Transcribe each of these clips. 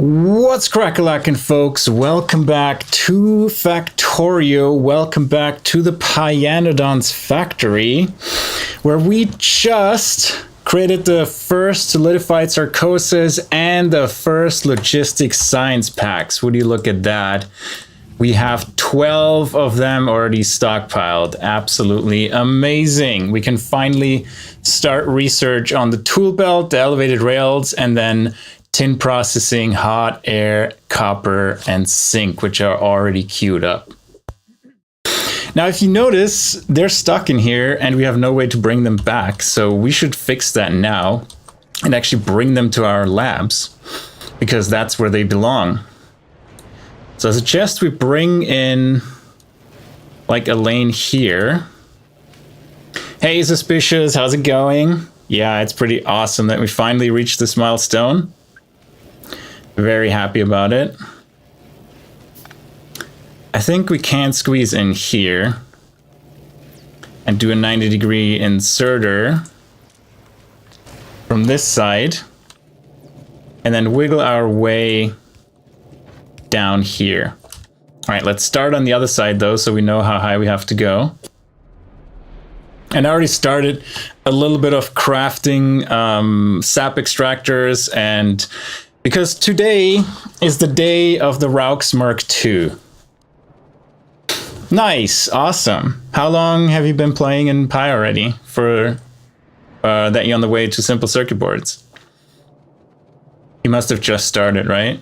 What's crackalackin, folks? Welcome back to Factorio. Welcome back to the Pyanodons factory, where we just created the first solidified sarcosis and the first logistics science packs. Would you look at that? We have 12 of them already stockpiled. Absolutely amazing. We can finally start research on the tool belt, the elevated rails, and then tin processing, hot air, copper, and zinc, which are already queued up. Now, if you notice, they're stuck in here and we have no way to bring them back. So we should fix that now and actually bring them to our labs because that's where they belong. So I suggest we bring in like a lane here. Hey, Suspicious, how's it going? Yeah, it's pretty awesome that we finally reached this milestone. Very happy about it. I think we can squeeze in here and do a 90-degree inserter from this side and then wiggle our way down here. All right, let's start on the other side though, so we know how high we have to go. And I already started a little bit of crafting sap extractors, and because today is the day of the Vrauks Mark II. Nice, awesome. How long have you been playing in Pi already for that you're on the way to simple circuit boards? You must have just started, right?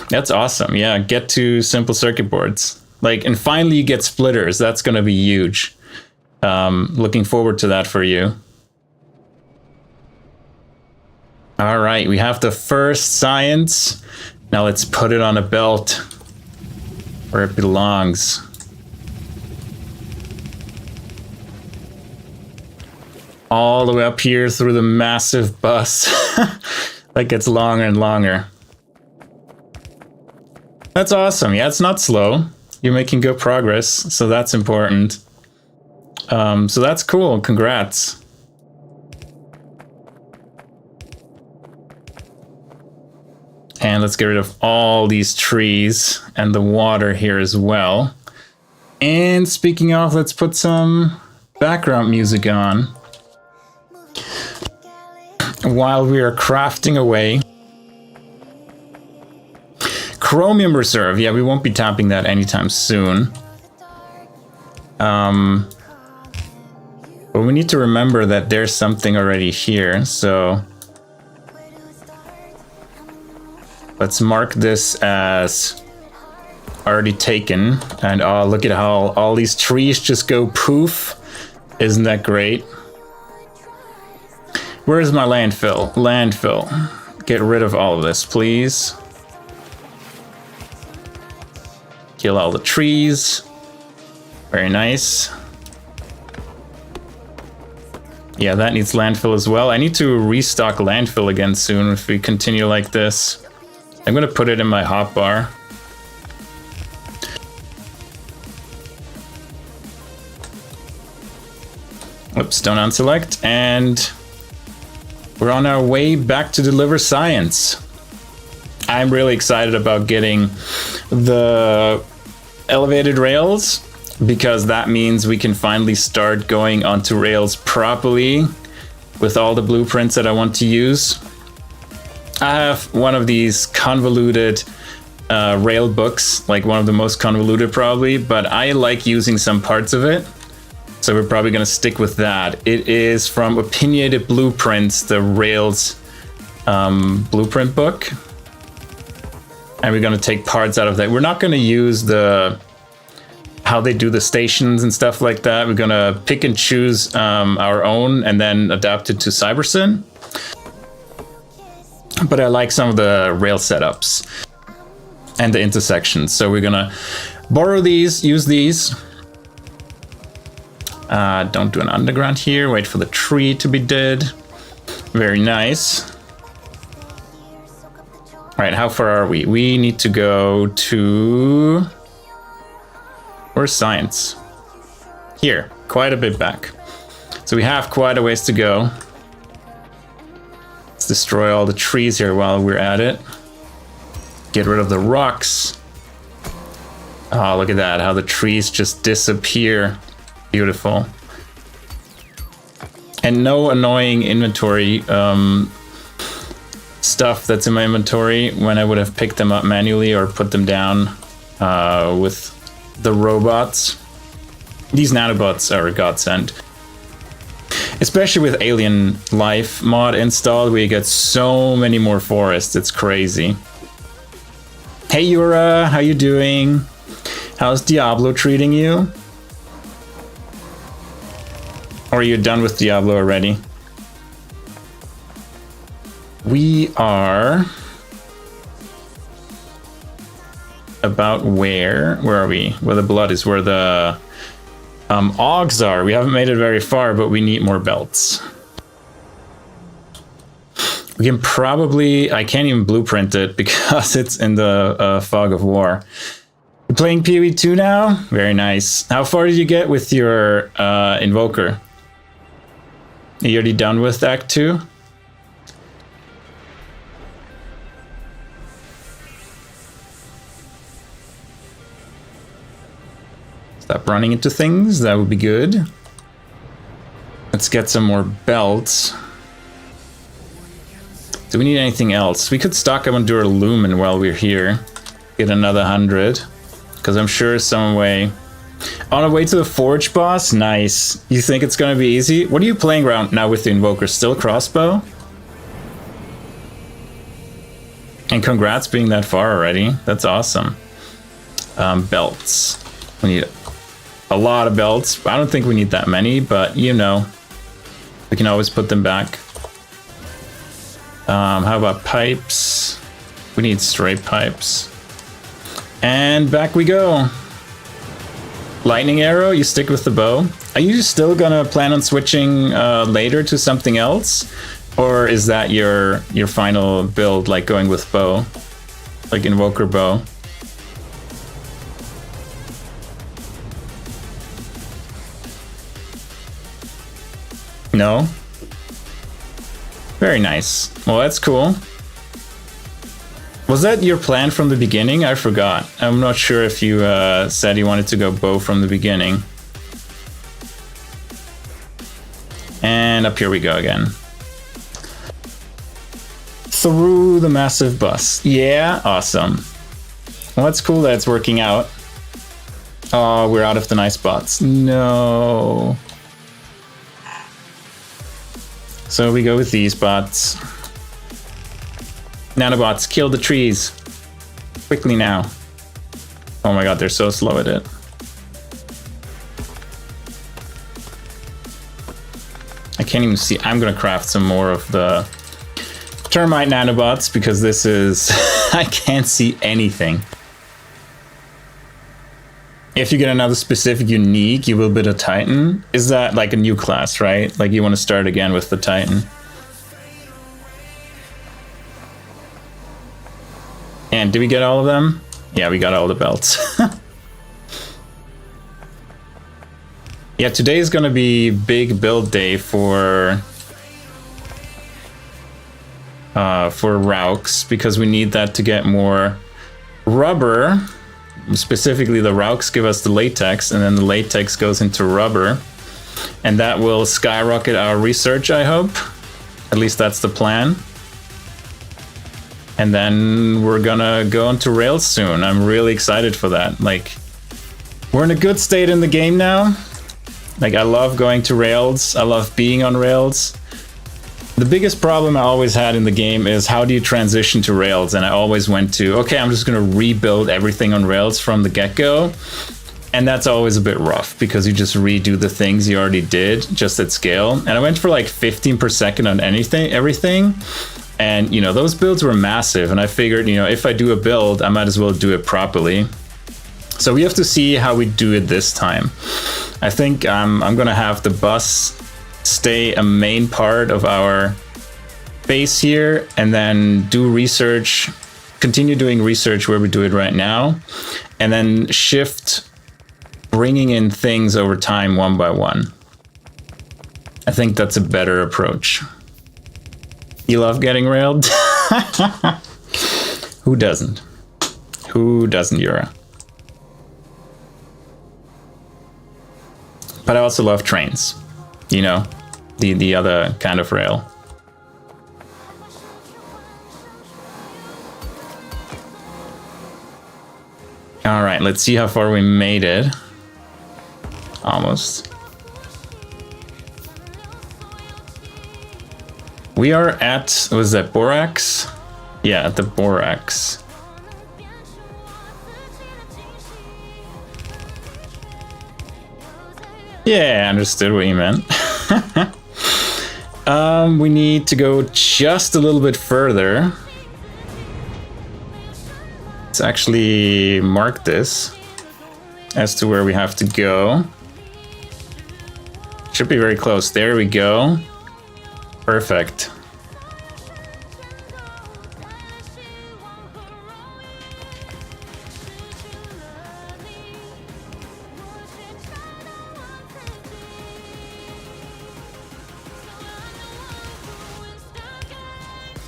That's awesome. Yeah, get to simple circuit boards. Like, and finally you get splitters. That's going to be huge. Looking forward to that for you. All right, we have the first science. Now let's put it on a belt where it belongs. All the way up here through the massive bus. That gets longer and longer. That's awesome. Yeah, it's not slow. You're making good progress, so that's important. So that's cool. Congrats. And let's get rid of all these trees and the water here as well. And speaking of, let's put some background music on while we are crafting away. Chromium reserve. Yeah, we won't be tapping that anytime soon. But we need to remember that there's something already here, so let's mark this as already taken. And oh, look at how all these trees just go poof. Isn't that great? Where's my landfill? Landfill. Get rid of all of this, please. Kill all the trees. Very nice. Yeah, that needs landfill as well. I need to restock landfill again soon if we continue like this. I'm gonna put it in my hotbar. Oops, don't unselect. And we're on our way back to deliver science. I'm really excited about getting the elevated rails, because that means we can finally start going onto rails properly with all the blueprints that I want to use. I have one of these convoluted rail books, like one of the most convoluted probably, but I like using some parts of it. So we're probably going to stick with that. It is from Opinionated Blueprints, the Rails blueprint book. And we're going to take parts out of that. We're not going to use how they do the stations and stuff like that. We're going to pick and choose our own and then adapt it to Cybersyn. But I like some of the rail setups and the intersections. So we're gonna borrow these, use these. Don't do an underground here. Wait for the tree to be dead. Very nice. All right, how far are we? We need to go to... Where's science? Here, quite a bit back. So we have quite a ways to go. Let's destroy all the trees here while we're at it. Get rid of the rocks. Oh, look at that, how the trees just disappear. Beautiful. And no annoying inventory stuff that's in my inventory when I would have picked them up manually or put them down with the robots. These nanobots are a godsend. Especially with Alien Life mod installed, we get so many more forests, it's crazy. Hey Yura, how you doing? How's Diablo treating you? Or are you done with Diablo already? We are about where are we? Where the blood is, where the Augs are. We haven't made it very far, but we need more belts. We can probably, I can't even blueprint it because it's in the fog of war. You're playing PoE 2 now? Very nice. How far did you get with your Invoker? Are you already done with Act 2? Stop running into things, that would be good. Let's get some more belts. Do we need anything else? We could stock up on Duralumin while we're here. Get another 100. Because I'm sure some way... On the way to the Forge boss? Nice. You think it's gonna be easy? What are you playing around now with the Invoker? Still crossbow? And congrats being that far already. That's awesome. Belts. We need a lot of belts. I don't think we need that many, but you know. We can always put them back. How about pipes? We need straight pipes. And back we go. Lightning arrow, you stick with the bow. Are you still gonna plan on switching later to something else? Or is that your final build, like going with bow? Like Invoker bow? No? Very nice. Well, that's cool. Was that your plan from the beginning? I forgot. I'm not sure if you said you wanted to go bow from the beginning. And up here we go again. Through the massive bus. Yeah, awesome. Well, that's cool that it's working out. Oh, we're out of the nice spots. No. So we go with these bots. Nanobots, kill the trees. Quickly now. Oh my god, they're so slow at it. I can't even see. I'm gonna craft some more of the termite nanobots because this is... I can't see anything. If you get another specific unique, you will build a Titan. Is that like a new class, right? Like you want to start again with the Titan. And did we get all of them? Yeah, we got all the belts. Yeah, today is gonna be big build day for Vrauks because we need that to get more rubber. Specifically, the Vrauks give us the latex, and then the latex goes into rubber, and that will skyrocket our research, I hope. At least that's the plan. And then we're gonna go into Rails soon. I'm really excited for that. Like, we're in a good state in the game now. Like, I love going to Rails. I love being on Rails. The biggest problem I always had in the game is how do you transition to Rails? And I always went to, okay, I'm just gonna rebuild everything on Rails from the get-go. And that's always a bit rough because you just redo the things you already did just at scale. And I went for like 15 per second on everything. And, you know, those builds were massive. And I figured, you know, if I do a build, I might as well do it properly. So we have to see how we do it this time. I think I'm gonna have the bus stay a main part of our base here and then do research, continue doing research where we do it right now, and then shift bringing in things over time one by one. I think that's a better approach. You love getting railed? Who doesn't? Who doesn't, Yura? But I also love trains. You know, the other kind of rail. All right, let's see how far we made it. Almost. We are at, was that Borax? Yeah, at the Borax. Yeah, I understood what you meant. We need to go just a little bit further. Let's actually mark this as to where we have to go. Should be very close. There we go. Perfect.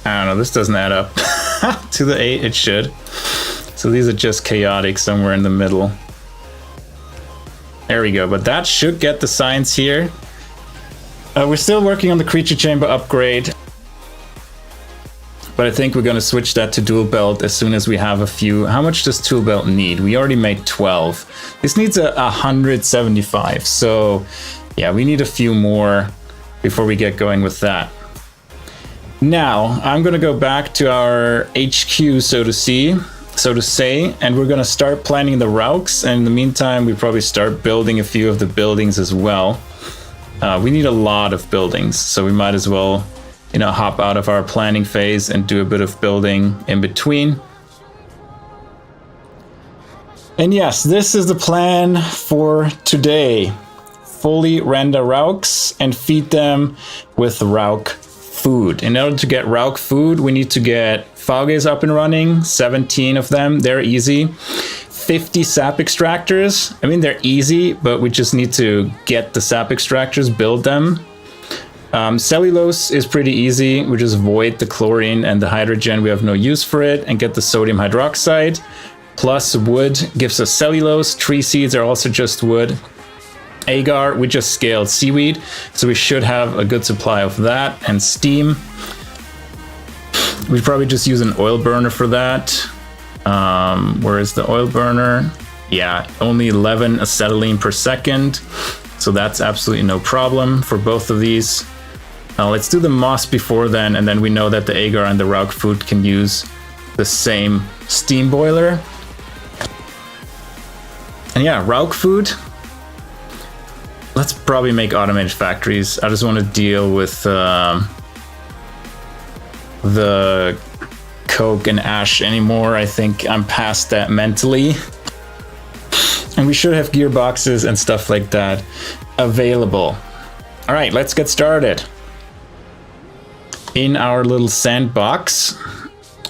I don't know, this doesn't add up to the 8, it should. So these are just chaotic somewhere in the middle. There we go, but that should get the science here. We're still working on the creature chamber upgrade, but I think we're gonna switch that to dual belt as soon as we have a few. How much does tool belt need? We already made 12. This needs 175, so yeah, we need a few more before we get going with that. Now, I'm gonna go back to our HQ, so to say, and we're gonna start planning the Vrauks, and in the meantime, we probably start building a few of the buildings as well. We need a lot of buildings, so we might as well, you know, hop out of our planning phase and do a bit of building in between. And yes, this is the plan for today. Fully render Vrauks and feed them with Vrauk food. In order to get Vrauk food, we need to get Fauges up and running, 17 of them, they're easy. 50 sap extractors, I mean, they're easy, but we just need to get the sap extractors, build them. Cellulose is pretty easy, we just void the chlorine and the hydrogen, we have no use for it, and get the sodium hydroxide. Plus wood gives us cellulose, tree seeds are also just wood. Agar, we just scaled seaweed, so we should have a good supply of that, and steam. We'd probably just use an oil burner for that. Where is the oil burner? Yeah, only 11 acetylene per second, so that's absolutely no problem for both of these. Let's do the moss before then, and then we know that the agar and the Vrauk food can use the same steam boiler. And yeah, Vrauk food. Let's probably make automated factories. I just want to deal with the coke and ash anymore. I think I'm past that mentally. And we should have gearboxes and stuff like that available. All right, let's get started. In our little sandbox.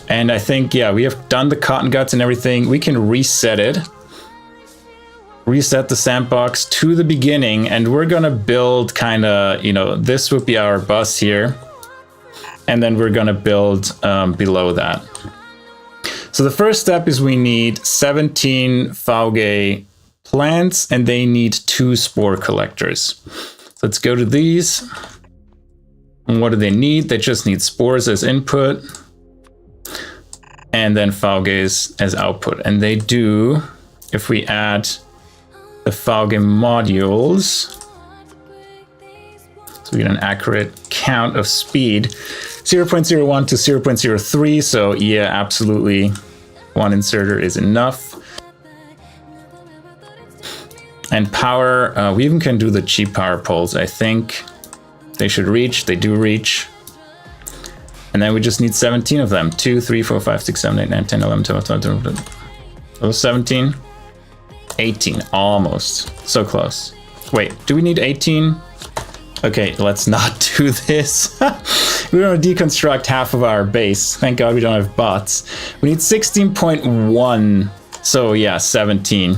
And I think, yeah, we have done the cotton guts and everything. We can reset it. Reset the sandbox to the beginning, and we're gonna build kind of, you know, this would be our bus here, and then we're gonna build below that. So the first step is we need 17 Fauge plants, and they need 2 spore collectors. Let's go to these. And what do they need? They just need spores as input, and then Fauges as output. And they do, if we add the Fauge modules, so we get an accurate count of speed, 0.01 to 0.03, so yeah, absolutely, 1 inserter is enough. And power, we even can do the cheap power poles, I think. They should reach, they do reach. And then we just need 17 of them, 2, 3, 4, 5, 6, 7, 8, 9, 10, 11, 12, 13, 14, 17. 18, almost. So close. Wait, do we need 18? Okay, let's not do this. We want to deconstruct half of our base. Thank God we don't have bots. We need 16.1. So yeah, 17.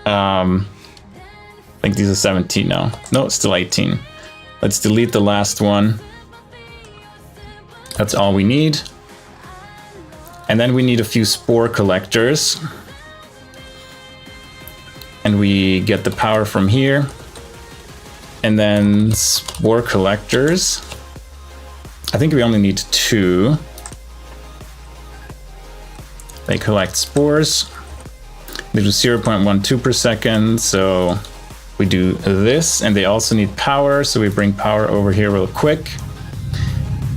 I think these are 17 now. No, it's still 18. Let's delete the last one. That's all we need. And then we need a few spore collectors. And we get the power from here. And then spore collectors. I think we only need 2. They collect spores. They do 0.12 per second, so we do this, and they also need power, so we bring power over here real quick.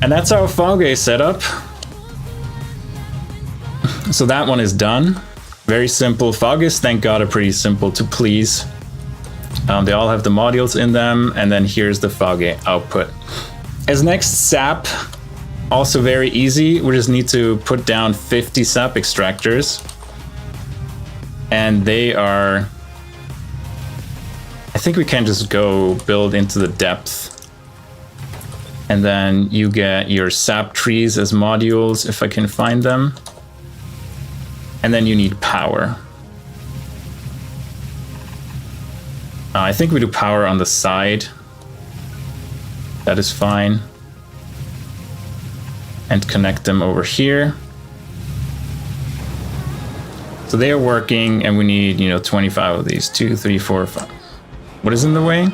And that's our Fauge setup. So that one is done. Very simple. Fauges, thank God, are pretty simple to please. They all have the modules in them, and then here's the Fauge output. As next, sap. Also very easy. We just need to put down 50 sap extractors. And they are... I think we can just go build into the depth. And then you get your sap trees as modules, if I can find them. And then you need power. I think we do power on the side. That is fine. And connect them over here. So they are working, and we need, 25 of these. 2, 3, 4, 5. What is in the way?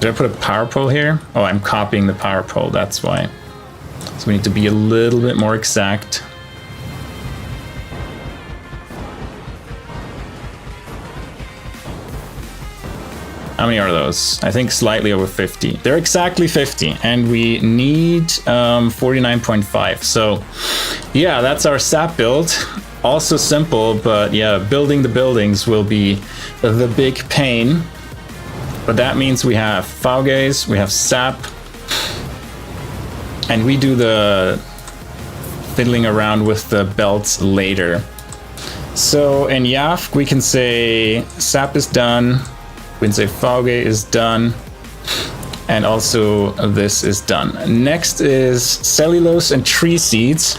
Did I put a power pole here? Oh, I'm copying the power pole, that's why. So we need to be a little bit more exact. How many are those? I think slightly over 50. They're exactly 50, and we need 49.5. So yeah, that's our sap build. Also simple, but yeah, building the buildings will be the big pain. But that means we have Fauges, we have sap, and we do the fiddling around with the belts later. So in YAF, we can say sap is done. We can say Fauge is done, and also this is done. Next is cellulose and tree seeds,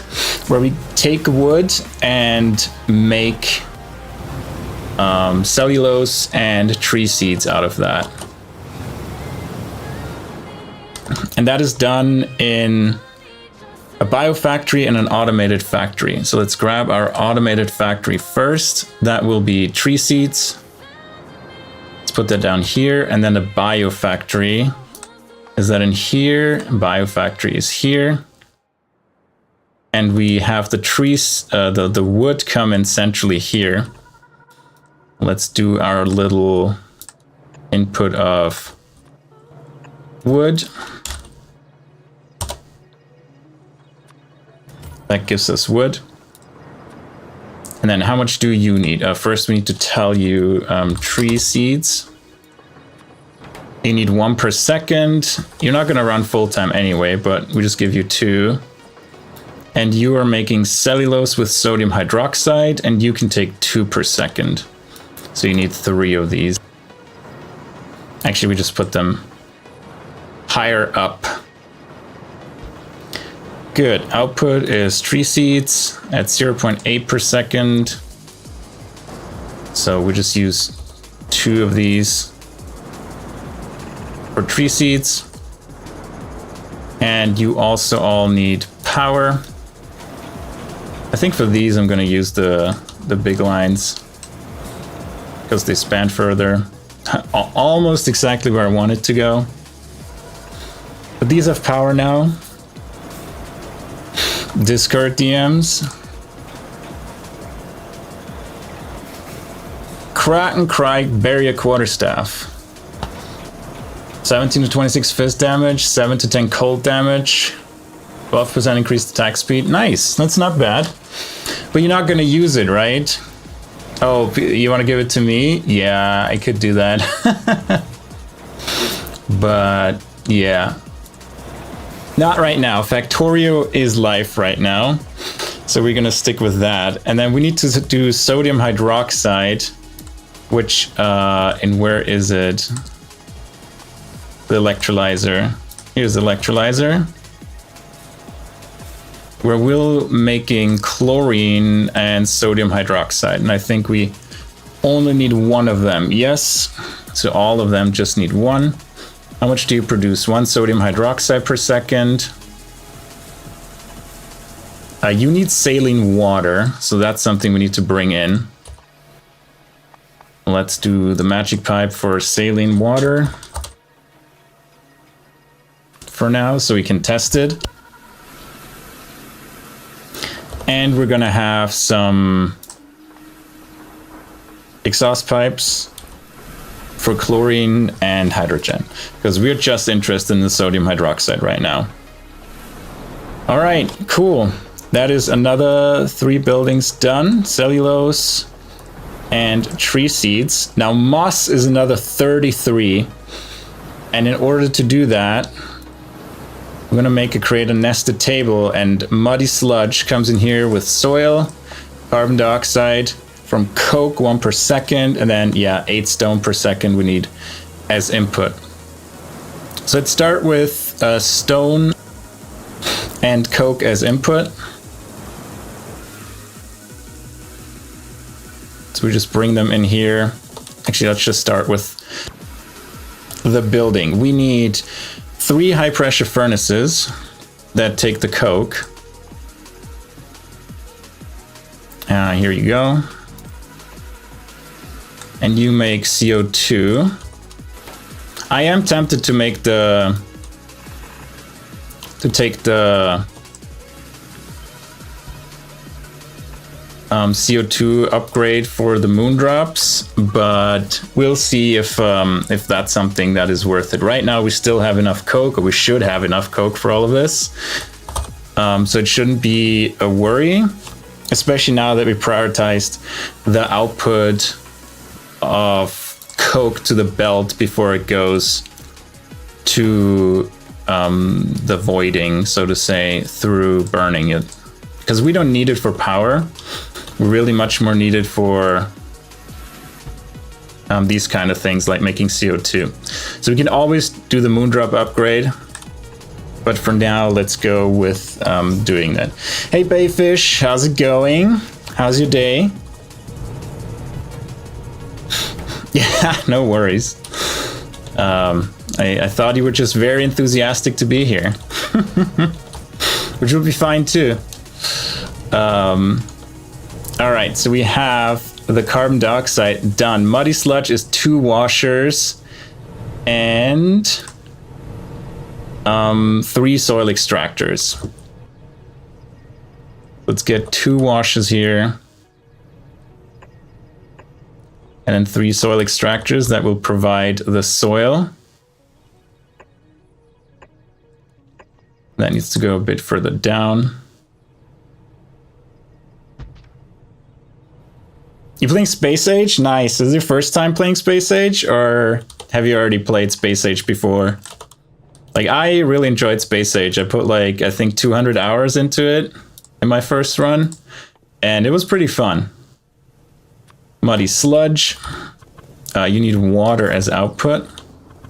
where we take wood and make cellulose and tree seeds out of that. And that is done in a biofactory and an automated factory. So let's grab our automated factory first. That will be tree seeds. Put that down here, and then the biofactory is that in here. Biofactory is here, and we have the trees, the wood come in centrally here. Let's do our little input of wood. That gives us wood. And then how much do you need? First, we need to tell you tree seeds. You need 1 per second. You're not going to run full time anyway, but we just give you 2. And you are making cellulose with sodium hydroxide, and you can take 2 per second. So you need 3 of these. Actually, we just put them higher up. Good. Output is tree seeds at 0.8 per second. So we just use 2 of these for tree seeds. And you also all need power. I think for these I'm going to use the big lines because they span further. Almost exactly where I want it to go. But these have power now. Discard DMs. Crack and Crike, bury a quarterstaff. 17 to 26 fist damage, 7 to 10 cold damage, 12% increased attack speed. Nice, that's not bad. But you're not gonna use it, right? Oh, you wanna give it to me? Yeah, I could do that. But yeah. Not right now. Factorio is life right now. So we're gonna stick with that. And then we need to do sodium hydroxide, which, and where is it? The electrolyzer. Here's the electrolyzer. Where we're making chlorine and sodium hydroxide. And I think we only need 1 of them. Yes, so all of them just need 1. How much do you produce? 1 sodium hydroxide per second. You need saline water, so that's something we need to bring in. Let's do the magic pipe for saline water for now, so we can test it. And we're gonna have some exhaust pipes for chlorine and hydrogen, because we're just interested in the sodium hydroxide right now. All right, cool. That is another 3 buildings done. Cellulose and tree seeds. Now moss is another 33. And in order to do that, I'm gonna create a nested table, and muddy sludge comes in here with soil, carbon dioxide from coke 1 per second, and then 8 stone per second we need as input. So let's start with stone and coke as input. So we just bring them in here. Actually, let's just start with the building. We need 3 high pressure furnaces that take the coke. Here you go. And you make CO2. I am tempted to make take the CO2 upgrade for the moondrops, but we'll see if that's something that is worth it. Right now we still have enough coke, or we should have enough coke for all of this, so it shouldn't be a worry, especially now that we prioritized the output of coke to the belt before it goes to the voiding, so to say, through burning it, because we don't need it for power. Really much more needed for these kind of things like making CO2. So we can always do the moondrop upgrade, but for now let's go with doing that. Hey Bayfish, how's it going? How's your day? Yeah, no worries. I thought you were just very enthusiastic to be here, which would be fine too. All right, so we have the carbon dioxide done. Muddy sludge is 2 washers and 3 soil extractors. Let's get 2 washers here. And then 3 soil extractors that will provide the soil. That needs to go a bit further down. You playing Space Age? Nice. Is it your first time playing Space Age, or have you already played Space Age before? Like, I really enjoyed Space Age. I put like, I think 200 hours into it in my first run, and it was pretty fun. Muddy sludge. You need water as output,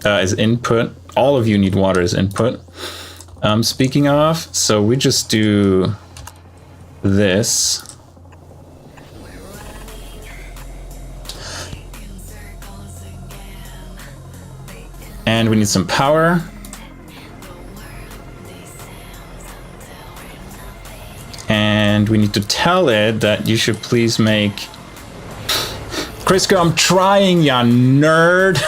as input. All of you need water as input. Speaking of, so we just do this. And we need some power. And we need to tell it that you should please make... Crisco, I'm trying, ya nerd.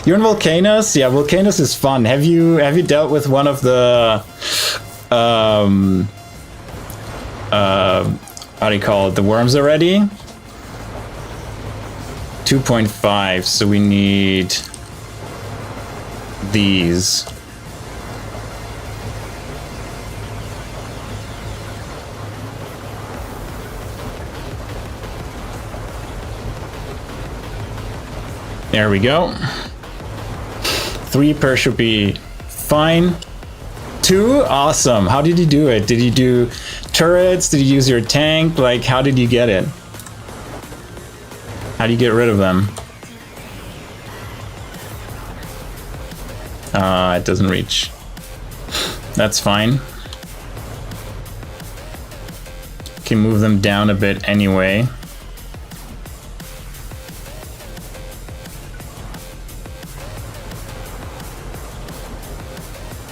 You're in Volcanoes? Yeah, Volcanoes is fun. Have you dealt with one of the how do you call it? The worms already? 2.5, so we need these. There we go. 3 per should be fine. 2? Awesome. How did you do it? Did you do turrets? Did you use your tank? Like, how did you get it? How do you get rid of them? It doesn't reach. That's fine. Can move them down a bit anyway.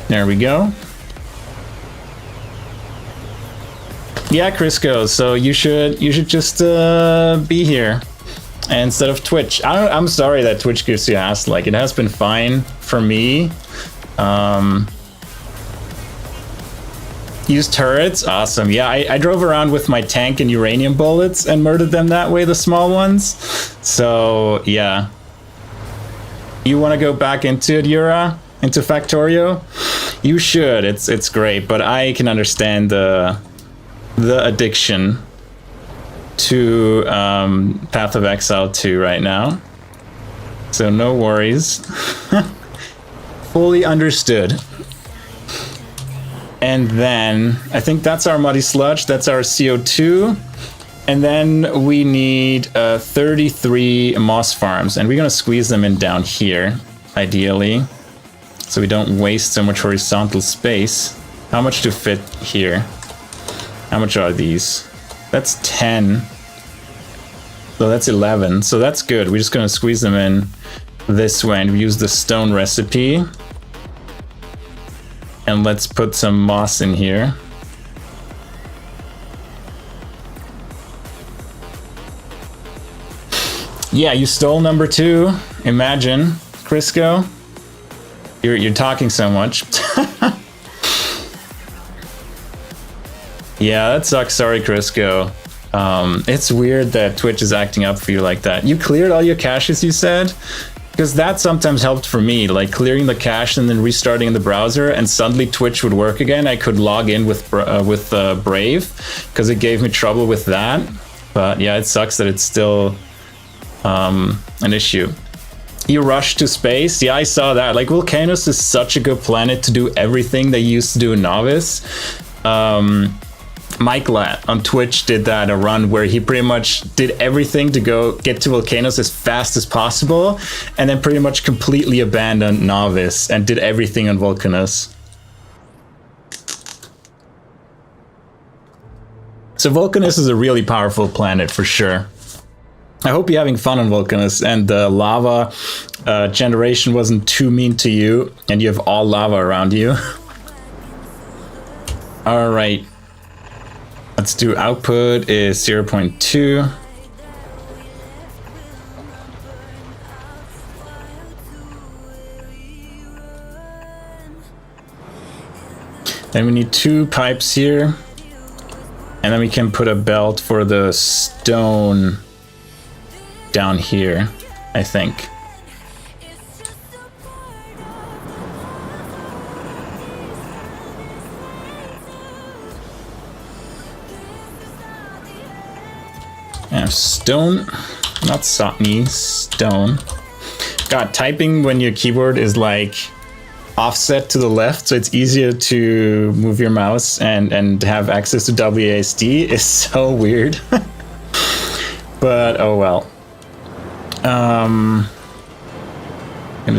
There we go. Yeah, Crisco. So you should just be here instead of Twitch. I'm sorry that Twitch gives you ass. Like, it has been fine for me. Use turrets, awesome. Yeah, I drove around with my tank and uranium bullets and murdered them that way, the small ones. So yeah, you want to go back into it, Yura, into Factorio? You should. It's great, but I can understand the addiction to Path of Exile 2 right now. So no worries. Fully understood. And then I think that's our muddy sludge. That's our CO2. And then we need 33 moss farms, and we're gonna squeeze them in down here, ideally, so we don't waste so much horizontal space. How much to fit here? How much are these? That's 10. So that's 11. So that's good. We're just gonna squeeze them in this way, and we use the stone recipe. And let's put some moss in here. Yeah, you stole number 2. Imagine, Crisco. You're talking so much. Yeah, that sucks. Sorry, Crisco. It's weird that Twitch is acting up for you like that. You cleared all your caches, you said? Because that sometimes helped for me, like clearing the cache and then restarting in the browser, and suddenly Twitch would work again. I could log in with Brave, because it gave me trouble with that. But yeah, it sucks that it's still an issue. You rush to space? Yeah, I saw that. Like, Volcanos is such a good planet to do everything they used to do in Novice. Mike Lat on Twitch did that, a run where he pretty much did everything to go get to Volcanos as fast as possible, and then pretty much completely abandoned Novice and did everything on Volcanos. So Volcanos is a really powerful planet for sure. I hope you're having fun on Volcanos, and the lava generation wasn't too mean to you, and you have all lava around you. All right. Let's do output is 0.2. Then we need 2 pipes here. And then we can put a belt for the stone down here, I think. And stone, not Sotney, stone. God, typing when your keyboard is like offset to the left, so it's easier to move your mouse and have access to WASD is so weird. But oh well. Gonna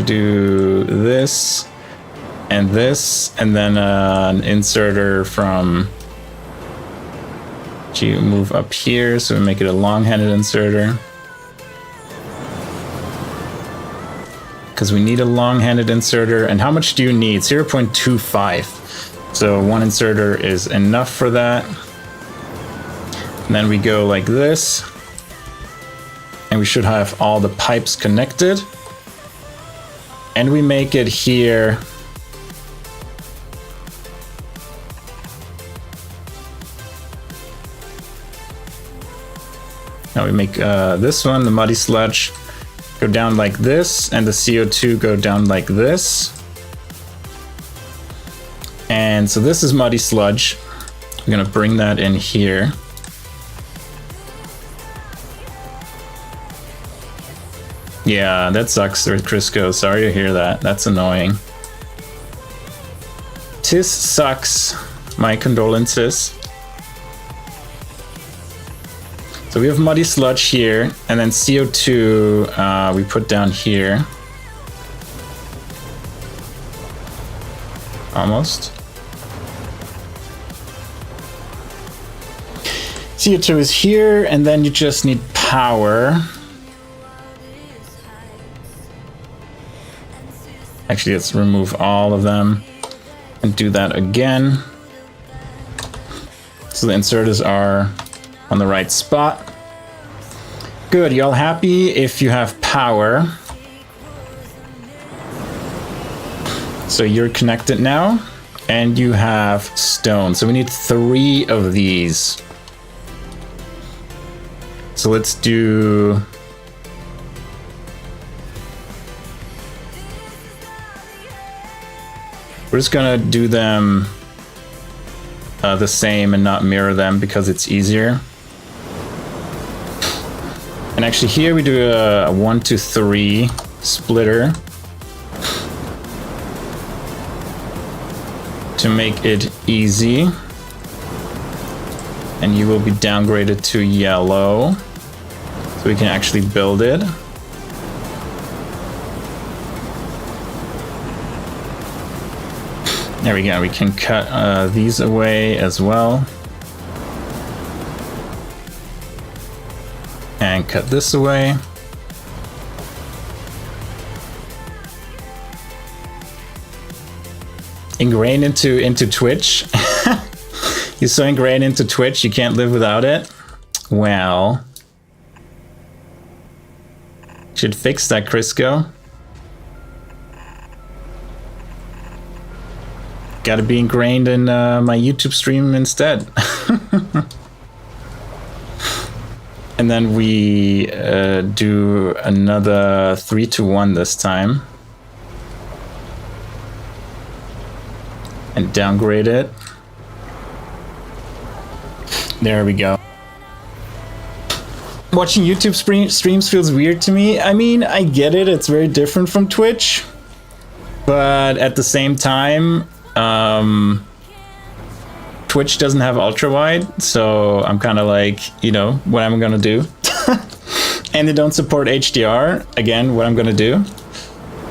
do this, and then an inserter from. You move up here, so we make it a long-handed inserter. Because we need a long-handed inserter. And how much do you need? 0.25. So one inserter is enough for that. And then we go like this. And we should have all the pipes connected. And we make it here. Now we make this one, the muddy sludge, go down like this, and the CO2 go down like this. And so this is muddy sludge. We're gonna bring that in here. Yeah, that sucks, Crisco. Sorry to hear that. That's annoying. Tis sucks. My condolences. So we have muddy sludge here, and then CO2 we put down here. Almost. CO2 is here, and then you just need power. Actually, let's remove all of them and do that again. So the inserters are on the right spot. Good, y'all happy? If you have power. So you're connected now, and you have stone. So we need 3 of these. So let's do... We're just gonna do them the same and not mirror them because it's easier. And actually here we do a 1, 2, 3 splitter to make it easy. And you will be downgraded to yellow so we can actually build it. There we go, we can cut these away as well. And cut this away. Ingrained into Twitch. You're so ingrained into Twitch, you can't live without it. Well, should fix that, Crisco. Gotta be ingrained in my YouTube stream instead. And then we do another 3 to 1 this time. And downgrade it. There we go. Watching YouTube streams feels weird to me. I mean, I get it. It's very different from Twitch. But at the same time, Twitch doesn't have ultra wide, so I'm kind of like, you know, what I'm gonna do. And they don't support HDR. Again, what I'm gonna do.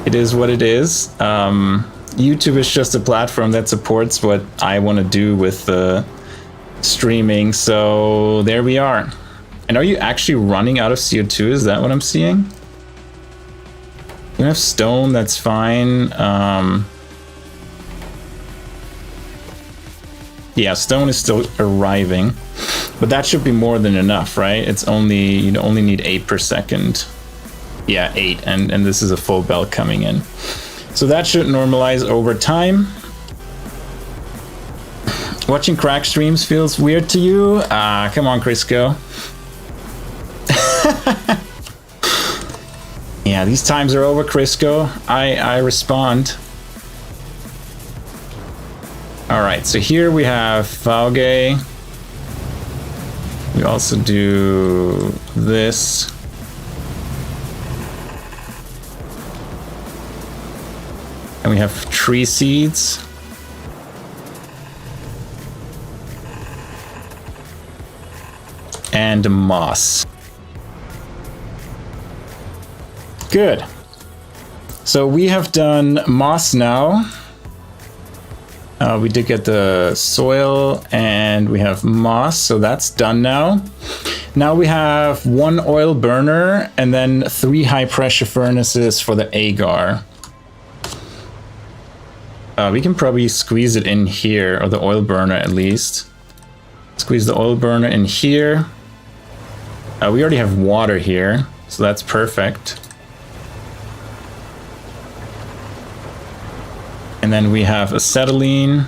It is what it is. YouTube is just a platform that supports what I want to do with streaming, so there we are. And are you actually running out of CO2? Is that what I'm seeing? You have stone, that's fine. Yeah, stone is still arriving, but that should be more than enough, right? It's only, you only need 8 per second. Yeah, 8, and this is a full belt coming in. So that should normalize over time. Watching crack streams feels weird to you? Come on, Crisco. Yeah, these times are over, Crisco. I respond. All right, so here we have Fauge. We also do this. And we have tree seeds. And moss. Good. So we have done moss now. We did get the soil and we have moss, so that's done now. Now we have 1 oil burner and then 3 high pressure furnaces for the agar. We can probably squeeze it in here, or the oil burner at least. Squeeze the oil burner in here. We already have water here, so that's perfect. And then we have acetylene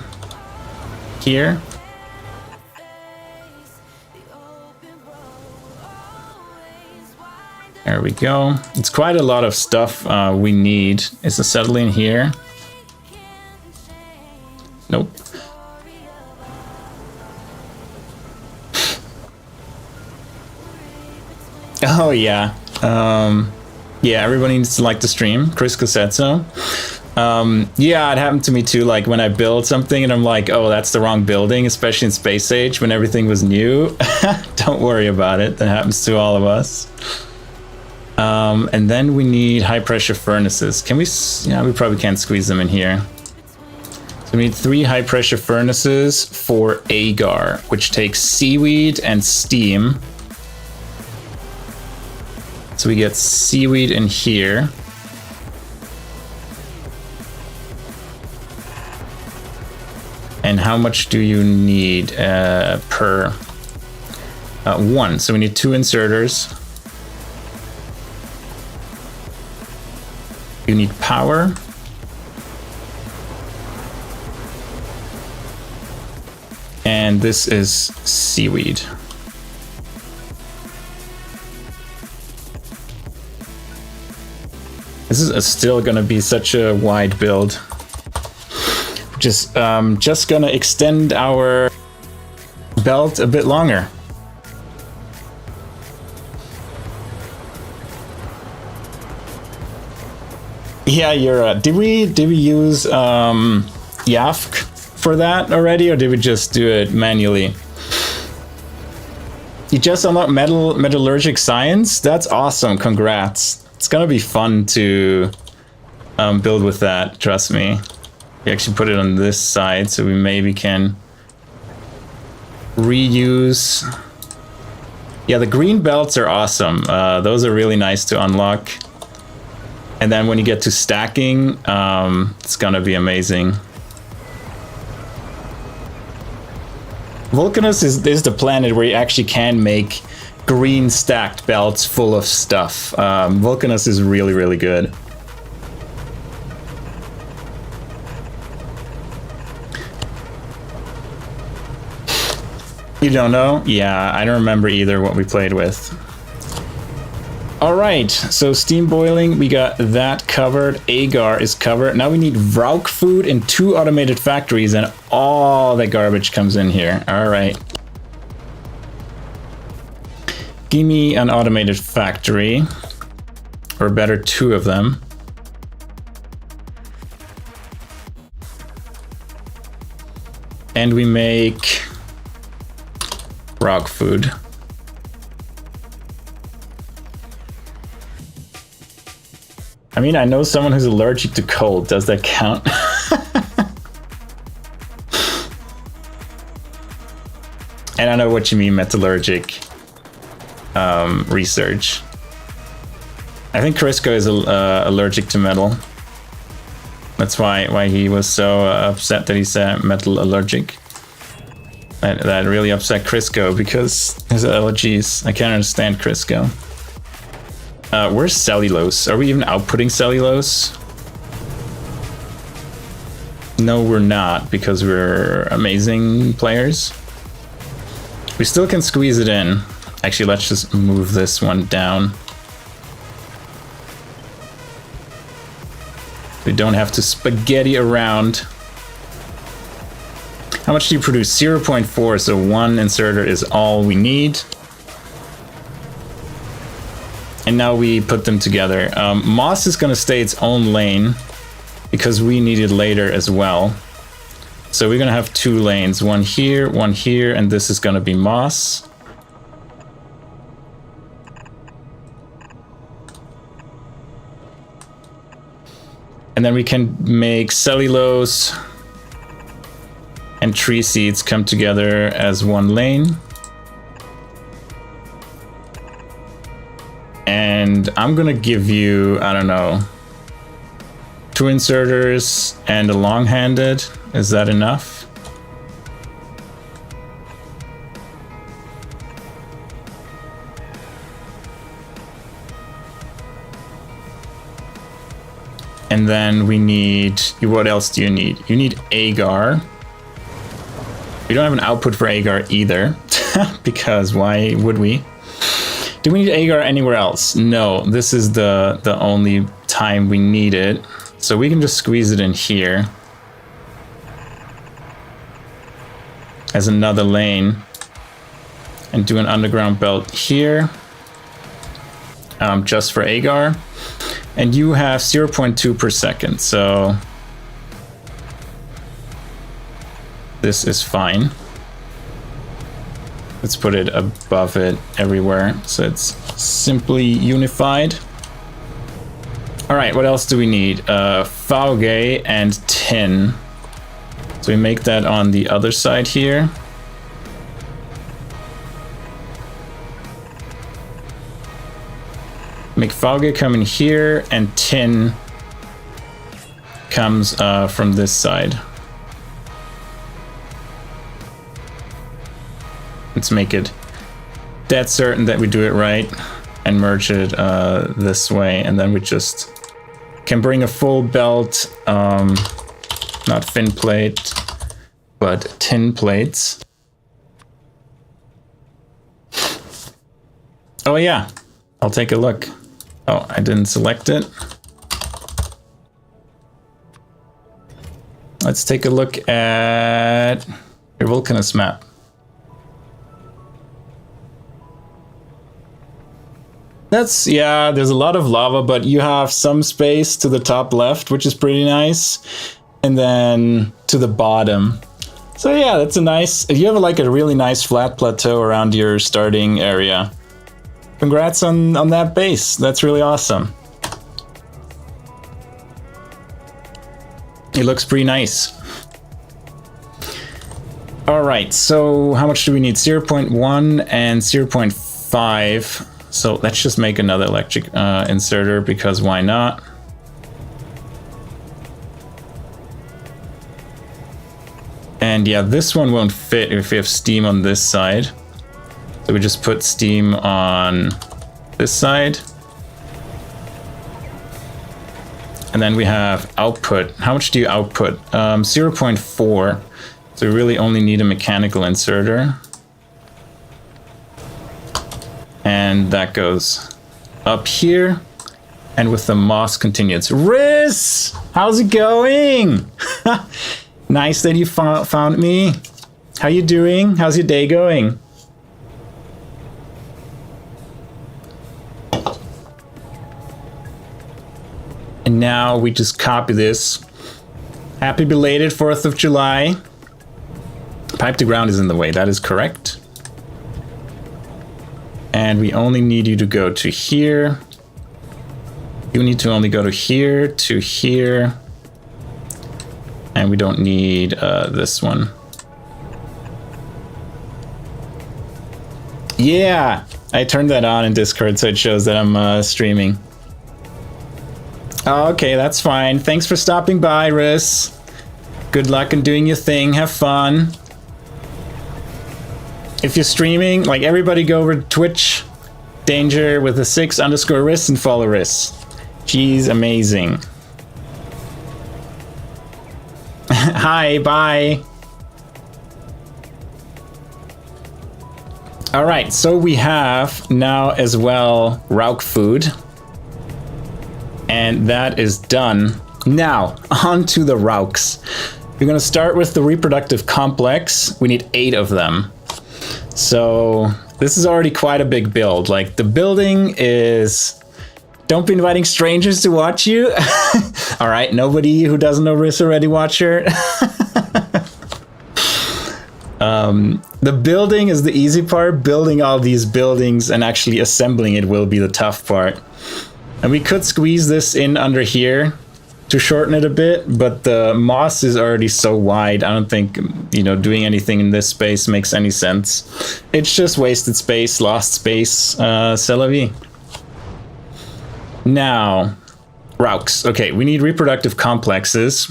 here. There we go. It's quite a lot of stuff we need. Is acetylene here? Nope. Oh yeah. Yeah, everybody needs to like the stream. Crisco said so. Yeah, it happened to me too, like when I build something and I'm like, oh, that's the wrong building, especially in Space Age when everything was new. Don't worry about it, that happens to all of us. And then we need high pressure furnaces. Can we, yeah, we probably can't squeeze them in here. So we need 3 high pressure furnaces for agar, which takes seaweed and steam. So we get seaweed in here. And how much do you need per one? So we need 2 inserters. You need power. And this is seaweed. This is still gonna be such a wide build. Just gonna extend our belt a bit longer. Yeah, you're. Did we use Yafk for that already, or did we just do it manually? You just unlocked metallurgic science. That's awesome. Congrats. It's gonna be fun to build with that. Trust me. We actually put it on this side, so we maybe can reuse. Yeah, the green belts are awesome. Those are really nice to unlock. And then when you get to stacking, it's gonna be amazing. Vulcanus is the planet where you actually can make green stacked belts full of stuff. Vulcanus is really, really good. You don't know? Yeah, I don't remember either what we played with. All right, so steam boiling, we got that covered. Agar is covered. Now we need Vrauk food in 2 automated factories, and all the garbage comes in here. All right. Give me an automated factory, or better, 2 of them. And we make Vrauk food. I mean, I know someone who's allergic to cold. Does that count? And I know what you mean, metallurgic research. I think Crisco is allergic to metal. That's why he was so upset that he said metal allergic. That really upset Crisco because his allergies. I can't understand Crisco. Where's cellulose? Are we even outputting cellulose? No, we're not, because we're amazing players. We still can squeeze it in. Actually, let's just move this one down. We don't have to spaghetti around. How much do you produce? 0.4, so 1 inserter is all we need. And now we put them together. Moss is gonna stay its own lane because we need it later as well. So we're gonna have 2 lanes, one here, and this is gonna be moss. And then we can make cellulose and tree seeds come together as 1 lane. And I'm gonna give you, I don't know, 2 inserters and a long-handed. Is that enough? And then we need, what else do you need? You need agar. We don't have an output for agar either, because why would we? Do we need agar anywhere else? No, this is the only time we need it. So we can just squeeze it in here as another lane and do an underground belt here, just for agar. And you have 0.2 per second, so this is fine. Let's put it above it everywhere, so it's simply unified. All right, what else do we need? Fauge and tin. So we make that on the other side here. Make Fauge come in here, and tin comes from this side. Let's make it dead certain that we do it right and merge it this way, and then we just can bring a full belt, not fin plate, but tin plates. Oh yeah, I'll take a look. Oh, I didn't select it. Let's take a look at your Vulcanus map. That's, yeah, there's a lot of lava, but you have some space to the top left, which is pretty nice. And then to the bottom. So yeah, that's a nice, you have like a really nice flat plateau around your starting area. Congrats on that base. That's really awesome. It looks pretty nice. All right, so how much do we need? 0.1 and 0.5. So let's just make another electric inserter, because why not? And yeah, this one won't fit if we have steam on this side. So we just put steam on this side. And then we have output. How much do you output? 0.4. So we really only need a mechanical inserter. And that goes up here. And with the moss continues. Riz! How's it going? Nice that you found me. How you doing? How's your day going? And now we just copy this. Happy belated 4th of July. Pipe to ground is in the way, that is correct. And we only need you to go to here. You need to only go to here, and we don't need this one. Yeah, I turned that on in Discord so it shows that I'm streaming. Oh, okay, that's fine. Thanks for stopping by, Riz. Good luck in doing your thing. Have fun. If you're streaming, like, everybody go over to Twitch, Danger with a 6_Riz and follow Riz. She's amazing. Hi, bye. All right, so we have now as well Vrauks food. And that is done. Now, on to the Vrauks. We're gonna start with the reproductive complex. We need 8 of them. So this is already quite a big build. Like, the building is, don't be inviting strangers to watch you. All right, nobody who doesn't know Riz already watch her. The building is the easy part. Building all these buildings and actually assembling it will be the tough part. And we could squeeze this in under here to shorten it a bit, but the moss is already so wide. I don't think, you know, doing anything in this space makes any sense. It's just wasted space, lost space, c'est la vie. Now, Vrauks. Okay, we need reproductive complexes.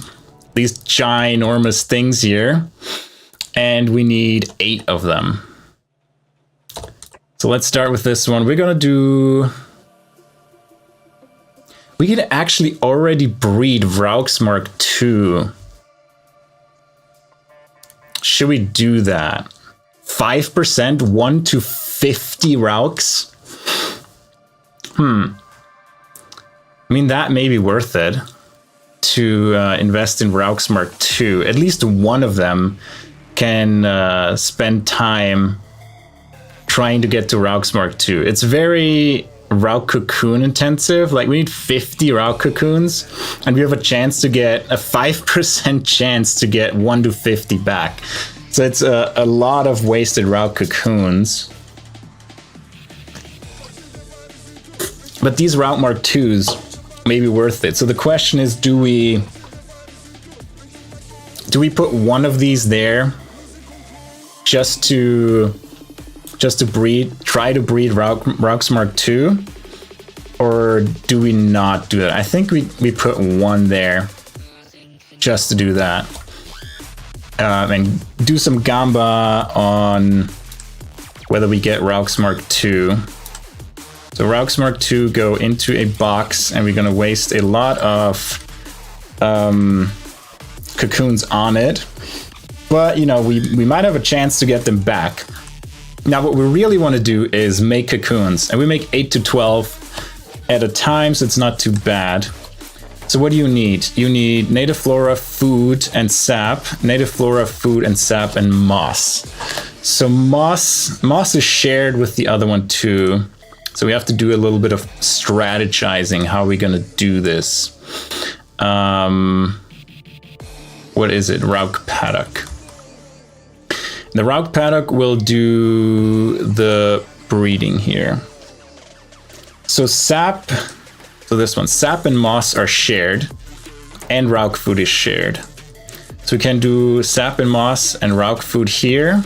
These ginormous things here. And we need 8 of them. So let's start with this one. We're gonna do... We can actually already breed Vrauks Mark II. Should we do that? 5%, 1 to 50 Vrauks? I mean, that may be worth it to invest in Vrauks Mark II. At least one of them can spend time trying to get to Vrauks Mark II. It's very Vrauk cocoon intensive. Like, we need 50 Vrauk cocoons, and we have a chance to get a 5% chance to get 1 to 50 back. So it's a lot of wasted Vrauk cocoons. But these Vrauk Mark IIs may be worth it. So the question is, do we put one of these there just to try to breed Vrauks Mark II, or do we not do that? I think we put one there just to do that, and do some gamba on whether we get Vrauks Mark II. So Vrauks Mark II go into a box, and we're gonna waste a lot of cocoons on it. But, you know, we might have a chance to get them back. Now, what we really want to do is make cocoons, and we make 8 to 12 at a time, so it's not too bad. So what do you need? You need native flora, food, and sap. Native flora, food, and sap, and moss. So moss is shared with the other one too. So we have to do a little bit of strategizing. How are we gonna do this? What is it? Vrauk paddock. The Vrauk paddock will do the breeding here. So sap, so this one, sap and moss are shared, and Vrauk food is shared. So we can do sap and moss and Vrauk food here.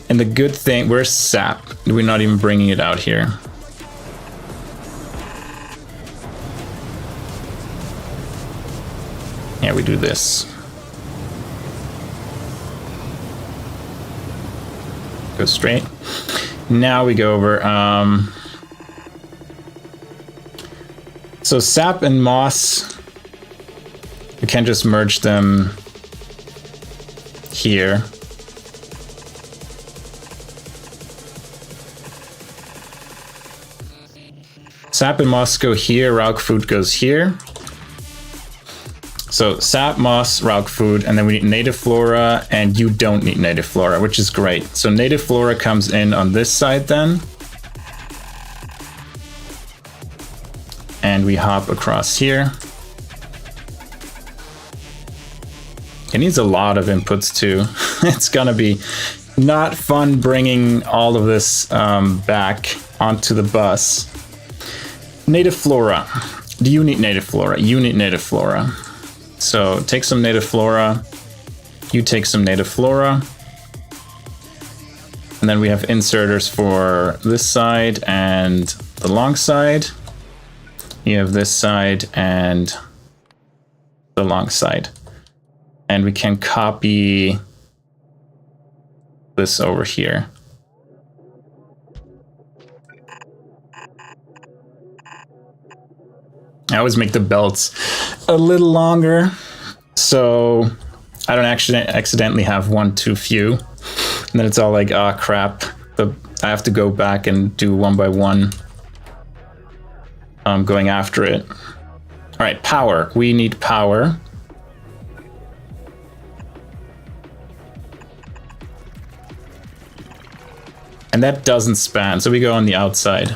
And the good thing, where's sap? We're not even bringing it out here. Yeah, we do this. Go straight. Now we go over, so sap and moss, we can just merge them here. Sap and moss go here, Vrauk food goes here. So sap, moss, Vrauk food, and then we need native flora, and you don't need native flora, which is great. So native flora comes in on this side then. And we hop across here. It needs a lot of inputs too. It's gonna be not fun bringing all of this back onto the bus. Native flora. Do you need native flora? You need native flora. So take some native flora. You take some native flora. And then we have inserters for this side and the long side. You have this side and the long side. And we can copy this over here. I always make the belts a little longer, so I don't actually accidentally have one too few. And then it's all like, ah, crap. I have to go back and do one by one. Going after it. All right, power. We need power. And that doesn't span, so we go on the outside.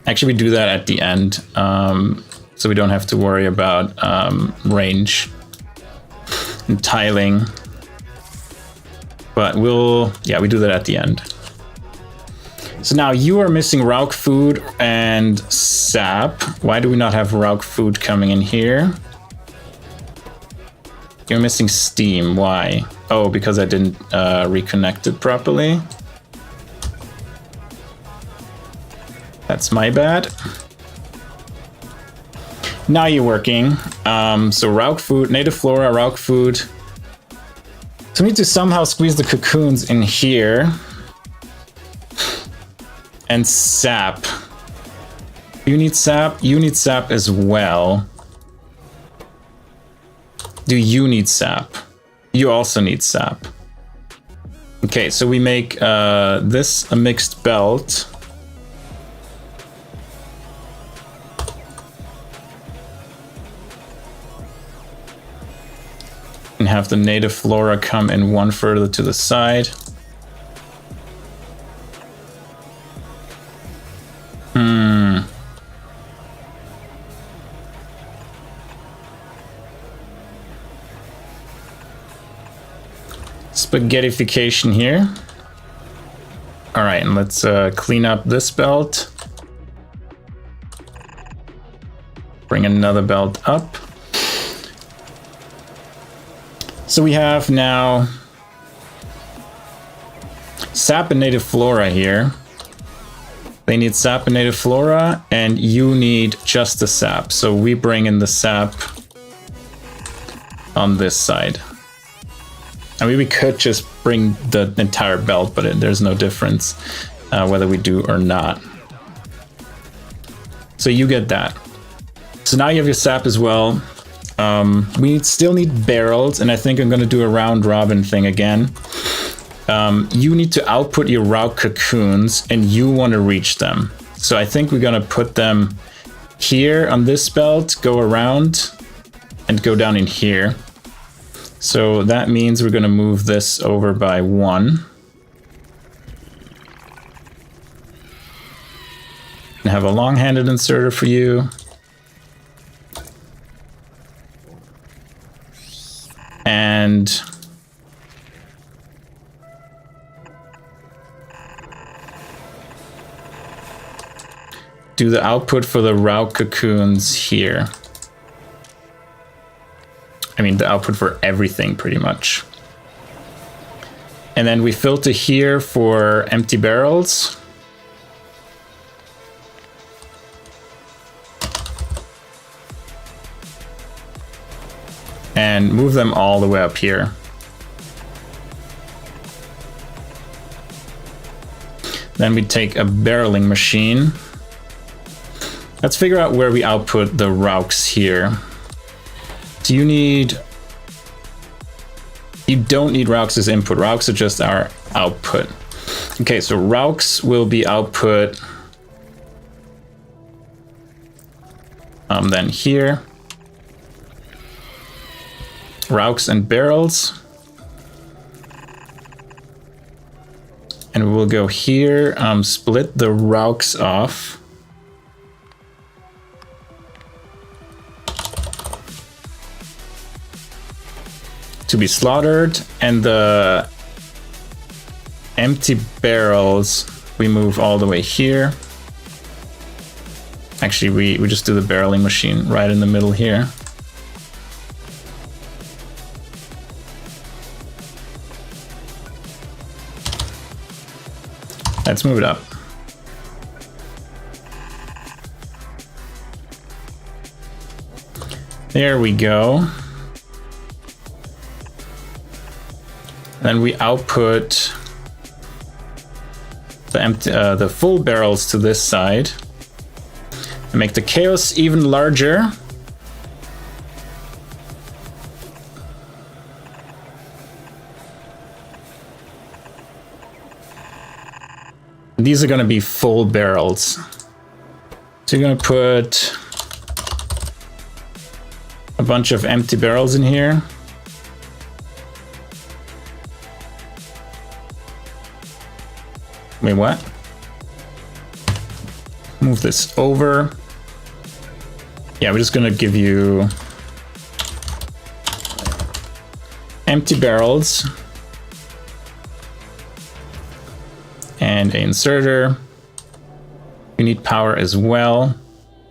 Actually, we do that at the end, so we don't have to worry about range and tiling. But we do that at the end. So now you are missing Vrauk food and sap. Why do we not have Vrauk food coming in here? You're missing steam. Why? Oh, because I didn't reconnect it properly. That's my bad. Now you're working. So Vrauk food, native flora, Vrauk food. So we need to somehow squeeze the cocoons in here. And sap. You need sap. You need sap as well. Do you need sap? You also need sap. Okay, so we make this a mixed belt. And have the native flora come in one further to the side. Spaghettification here. All right, and let's clean up this belt. Bring another belt up. So we have now sap and native flora here. They need sap and native flora, and you need just the sap. So we bring in the sap on this side. I mean, we could just bring the entire belt, but there's no difference whether we do or not. So you get that. So now you have your sap as well. We still need barrels, and I think I'm going to do a round robin thing again. You need to output your Vrauks cocoons, and you want to reach them. So I think we're going to put them here on this belt, go around, and go down in here. So that means we're going to move this over by 1. And have a long-handed inserter for you. And do the output for the Vrauks cocoons here. I mean, the output for everything, pretty much. And then we filter here for empty barrels. And move them all the way up here. Then we take a barreling machine. Let's figure out where we output the Vrauks here. So you don't need Vrauks as input. Vrauks are just our output. Okay, so Vrauks will be output then here. Vrauks and barrels. And we'll go here, split the Vrauks off. To be slaughtered, and the empty barrels we move all the way here. Actually, we just do the barreling machine right in the middle here. Let's move it up. There we go. Then we output the full barrels to this side and make the chaos even larger. These are going to be full barrels. So you're going to put a bunch of empty barrels in here. Wait, what? Move this over. Yeah, we're just gonna give you empty barrels and an inserter. You need power as well,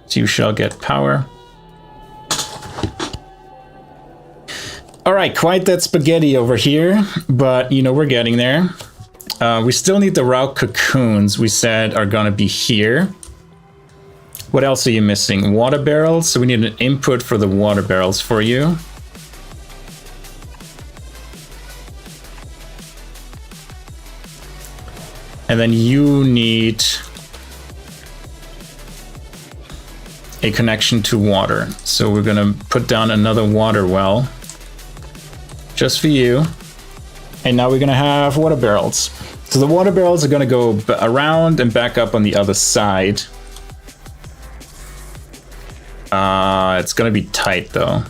so you shall get power. All right, quite that spaghetti over here, but you know, we're getting there. We still need the Vrauks cocoons we said are gonna be here. What else are you missing? Water barrels, so we need an input for the water barrels for you. And then you need a connection to water. So we're gonna put down another water well just for you. And now we're gonna have water barrels. So the water barrels are gonna go around and back up on the other side. It's gonna be tight though.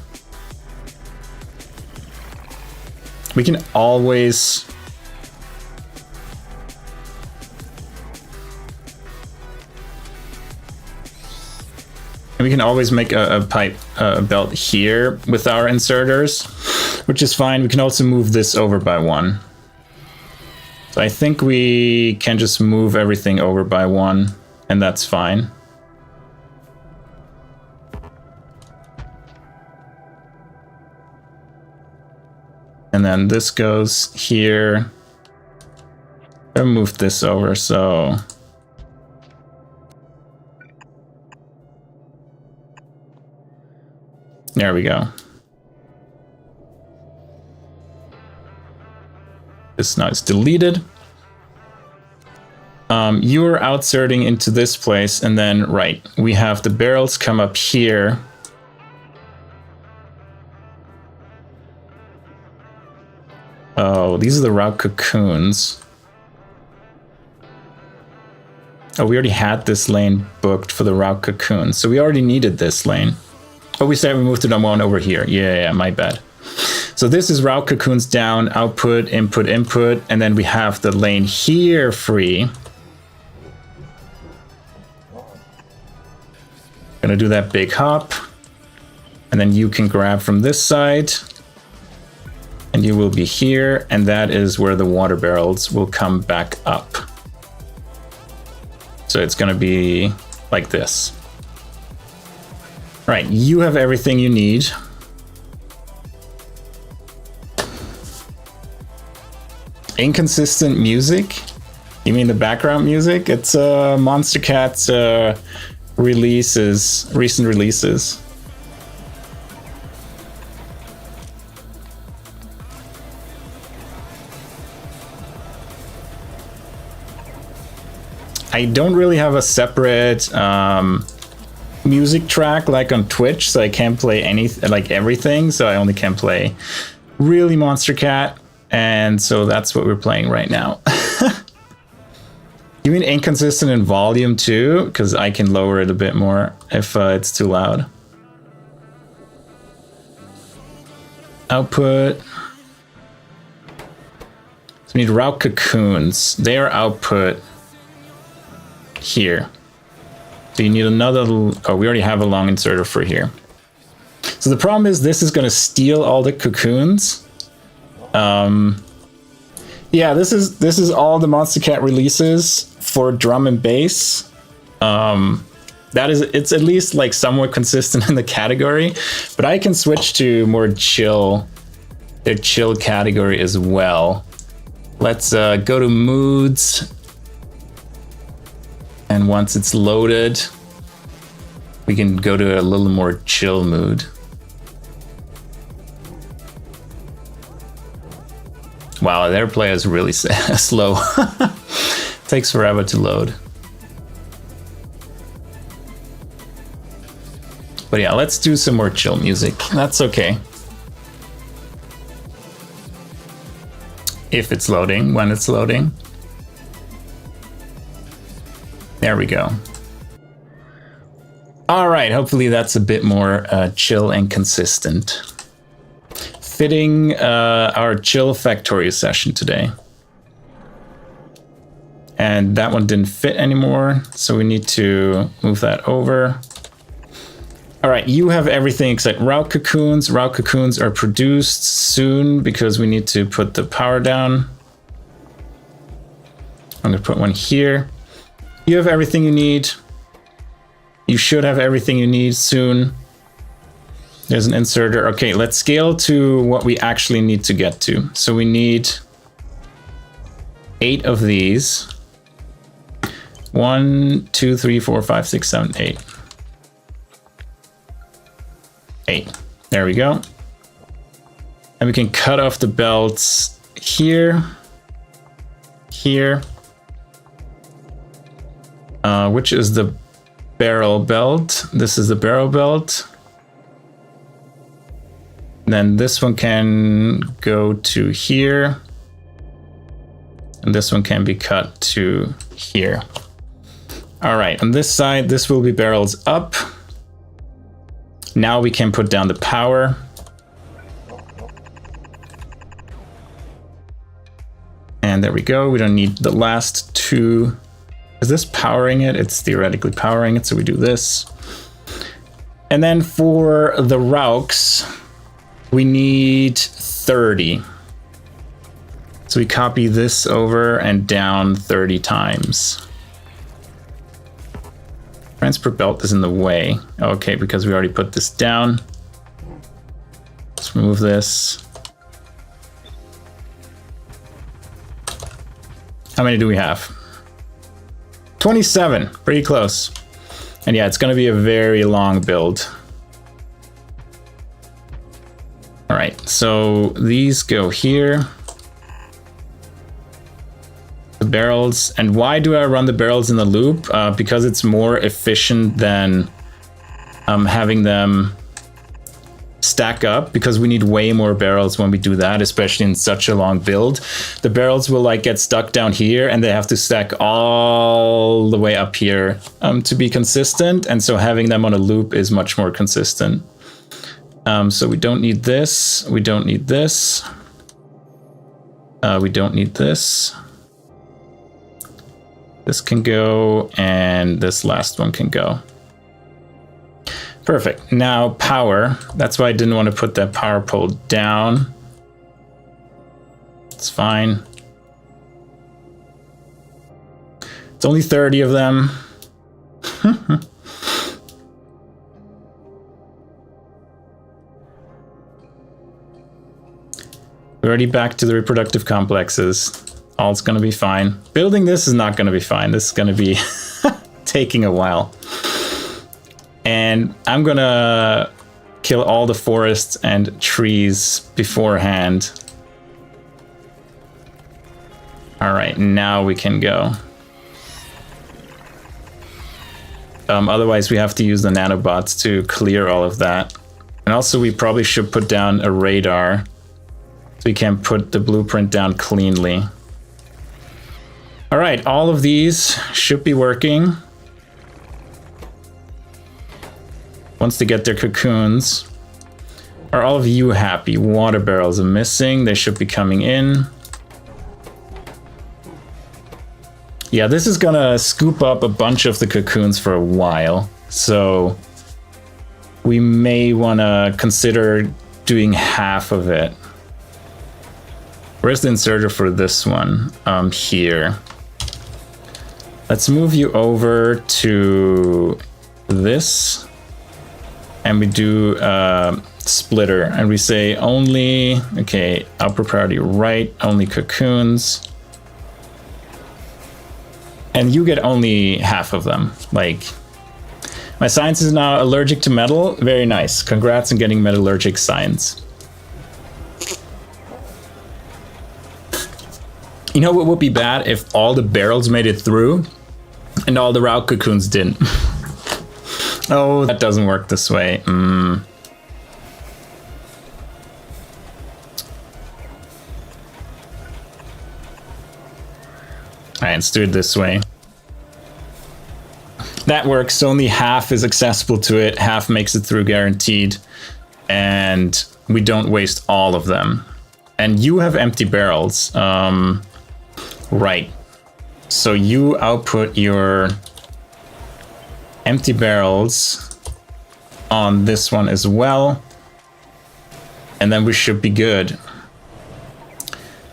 We can always make a pipe belt here with our inserters, which is fine. We can also move this over by 1. So I think we can just move everything over by 1, and that's fine. And then this goes here. I'll move this over, so there we go. This now is deleted. You're outserting into this place, and then, right, we have the barrels come up here. Oh, these are the Vrauks cocoons. Oh, we already had this lane booked for the Vrauks cocoons, so we already needed this lane. Oh, we said we moved to the one over here. Yeah, my bad. So this is Vrauks cocoons down, output, input, input, and then we have the lane here free. Gonna do that big hop, and then you can grab from this side, and you will be here, and that is where the water barrels will come back up. So it's gonna be like this. Right, you have everything you need. Inconsistent music? You mean the background music? It's Monster Cat's recent releases. I don't really have a separate music track like on Twitch, so I can't play everything, so I only can play really Monster Cat, and so that's what we're playing right now. You mean inconsistent in volume too? Because I can lower it a bit more if it's too loud. Output. So we need Vrauks cocoons. They are output here. So you need another, oh, we already have a long inserter for here. So the problem is this is going to steal all the cocoons. Yeah, this is all the Monster Cat releases for drum and bass. It's at least like somewhat consistent in the category, but I can switch to more chill, their chill category as well. Let's go to moods. And once it's loaded, we can go to a little more chill mood. Wow, their play is really slow. Takes forever to load. But yeah, let's do some more chill music. That's okay. If it's loading, when it's loading. There we go. All right, hopefully that's a bit more chill and consistent. Fitting our chill Factorio session today. And that one didn't fit anymore, so we need to move that over. All right, you have everything except Vrauks cocoons. Vrauks cocoons are produced soon because we need to put the power down. I'm gonna put one here. You have everything you need. You should have everything you need soon. There's an inserter. Okay, let's scale to what we actually need to get to. So we need 8 of these. 1, 2, 3, 4, 5, 6, 7, 8. 8. There we go. And we can cut off the belts here. Here. Which is the barrel belt. This is the barrel belt. Then this one can go to here. And this one can be cut to here. All right, on this side, this will be barrels up. Now we can put down the power. And there we go. We don't need the last 2. Is this powering it? It's theoretically powering it, so we do this. And then for the Vrauks, we need 30. So we copy this over and down 30 times. Transport belt is in the way. Okay, because we already put this down. Let's remove this. How many do we have? 27, pretty close. And yeah, it's gonna be a very long build. All right, so these go here. barrels. And why do I run the barrels in the loop? Because it's more efficient than having them stack up, because we need way more barrels when we do that, especially in such a long build. The barrels will like get stuck down here and they have to stack all the way up here to be consistent. And so having them on a loop is much more consistent. So we don't need this. We don't need this. We don't need this. This can go, and this last one can go. Perfect. Now power. That's why I didn't want to put that power pole down. It's fine. It's only 30 of them. We're already back to the reproductive complexes. All's gonna be fine. Building this is not gonna be fine. This is gonna be taking a while. And I'm gonna kill all the forests and trees beforehand. All right, now we can go. Otherwise we have to use the nanobots to clear all of that. And also we probably should put down a radar so we can put the blueprint down cleanly. All right, all of these should be working. Once they get their cocoons. Are all of you happy? Water barrels are missing. They should be coming in. Yeah, this is gonna scoop up a bunch of the cocoons for a while. So we may wanna consider doing half of it. Where's the inserter for this one? Here. Let's move you over to this. And we do splitter, and we say only, okay, upper priority right, only cocoons. And you get only half of them. Like, my science is now allergic to metal. Very nice. Congrats on getting metallurgic science. You know what would be bad? If all the barrels made it through and all the Vrauks cocoons didn't. Oh, that doesn't work this way. All right, let's do it this way. That works. Only half is accessible to it. Half makes it through guaranteed. And we don't waste all of them. And you have empty barrels. Right. So you output your empty barrels on this one as well. And then we should be good.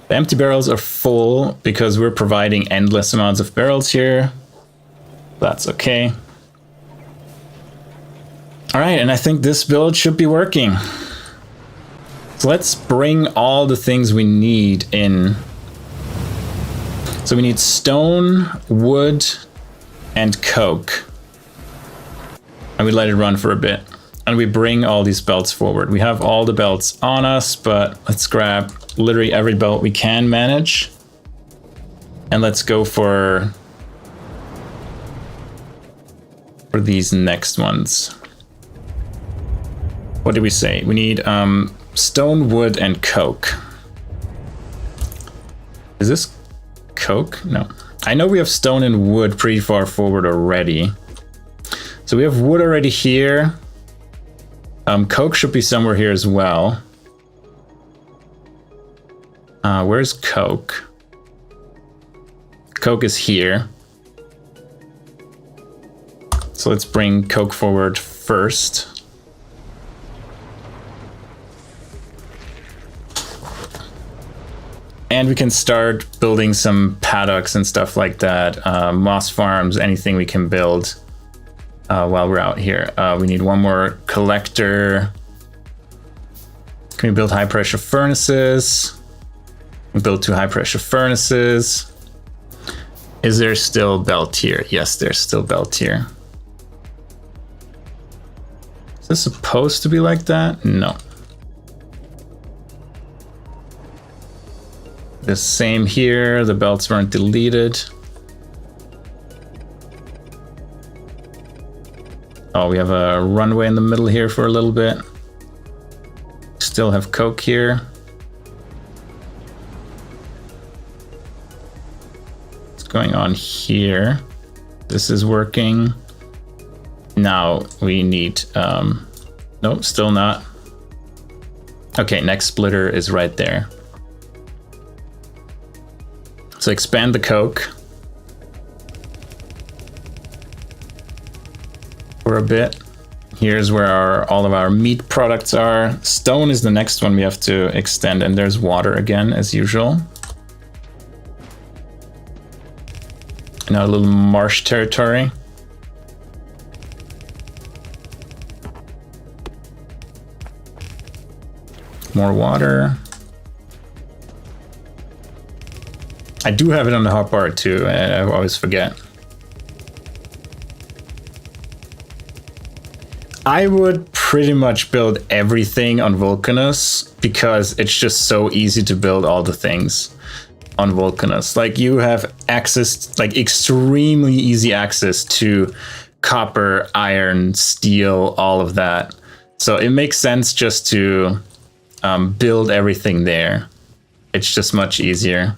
The empty barrels are full because we're providing endless amounts of barrels here. That's okay. All right, and I think this build should be working. So let's bring all the things we need in. So we need stone, wood, and coke. And we let it run for a bit. And we bring all these belts forward. We have all the belts on us, but let's grab literally every belt we can manage. And let's go for these next ones. What did we say? We need stone, wood, and coke. Is this coke? No. I know we have stone and wood pretty far forward already. So we have wood already here. Coke should be somewhere here as well. Where's coke? Coke is here. So let's bring coke forward first. And we can start building some paddocks and stuff like that. Moss farms, anything we can build while we're out here. We need one more collector. Can we build high pressure furnaces? We build 2 high pressure furnaces. Is there still belt here? Yes, there's still belt here. Is this supposed to be like that? No. The same here, the belts weren't deleted. Oh, we have a runway in the middle here for a little bit. Still have coke here. What's going on here? This is working. Now we need, nope, still not. Okay, next splitter is right there. So expand the coke for a bit. Here's where all of our meat products are. Stone is the next one we have to extend, and there's water again as usual. Now a little marsh territory. More water. I do have it on the hotbar too, and I always forget. I would pretty much build everything on Vulcanus because it's just so easy to build all the things on Vulcanus. Like you have access, like extremely easy access to copper, iron, steel, all of that. So it makes sense just to build everything there. It's just much easier.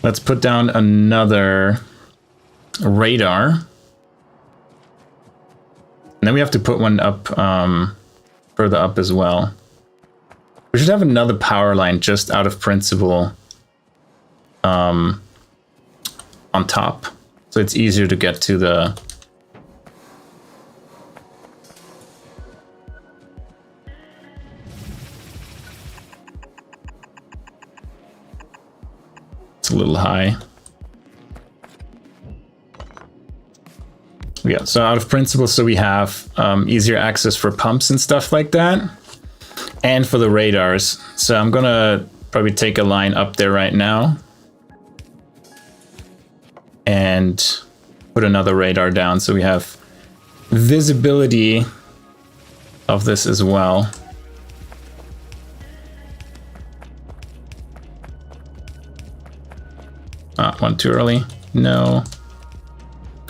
Let's put down another radar. And then we have to put one up further up as well. We should have another power line just out of principle on top. So it's easier to get to the... It's a little high. Yeah, so out of principle, so we have easier access for pumps and stuff like that, and for the radars. So I'm gonna probably take a line up there right now and put another radar down so we have visibility of this as well. One too early? No.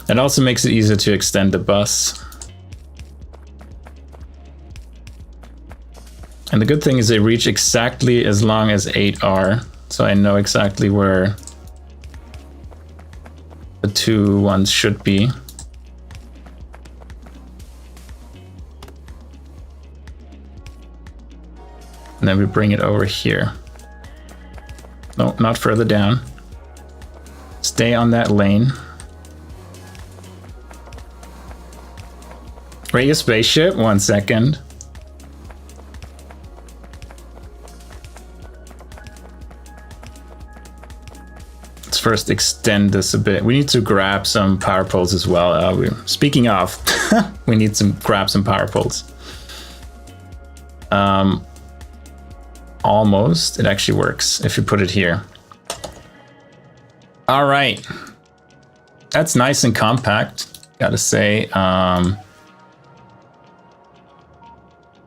It also makes it easier to extend the bus. And the good thing is they reach exactly as long as 8R, so I know exactly where the two ones should be. And then we bring it over here. No, not further down. Stay on that lane. Rate your spaceship, 1 second. Let's first extend this a bit. We need to grab some power poles as well. Speaking of, we need to grab some power poles. Almost. It actually works if you put it here. All right. That's nice and compact, gotta say.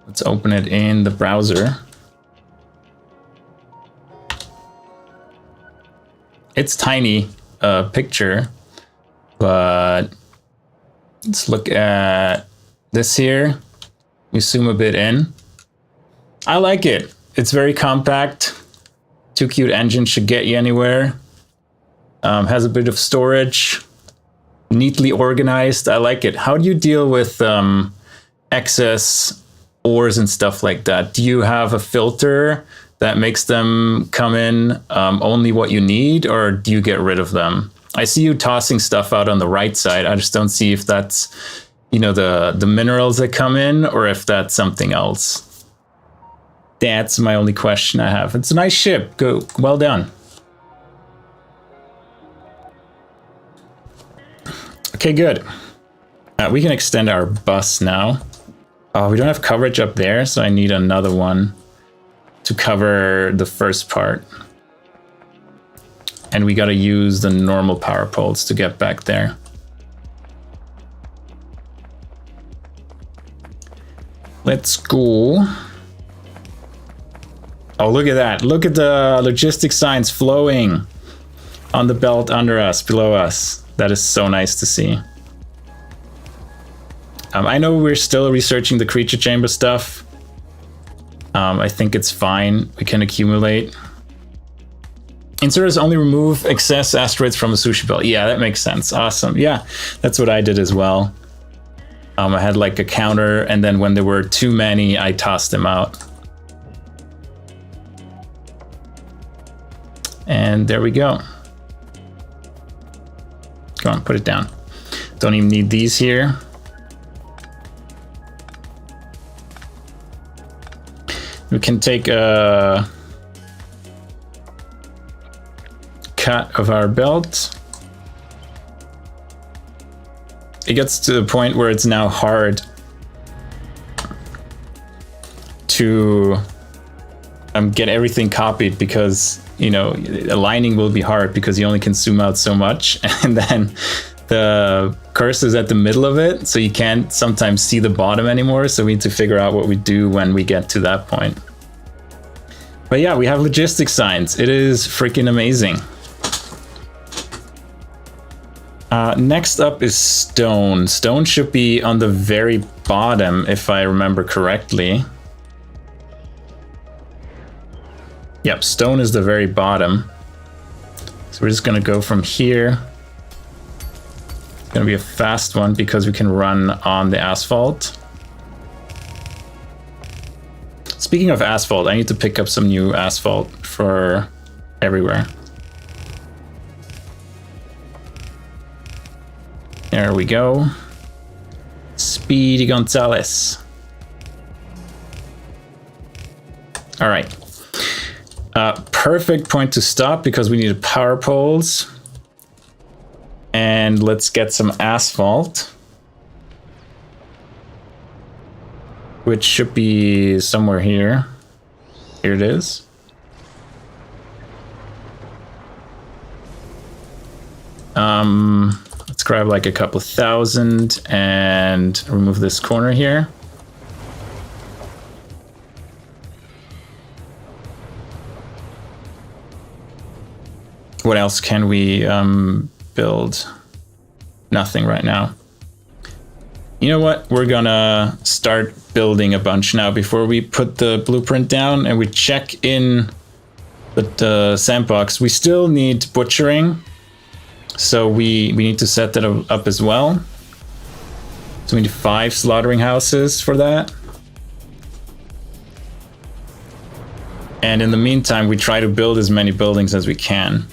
Let's open it in the browser. It's tiny picture, but let's look at this here. We zoom a bit in. I like it. It's very compact. 2 cute engines should get you anywhere. Has a bit of storage. Neatly organized. I like it. How do you deal with excess ores and stuff like that? Do you have a filter that makes them come in only what you need, or do you get rid of them? I see you tossing stuff out on the right side. I just don't see if that's, you know, the minerals that come in, or if that's something else. That's my only question I have. It's a nice ship. Go, well done. Okay, good. We can extend our bus now. Oh, we don't have coverage up there, so I need another one to cover the first part. And we gotta use the normal power poles to get back there. Let's go. Oh, look at that. Look at the logistics signs flowing on the belt under us, below us. That is so nice to see. I know we're still researching the creature chamber stuff. I think it's fine. We can accumulate. Inserters only remove excess asteroids from a sushi belt. Yeah, that makes sense. Awesome. Yeah, that's what I did as well. I had like a counter, and then when there were too many, I tossed them out. And there we go. Come on, put it down. Don't even need these here. We can take a cut of our belt. It gets to the point where it's now hard to get everything copied, because, you know, aligning will be hard because you only can zoom out so much, and then the cursor is at the middle of it, so you can't sometimes see the bottom anymore. So we need to figure out what we do when we get to that point. But yeah, we have logistics signs. It is freaking amazing. Next up is stone. Stone should be on the very bottom, if I remember correctly. Yep, stone is the very bottom. So we're just gonna go from here. It's gonna be a fast one because we can run on the asphalt. Speaking of asphalt, I need to pick up some new asphalt for everywhere. There we go. Speedy Gonzalez. All right. Perfect point to stop because we need power poles. And let's get some asphalt, which should be somewhere here. Here it is. Let's grab like a couple thousand and remove this corner here. What else can we build? Nothing right now. You know what? We're gonna start building a bunch now before we put the blueprint down and we check in the sandbox. We still need butchering, so we need to set that up as well. So we need 5 slaughtering houses for that. And in the meantime, we try to build as many buildings as we can.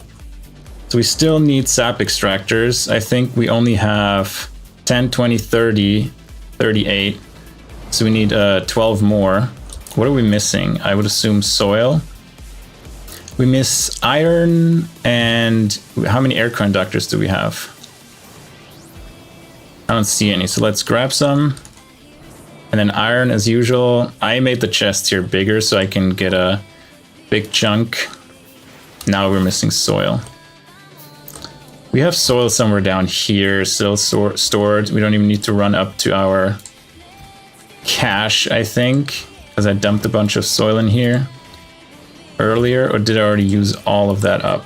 So we still need sap extractors. I think we only have 10, 20, 30, 38. So we need 12 more. What are we missing? I would assume soil. We miss iron, and how many air conductors do we have? I don't see any, so let's grab some. And then iron as usual. I made the chest here bigger so I can get a big chunk. Now we're missing soil. We have soil somewhere down here still stored. We don't even need to run up to our cache, I think, because I dumped a bunch of soil in here earlier, or did I already use all of that up?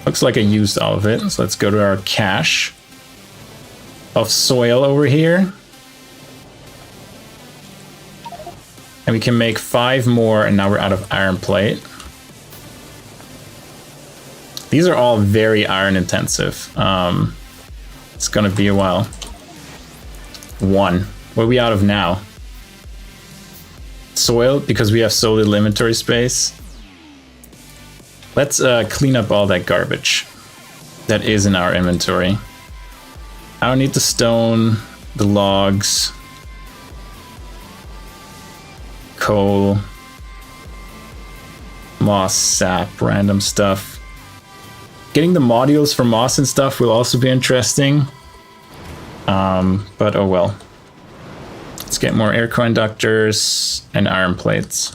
Looks like I used all of it, so let's go to our cache of soil over here. And we can make 5 more, and now we're out of iron plate. These are all very iron intensive. It's gonna be a while. 1. What are we out of now? Soil, because we have so little inventory space. Let's clean up all that garbage that is in our inventory. I don't need the stone, the logs, coal, moss, sap, random stuff. Getting the modules for moss and stuff will also be interesting. But oh well. Let's get more air conductors and iron plates.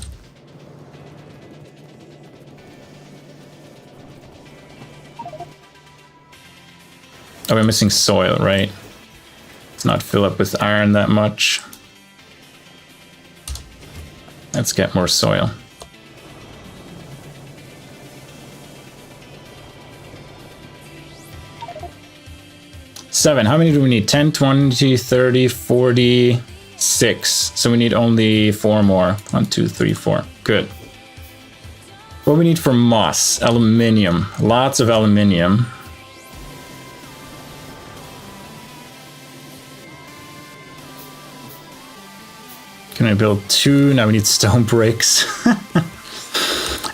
Oh, we're missing soil, right? Let's not fill up with iron that much. Let's get more soil. Seven. How many do we need? 10, 20, 30, 46. So we need only 4 more. 1, 2, 3, 4. Good. What we need for moss? Aluminium. Lots of aluminium. Can I build 2? Now we need stone bricks.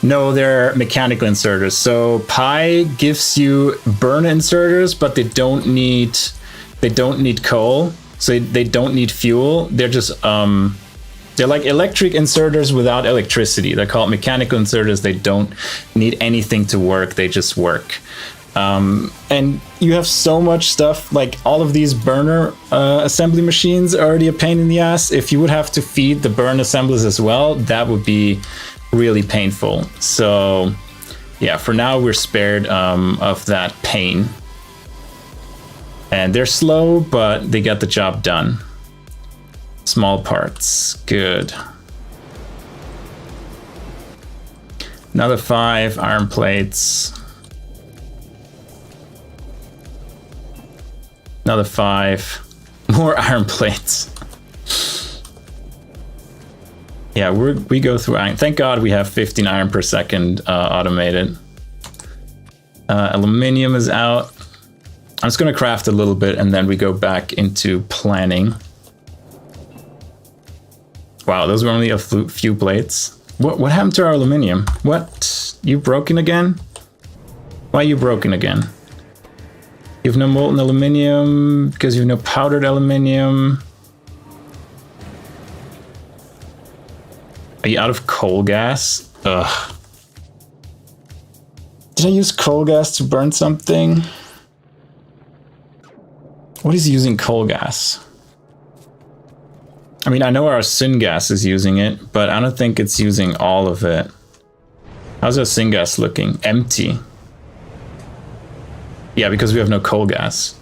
No, they're mechanical inserters. So Pi gives you burn inserters, but they don't need coal. So they don't need fuel. They're just they're like electric inserters without electricity. They're called mechanical inserters. They don't need anything to work. They just work. And you have so much stuff, like all of these burner assembly machines are already a pain in the ass. If you would have to feed the burn assemblies as well, that would be really painful. So yeah, for now we're spared of that pain. And they're slow, but they get the job done. Small parts, good. Another 5 iron plates. Another 5 more iron plates. Yeah, we go through iron. Thank God we have 15 iron per second automated. Aluminium is out. I'm just gonna craft a little bit and then we go back into planning. Wow, those were only a few plates. What happened to our aluminium? What? You broken again? Why are you broken again? You have no molten aluminium because you have no powdered aluminium. Are you out of coal gas? Ugh. Did I use coal gas to burn something? What is using coal gas? I mean, I know our syngas is using it, but I don't think it's using all of it. How's our syngas looking? Empty. Yeah, because we have no coal gas.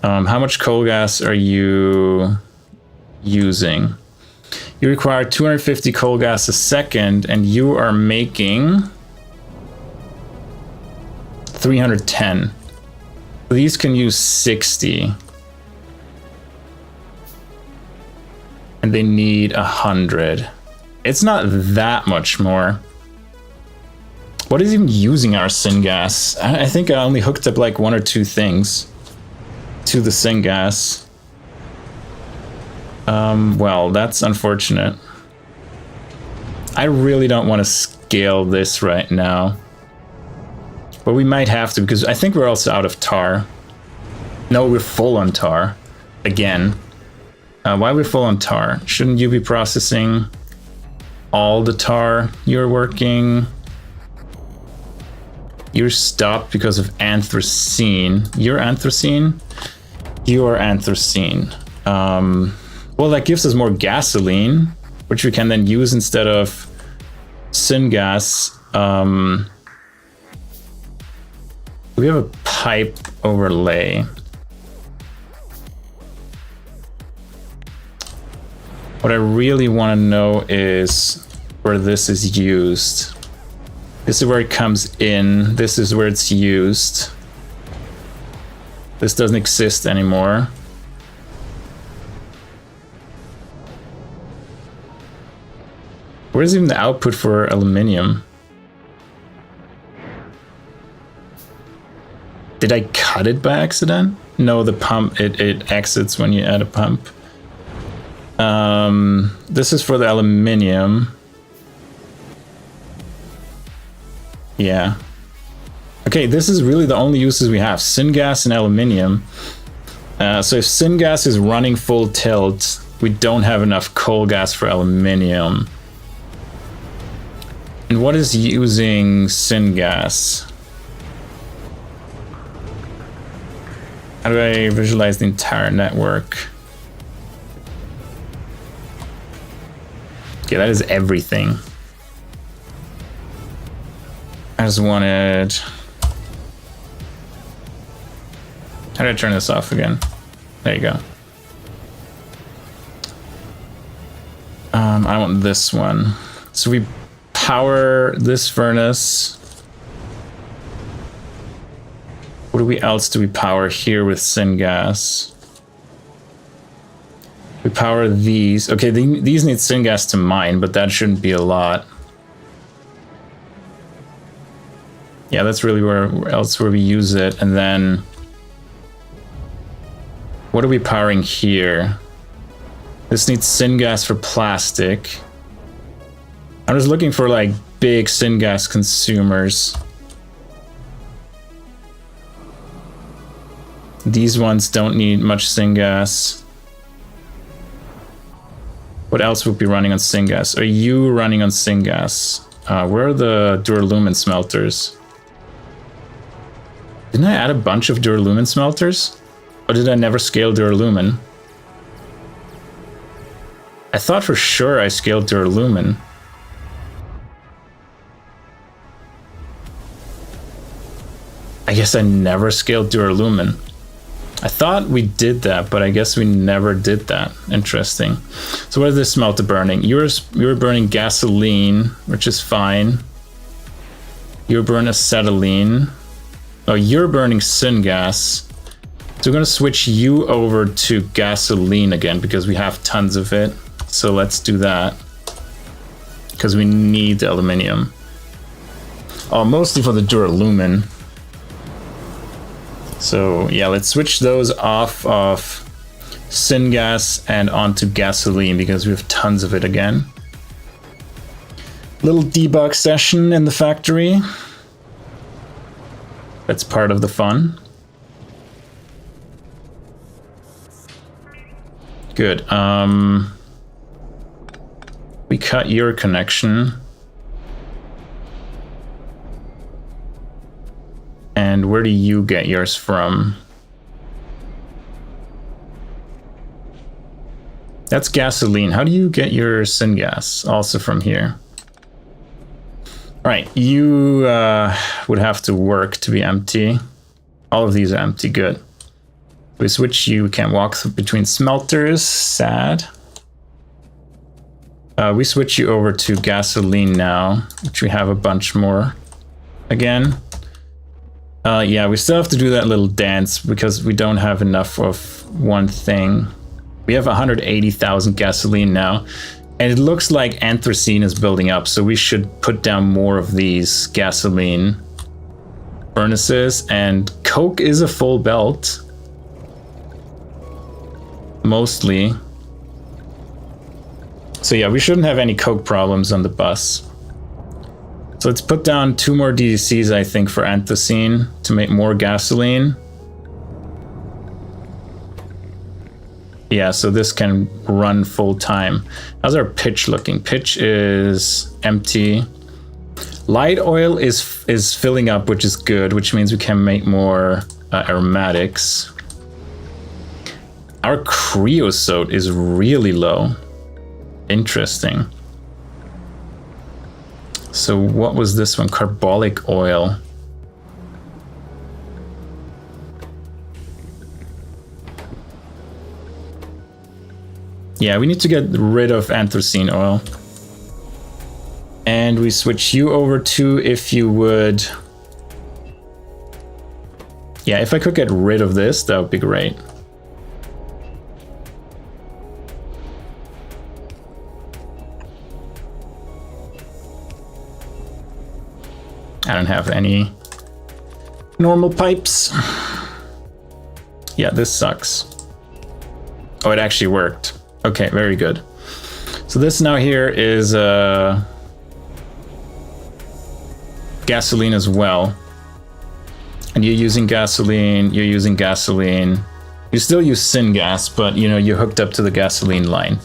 How much coal gas are you using? You require 250 coal gas a second, and you are making 310. These can use 60. And they need 100. It's not that much more. What is even using our syngas? I think I only hooked up like 1 or 2 things to the syngas. Well, that's unfortunate. I really don't want to scale this right now. But we might have to, because I think we're also out of tar. No, we're full on tar. Again. Why are we full on tar? Shouldn't you be processing all the tar you're working? You're stopped because of anthracene. You're anthracene? You are anthracene. Well, that gives us more gasoline, which we can then use instead of syngas. We have a pipe overlay. What I really want to know is where this is used. This is where it comes in. This is where it's used. This doesn't exist anymore. Where's even the output for aluminium? Did I cut it by accident? No, the pump, it exits when you add a pump. This is for the aluminium. Yeah. Okay, this is really the only uses we have. Syngas and aluminium. So if syngas is running full tilt, we don't have enough coal gas for aluminium. And what is using syngas? How do I visualize the entire network? Okay, that is everything. I just wanted... How do I turn this off again? There you go. I want this one. So we power this furnace. What else do we power here with syngas? We power these. Okay, these need syngas to mine, but that shouldn't be a lot. Yeah, that's really where we use it. And then what are we powering here? This needs syngas for plastic. I'm just looking for like big syngas consumers. These ones don't need much syngas. What else would be running on syngas? Are you running on syngas? Where are the duralumin smelters? Didn't I add a bunch of duralumin smelters? Or did I never scale duralumin? I thought for sure I scaled duralumin. I guess I never scaled duralumin. I thought we did that, but I guess we never did that. Interesting. So what is this smelter burning? You were burning gasoline, which is fine. You were burning acetylene. Oh, you're burning syngas. So we're gonna switch you over to gasoline again because we have tons of it. So let's do that. Because we need the aluminium. Oh, mostly for the duralumin. So yeah, let's switch those off of syngas and onto gasoline because we have tons of it again. Little debug session in the factory. That's part of the fun. Good. We cut your connection. And where do you get yours from? That's gasoline. How do you get your syngas? Also from here. All right, you would have to work to be empty. All of these are empty, good. We switch you, can't walk between smelters, sad. We switch you over to gasoline now, which we have a bunch more again. Yeah, we still have to do that little dance because we don't have enough of one thing. We have 180,000 gasoline now, and it looks like anthracene is building up, so we should put down more of these gasoline furnaces, and coke is a full belt. Mostly. So yeah, we shouldn't have any coke problems on the bus. So let's put down 2 more DDCs, I think, for anthracene to make more gasoline. Yeah, so this can run full time. How's our pitch looking? Pitch is empty. Light oil is filling up, which is good, which means we can make more aromatics. Our creosote is really low. Interesting. So what was this one? Carbolic oil. Yeah, we need to get rid of anthracene oil. And we switch you over to, if you would... Yeah, if I could get rid of this, that would be great. I don't have any normal pipes. Yeah, this sucks. Oh, it actually worked. Okay, very good. So this now here is gasoline as well. And you're using gasoline, you're using gasoline. You still use syngas, but you know, you're hooked up to the gasoline line,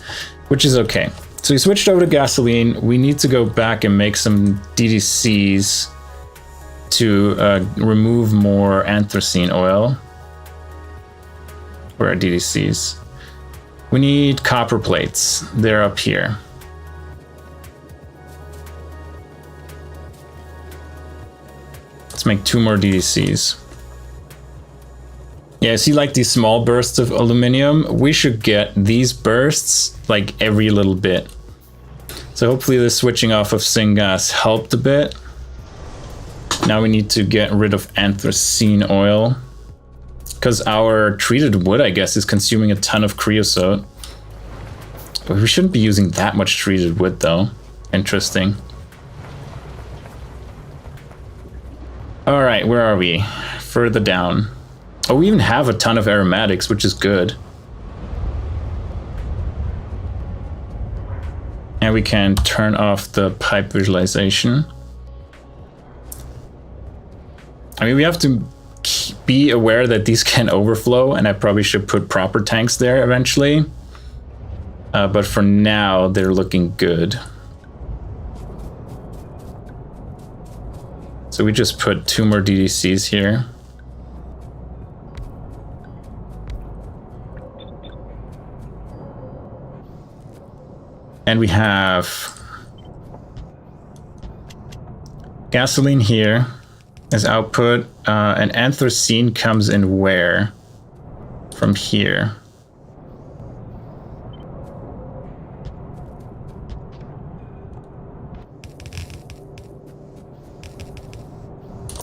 which is okay. So we switched over to gasoline. We need to go back and make some DDCs to remove more anthracene oil. Where are DDCs? We need copper plates. They're up here. Let's make 2 more DDCs. Yeah, see, like these small bursts of aluminum? We should get these bursts like every little bit. So hopefully the switching off of syngas helped a bit. Now we need to get rid of anthracene oil, because our treated wood, I guess, is consuming a ton of creosote. But we shouldn't be using that much treated wood, though. Interesting. All right, where are we? Further down. Oh, we even have a ton of aromatics, which is good. And we can turn off the pipe visualization. I mean, we have to be aware that these can overflow, and I probably should put proper tanks there eventually. But for now, they're looking good. So we just put 2 more DDCs here. And we have gasoline here as output, and anthracene comes in where? From here.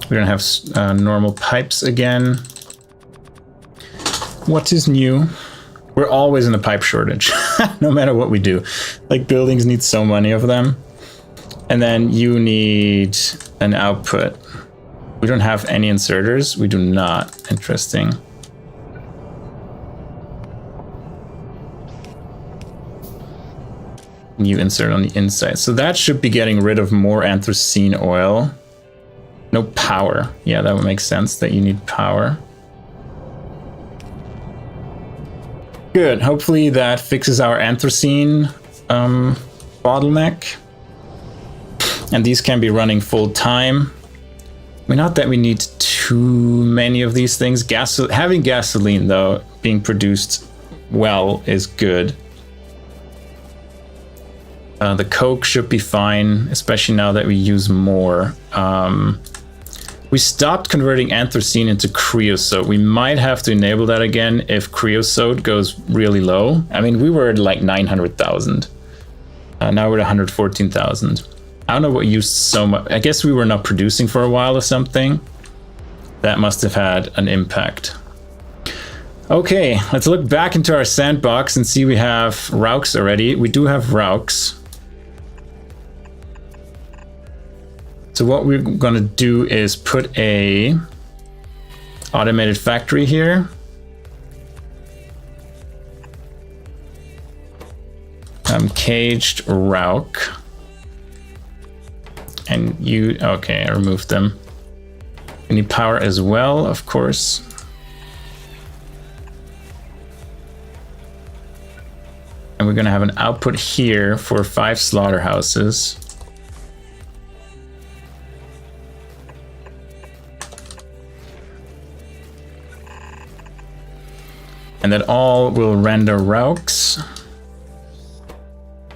We're gonna have normal pipes again. What is new? We're always in a pipe shortage, no matter what we do. Like, buildings need so many of them. And then you need an output. We don't have any inserters. We do not. Interesting. New insert on the inside. So that should be getting rid of more anthracene oil. No power. Yeah, that would make sense that you need power. Good. Hopefully that fixes our anthracene bottleneck. And these can be running full time. I mean, not that we need too many of these things. Having gasoline, though, being produced well is good. The coke should be fine, especially now that we use more. We stopped converting anthracene into creosote. We might have to enable that again if creosote goes really low. I mean, we were at like 900,000. Now we're at 114,000. I don't know what used so much. I guess we were not producing for a while or something. That must have had an impact. Okay, let's look back into our sandbox and see we have Vrauks already. We do have Vrauks. So what we're gonna do is put a automated factory here. Caged Vrauk. And you, okay, I removed them. We need power as well, of course. And we're gonna have an output here for 5 slaughterhouses. And that all will render Vrauks.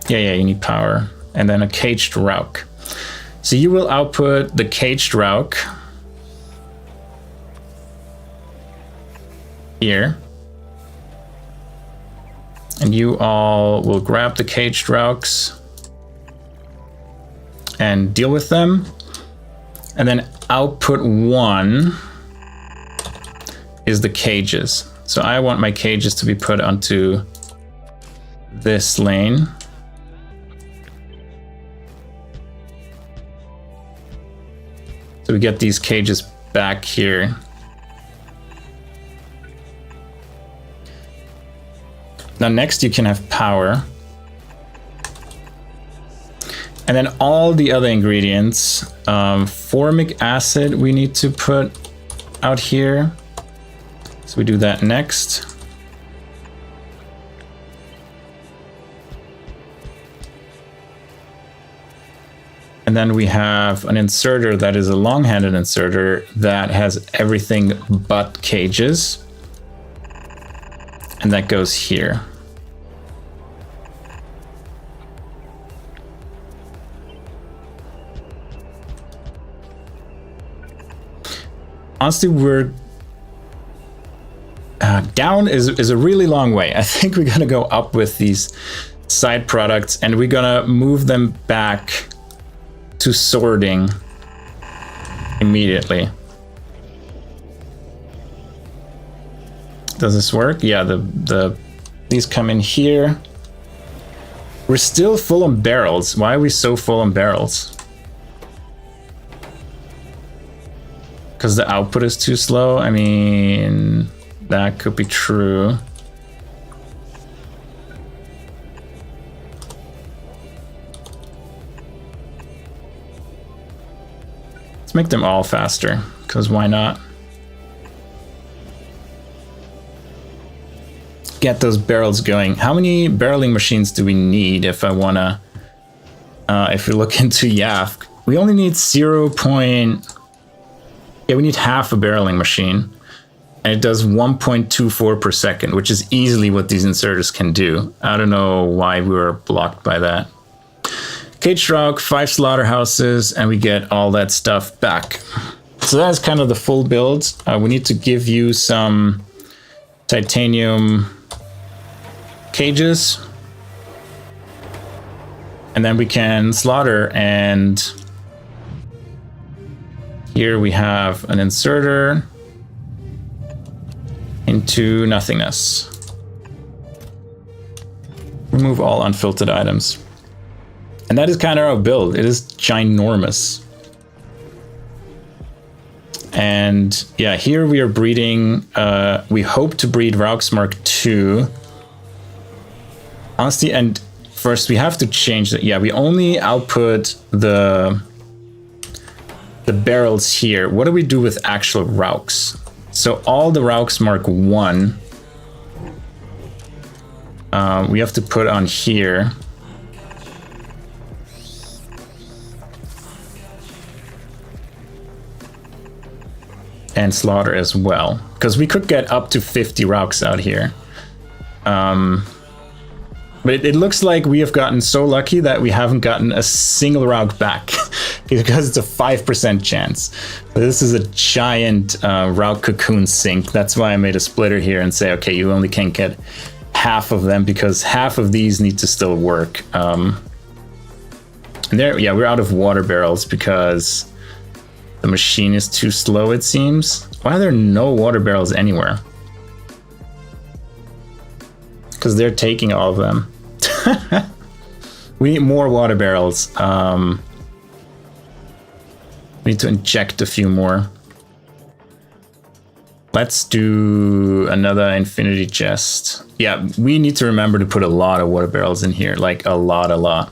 Yeah, you need power. And then a caged Vrauk. So you will output the caged Vrauk here. And you all will grab the caged Vrauks and deal with them. And then output 1 is the cages. So I want my cages to be put onto this lane. So we get these cages back here. Now next you can have power. And then all the other ingredients, formic acid we need to put out here. So we do that next. And then we have an inserter that is a long-handed inserter that has everything but cages. And that goes here. Honestly, we're down is a really long way. I think we're gonna go up with these side products, and we're gonna move them back to sorting immediately. Does this work? Yeah, these come in here. We're still full on barrels. Why are we so full on barrels? Because the output is too slow? I mean, that could be true. Let's make them all faster, because why not? Get those barrels going. How many barreling machines do we need if I wanna, if we look into YAF? We only need 0. Yeah, we need half a barreling machine. And it does 1.24 per second, which is easily what these inserters can do. I don't know why we were blocked by that. Cage Vrouk, 5 slaughterhouses, and we get all that stuff back. So that's kind of the full build. We need to give you some titanium cages. And then we can slaughter, and here we have an inserter into nothingness. Remove all unfiltered items. And that is kind of our build. It is ginormous. And yeah, here we are breeding, we hope to breed Vrauks Mark II. Honestly, and first we have to change that. Yeah, we only output the barrels here. What do we do with actual Vrauks? So all the Vrauks Mark I, we have to put on here. And slaughter as well, because we could get up to 50 Vrauks out here. But it looks like we have gotten so lucky that we haven't gotten a single Vrauk back because it's a 5% chance. But this is a giant Vrauk cocoon sink. That's why I made a splitter here and say, okay, you only can get half of them because half of these need to still work. And there, yeah, we're out of water barrels because the machine is too slow, it seems. Why are there no water barrels anywhere? Because they're taking all of them. We need more water barrels. We need to inject a few more. Let's do another infinity chest. Yeah, we need to remember to put a lot of water barrels in here, like a lot.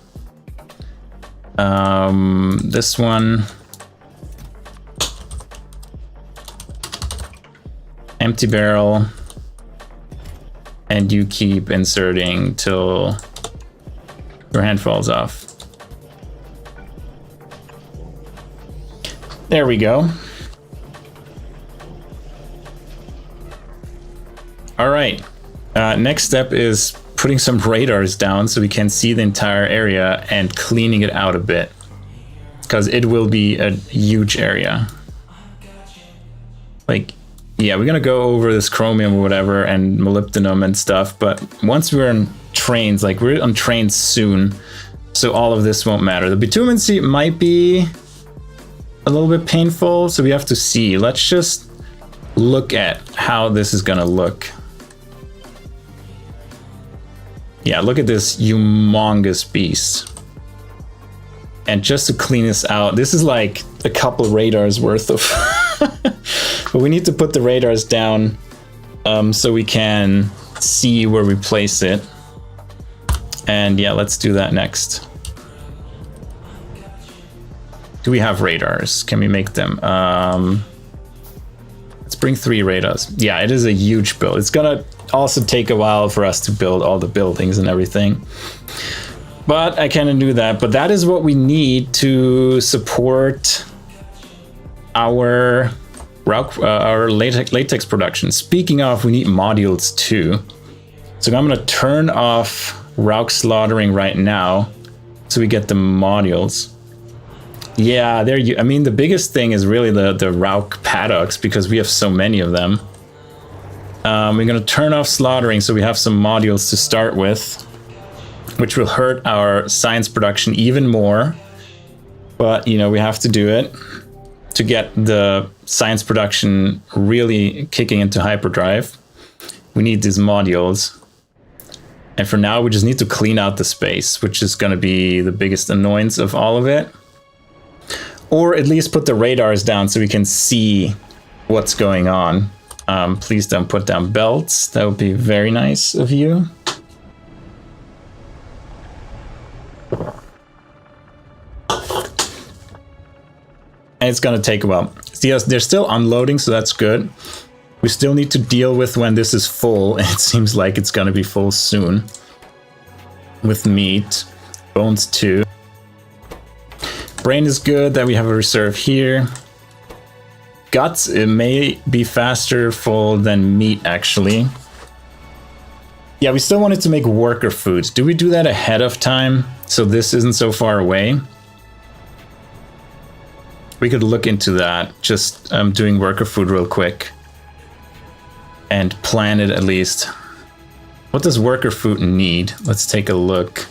This one. Empty barrel. And you keep inserting till your hand falls off. There we go. All right. Next step is putting some radars down so we can see the entire area and cleaning it out a bit, because it will be a huge area. Like, yeah, we're gonna go over this chromium or whatever and molybdenum and stuff, but once we're on trains, like we're on trains soon, so all of this won't matter. The bitumen seat might be a little bit painful, so we have to see. Let's just look at how this is gonna look. Yeah, look at this humongous beast. And just to clean this out, this is like a couple radars worth of but we need to put the radars down so we can see where we place it. And yeah, let's do that next. Do we have radars? Can we make them? Let's bring 3 radars. Yeah, it is a huge build. It's gonna also take a while for us to build all the buildings and everything. But I can do that. But that is what we need to support our latex production. Speaking of, we need modules too. So I'm gonna turn off Vrauk slaughtering right now so we get the modules. Yeah, there you. I mean, the biggest thing is really the Vrauk paddocks because we have so many of them. We're gonna turn off slaughtering so we have some modules to start with. which will hurt our science production even more. But, you know, we have to do it to get the science production really kicking into hyperdrive. We need these modules. And for now, we just need to clean out the space, which is going to be the biggest annoyance of all of it. Or at least put the radars down so we can see what's going on. Please don't put down belts. That would be very nice of you. And it's going to take a while. Yes, they're still unloading, so that's good. We still need to deal with when this is full. It seems like it's going to be full soon. With meat. Bones too. Brain is good that we have a reserve here. Guts, it may be faster full than meat, actually. Yeah, we still wanted to make worker food. Do we do that ahead of time so this isn't so far away? We could look into that, just doing worker food real quick. And plan it at least. What does worker food need? Let's take a look.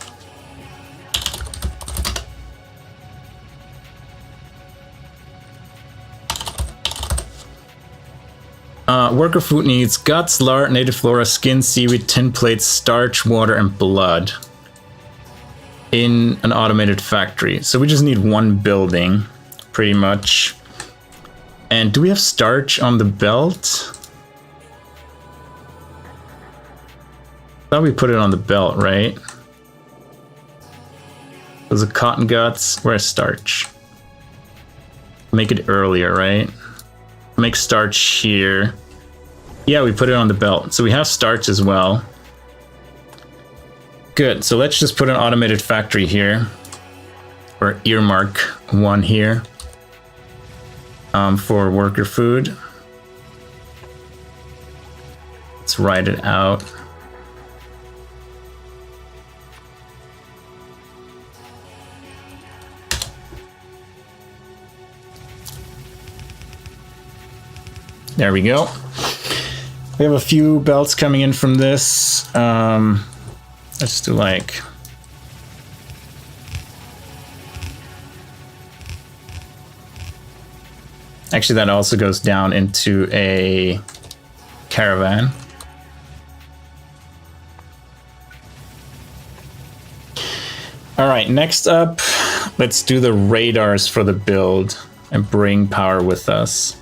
Worker food needs guts, lard, native flora, skin, seaweed, tin plates, starch, water, and blood. In an automated factory. So we just need one building, pretty much. And do we have starch on the belt? I thought we put it on the belt, right? Those are cotton guts. Where's starch? Make it earlier, right? Make starch here. Yeah, we put it on the belt. So we have starch as well. Good. So let's just put an automated factory here. Or earmark one here. For worker food. Let's write it out. There we go. We have a few belts coming in from this. Let's do like... Actually, that also goes down into a caravan. All right, next up, let's do the radars for the build and bring power with us.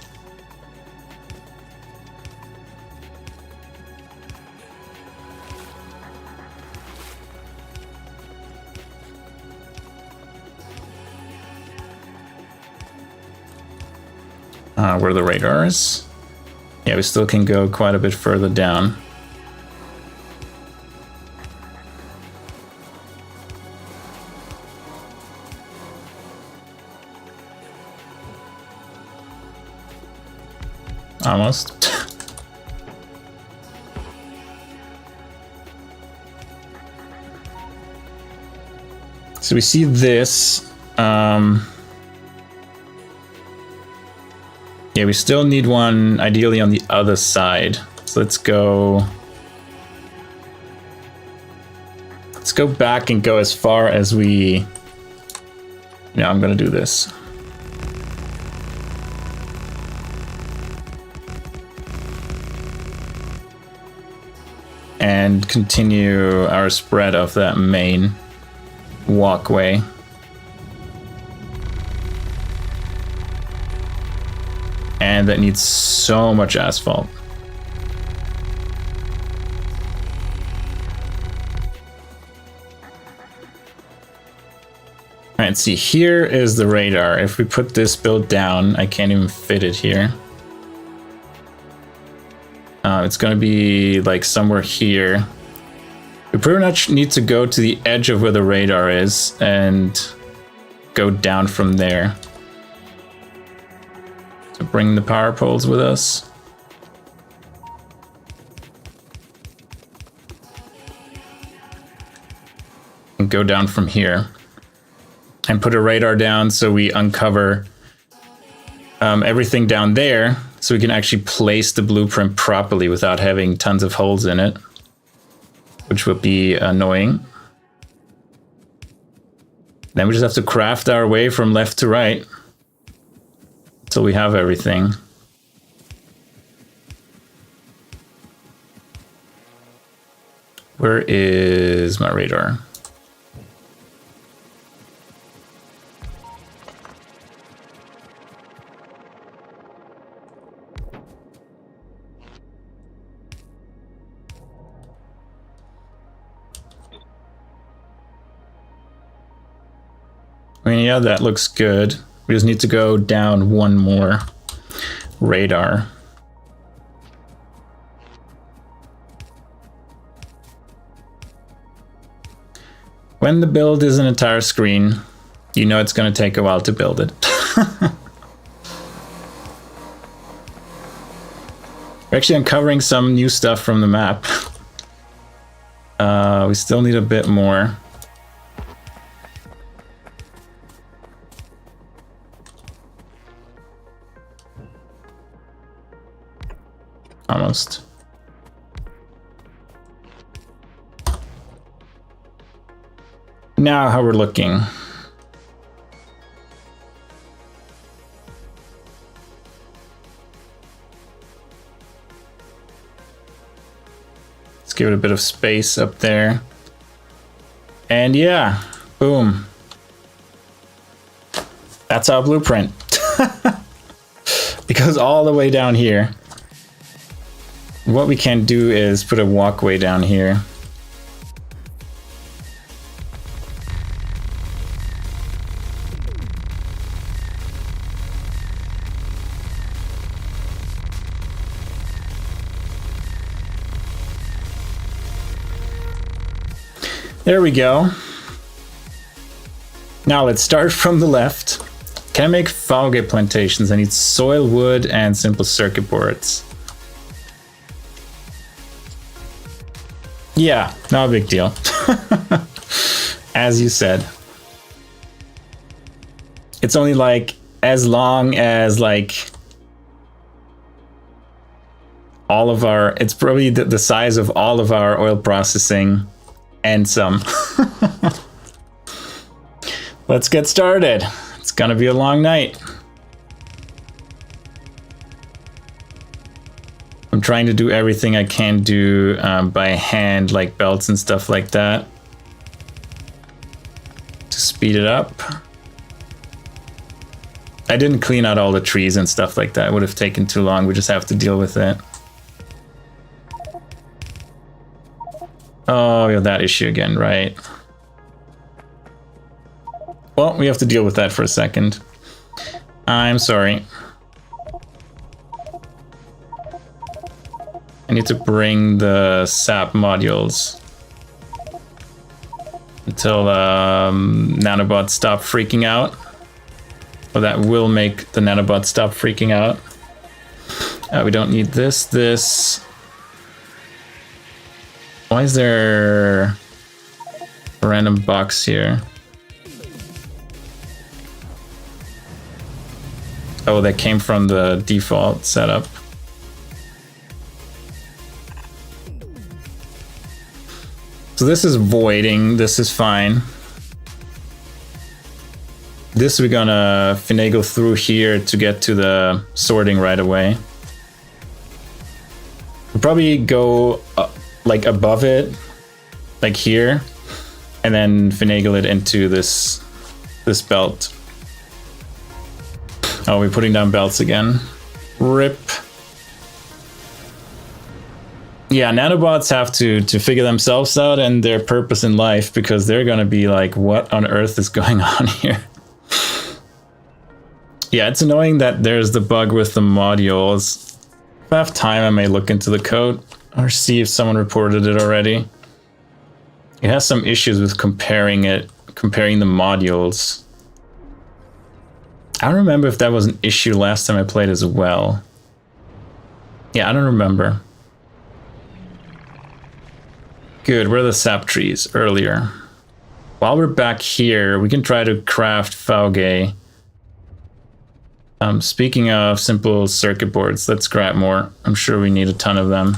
Where are the radars? Yeah, we still can go quite a bit further down. Almost. So we see this. Yeah, we still need one ideally on the other side. So let's go back and go as far as we... Yeah, I'm gonna do this. And continue our spread of that main walkway. And that needs so much asphalt. All right, see, here is the radar. If we put this build down, I can't even fit it here. It's gonna be like somewhere here. We pretty much need to go to the edge of where the radar is and go down from there. To bring the power poles with us. And go down from here. And put a radar down so we uncover everything down there so we can actually place the blueprint properly without having tons of holes in it. Which would be annoying. Then we just have to craft our way from left to right until we have everything. Where is my radar? I mean, yeah, that looks good. We just need to go down one more radar. When the build is an entire screen, you know it's going to take a while to build it. We're actually uncovering some new stuff from the map. We still need a bit more. Almost. Now how we're looking. Let's give it a bit of space up there. And yeah, boom. That's our blueprint. It goes all the way down here. What we can do is put a walkway down here. There we go. Now let's start from the left. Can I make Faugate plantations? I need soil, wood, and simple circuit boards. Yeah, not a big deal. As you said. It's only like as long as like all of our, it's probably the size of all of our oil processing and some. Let's get started. It's gonna be a long night. I'm trying to do everything I can do by hand, like belts and stuff like that, to speed it up. I didn't clean out all the trees and stuff like that. It would have taken too long. We just have to deal with it. Oh, we have that issue again, right? Well, we have to deal with that for a second. I'm sorry. I need to bring the SAP modules until Nanobots stop freaking out. Or that will make the Nanobots stop freaking out. We don't need this. Why is there a random box here? Oh, that came from the default setup. So this is voiding, this is fine. This we're gonna finagle through here to get to the sorting right away. We'll probably go like above it, like here, and then finagle it into this belt. Oh, we're putting down belts again. RIP. Yeah, Nanobots have to figure themselves out and their purpose in life, because they're gonna be like, what on earth is going on here? Yeah, it's annoying that there's the bug with the modules. If I have time, I may look into the code or see if someone reported it already. It has some issues with comparing the modules. I don't remember if that was an issue last time I played as well. Yeah, I don't remember. Good, where are the sap trees earlier? While we're back here, we can try to craft Faugate. Speaking of simple circuit boards, let's grab more. I'm sure we need a ton of them.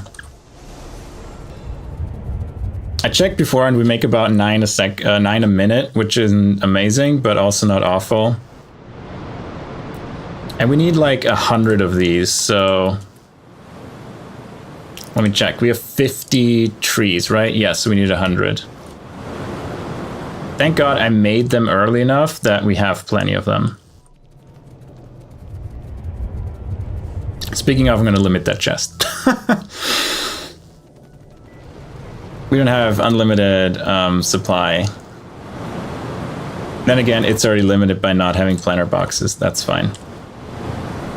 I checked before and we make about 9 a minute, which isn't amazing, but also not awful. And we need like 100 of these, so let me check. We have 50 trees, right? Yes, we need 100. Thank God I made them early enough that we have plenty of them. Speaking of, I'm going to limit that chest. We don't have unlimited supply. Then again, it's already limited by not having planter boxes. That's fine.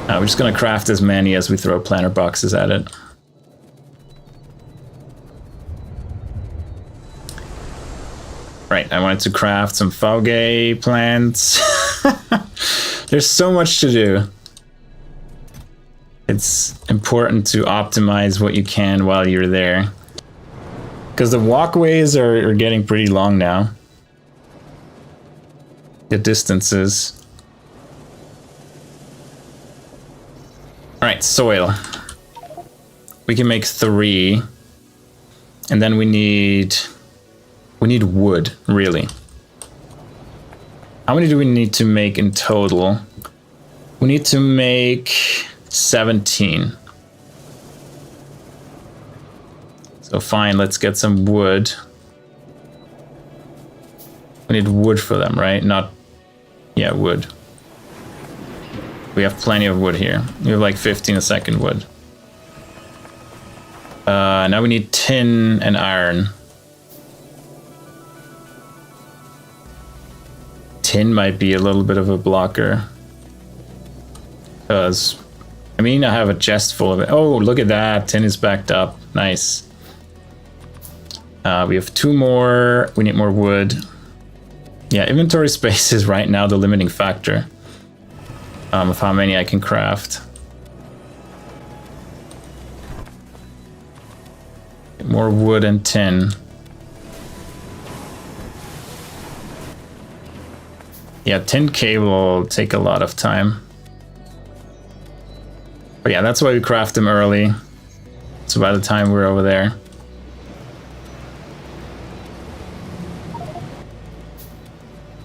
We're just going to craft as many as we throw planter boxes at it. Right, I wanted to craft some Fauge plants. There's so much to do. It's important to optimize what you can while you're there. Because the walkways are getting pretty long now. The distances. Alright, soil. We can make 3. And then we need wood, really. How many do we need to make in total? We need to make 17. So fine, let's get some wood. We need wood for them, right? Not... yeah, wood. We have plenty of wood here. We have like 15 a second wood. Now we need tin and iron. Tin might be a little bit of a blocker. Because, I mean, I have a chest full of it. Oh, look at that. Tin is backed up. Nice. We have 2 more. We need more wood. Yeah, inventory space is right now the limiting factor of how many I can craft. Get more wood and tin. Yeah, tin cable will take a lot of time. But yeah, that's why we craft them early. So by the time we're over there.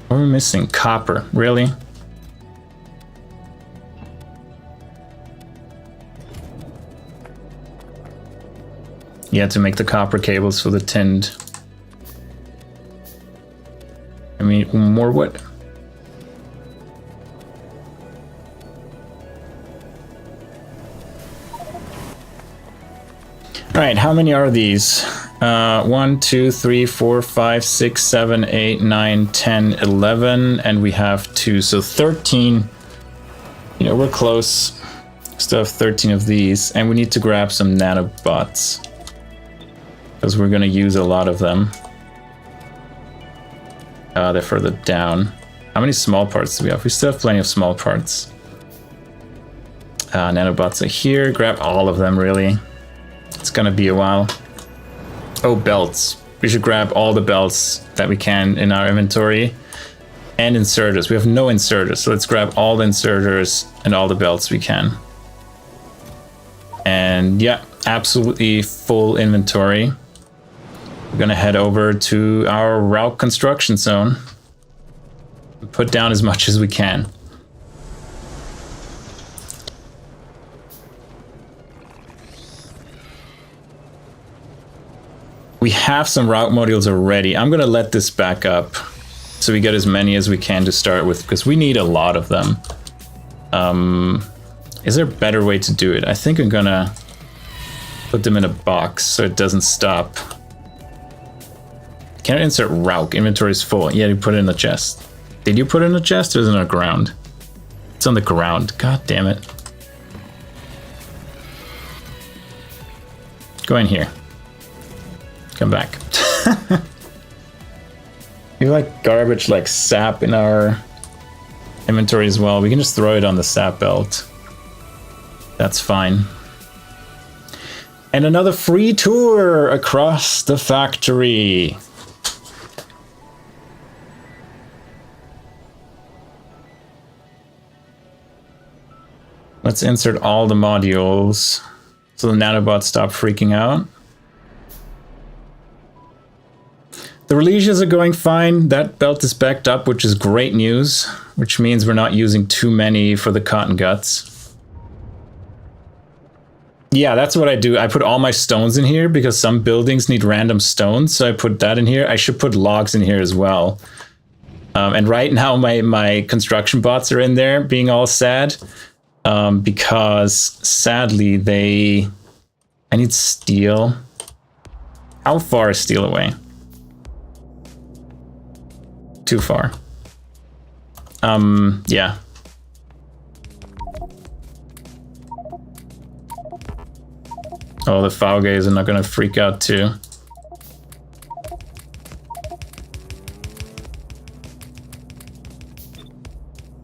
What are we missing? Copper. Really? Yeah, to make the copper cables for the tinned. I mean, more wood. Alright, how many are these? 1, 2, 3, 4, 5, 6, 7, 8, 9, 10, 11, and we have 2, so 13. You know, we're close. Still have 13 of these, and we need to grab some nanobots. Because we're going to use a lot of them. They're further down. How many small parts do we have? We still have plenty of small parts. Nanobots are here. Grab all of them, really. It's gonna be a while. Oh, belts. We should grab all the belts that we can in our inventory. And inserters. We have no inserters, so let's grab all the inserters and all the belts we can. And yeah, absolutely full inventory. We're gonna head over to our Vrauks construction zone. Put down as much as we can. We have some route modules already. I'm gonna let this back up so we get as many as we can to start with, because we need a lot of them. Is there a better way to do it? I think I'm gonna put them in a box so it doesn't stop. Can I insert Vrauks? Inventory is full. Yeah, you put it in the chest. Did you put it in the chest or is it on the ground? It's on the ground. God damn it. Go in here. Come back. We have like garbage like sap in our inventory as well. We can just throw it on the sap belt. That's fine. And another free tour across the factory. Let's insert all the modules so the nanobots stop freaking out. The releases are going fine. That belt is backed up, which is great news, which means we're not using too many for the cotton guts. Yeah, that's what I do. I put all my stones in here because some buildings need random stones, so I put that in here. I should put logs in here as well. And right now my construction bots are in there being all sad because sadly I need steel. How far is steel away? Too far. Yeah. Oh, the foul guys are not gonna freak out too.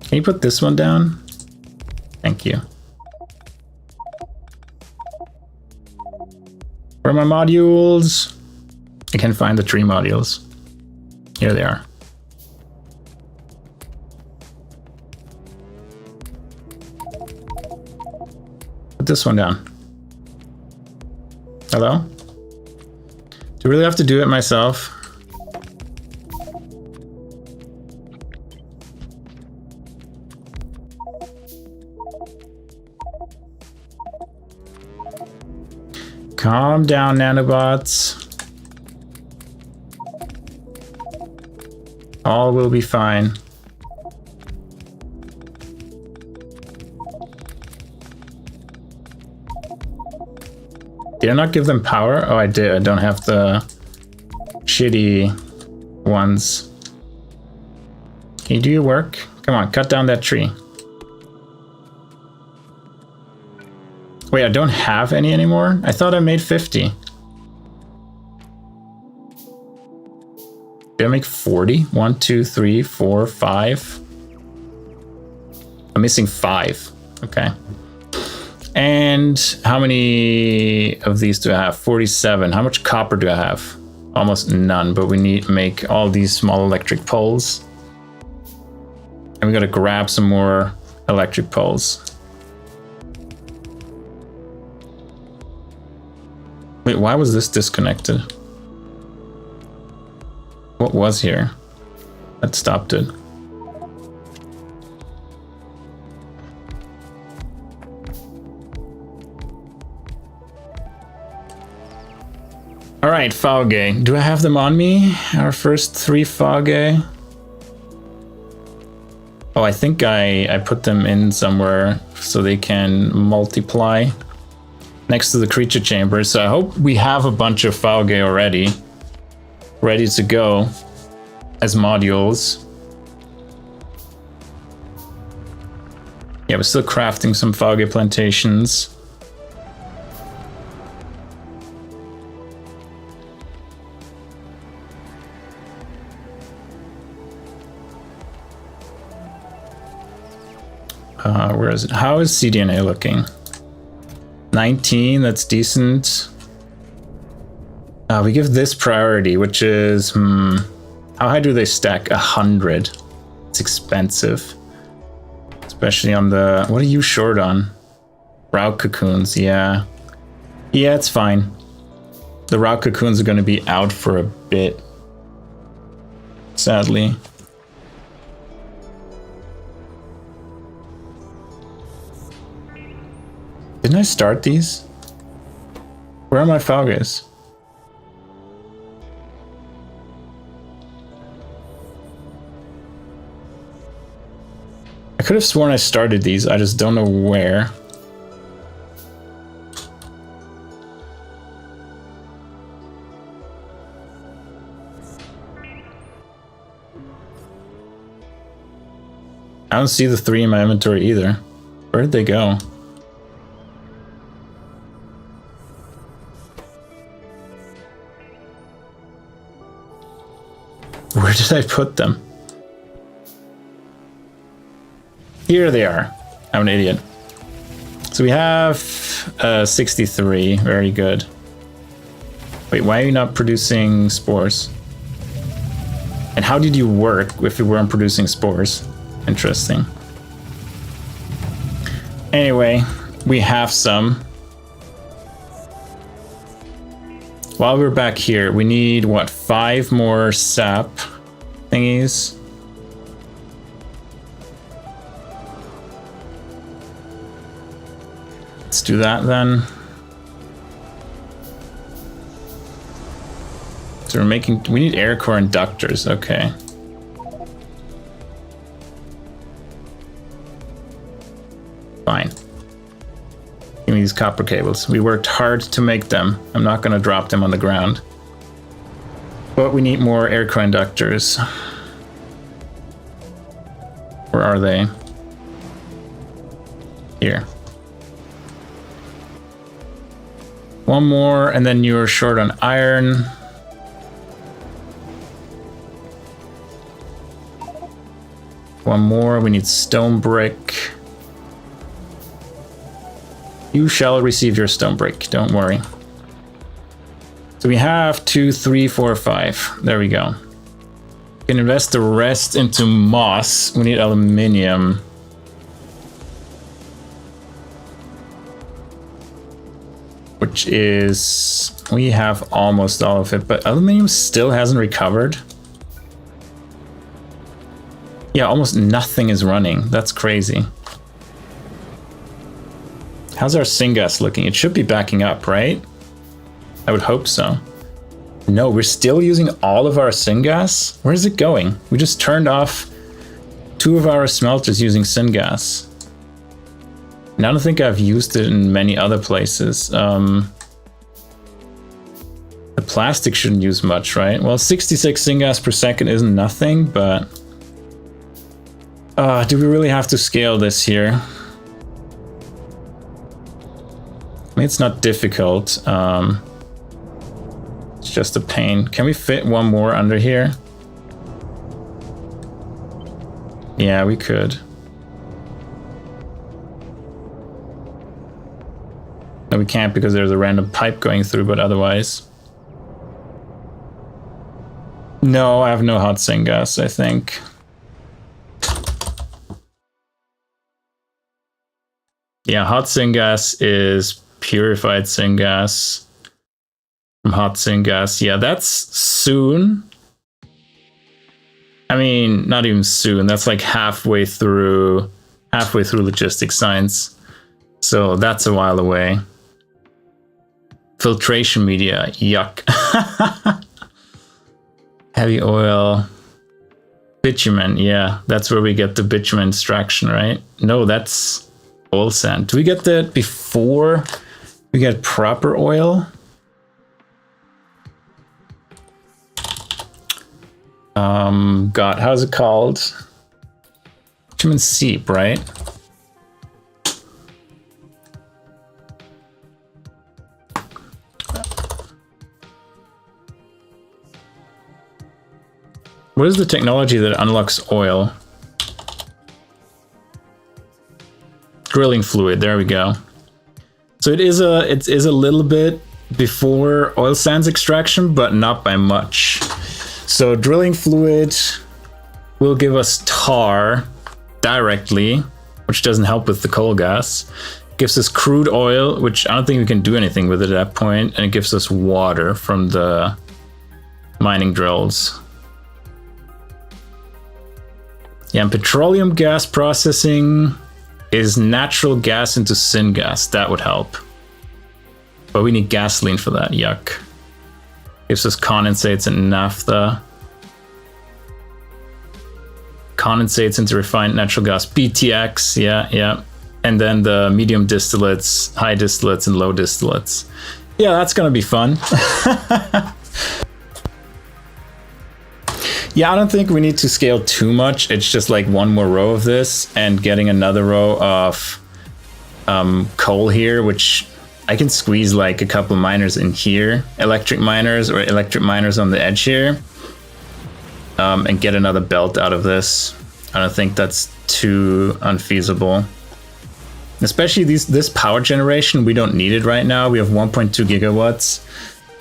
Can you put this one down? Thank you. Where are my modules? I can't find the tree modules. Here they are. Put this one down. Hello? Do I really have to do it myself? Calm down, nanobots. All will be fine. Did I not give them power? Oh, I did. I don't have the shitty ones. Can you do your work? Come on, cut down that tree. Wait, I don't have any anymore? I thought I made 50. Did I make 40? 1, 2, 3, 4, 5. I'm missing 5. Okay. And how many of these do I have? 47. How much copper do I have? Almost none, but we need to make all these small electric poles. And we gotta grab some more electric poles. Wait, why was this disconnected? What was here that stopped it? All right, Fauge. Do I have them on me? Our first 3 Fauge. Oh, I think I put them in somewhere so they can multiply next to the creature chamber. So I hope we have a bunch of Fauge already ready to go as modules. Yeah, we're still crafting some Fauge plantations. Where is it? How is CDNA looking? 19, that's decent. We give this priority, which is, how high do they stack? 100. It's expensive. Especially on the, what are you short on? Vrauks cocoons, yeah. Yeah, it's fine. The Vrauks cocoons are gonna be out for a bit. Sadly. Didn't I start these? Where are my Fauges? I could have sworn I started these, I just don't know where. I don't see the 3 in my inventory either. Where'd they go? Where did I put them? Here they are. I'm an idiot. So we have 63. Very good. Wait, why are you not producing spores? And how did you work if you weren't producing spores? Interesting. Anyway, we have some. while we're back here, we need, what, 5 more sap thingies? Let's do that then. So we're making, we need air core inductors, okay. Fine. Give me these copper cables. We worked hard to make them. I'm not gonna drop them on the ground. But we need more air core inductors. Where are they? Here. One more, and then you're short on iron. One more, we need stone brick. You shall receive your stone brick, don't worry. So we have 2, 3, 4, 5. There we go. We can invest the rest into moss. We need aluminium. Which is, we have almost all of it, but aluminium still hasn't recovered. Yeah, almost nothing is running. That's crazy. How's our syngas looking? It should be backing up, right? I would hope so. No, we're still using all of our syngas? Where is it going? We just turned off 2 of our smelters using syngas. And I don't think I've used it in many other places. The plastic shouldn't use much, right? Well, 66 syngas per second isn't nothing, but... do we really have to scale this here? I mean, it's not difficult. It's just a pain. Can we fit one more under here? Yeah, we could. No, we can't because there's a random pipe going through, but otherwise... No, I have no hot syngas, I think. Yeah, hot syngas is purified syngas from hot syngas. Yeah, that's soon. I mean, not even soon. That's like halfway through logistics science. So that's a while away. Filtration media, yuck. Heavy oil. Bitumen, yeah. That's where we get the bitumen extraction, right? No, that's oil sand. Do we get that before we get proper oil? God, how's it called? Bitumen seep, right? What is the technology that unlocks oil? Drilling fluid, there we go. So it is a little bit before oil sands extraction, but not by much. So drilling fluid will give us tar directly, which doesn't help with the coal gas. Gives us crude oil, which I don't think we can do anything with it at that point, and it gives us water from the mining drills. Yeah, and petroleum gas processing is natural gas into syngas. That would help. But we need gasoline for that, yuck. Gives us condensates and naphtha. Condensates into refined natural gas, BTX, yeah. And then the medium distillates, high distillates, and low distillates. Yeah, that's gonna be fun. Yeah, I don't think we need to scale too much. It's just like one more row of this and getting another row of coal here, which I can squeeze like a couple miners in here, electric miners on the edge here, and get another belt out of this. I don't think that's too unfeasible. Especially this power generation, we don't need it right now. We have 1.2 gigawatts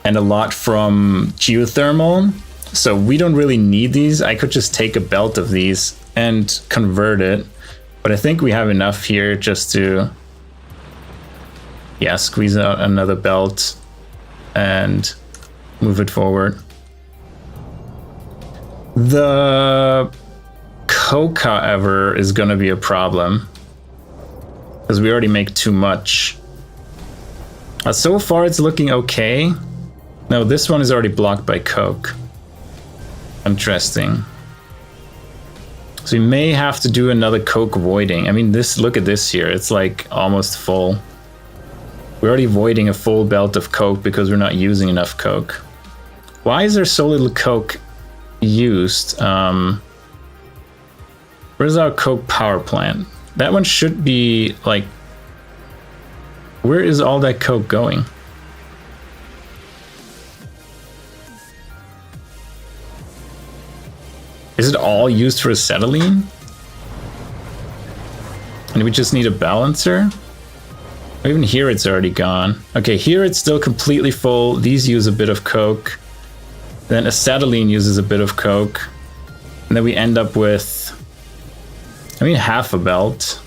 and a lot from geothermal. So we don't really need these. I could just take a belt of these and convert it. But I think we have enough here just to, yeah, squeeze out another belt and move it forward. The coke, however, is going to be a problem because we already make too much. So far, it's looking okay. No, this one is already blocked by coke. Interesting. So we may have to do another coke voiding. I mean, look at this here. It's like almost full. We're already voiding a full belt of coke because we're not using enough coke. Why is there so little coke used? Where's our coke power plant? That one should be like... Where is all that coke going? Is it all used for acetylene? And we just need a balancer? Even here it's already gone. Okay, here it's still completely full. These use a bit of coke. Then acetylene uses a bit of coke. And then we end up with, I mean, half a belt.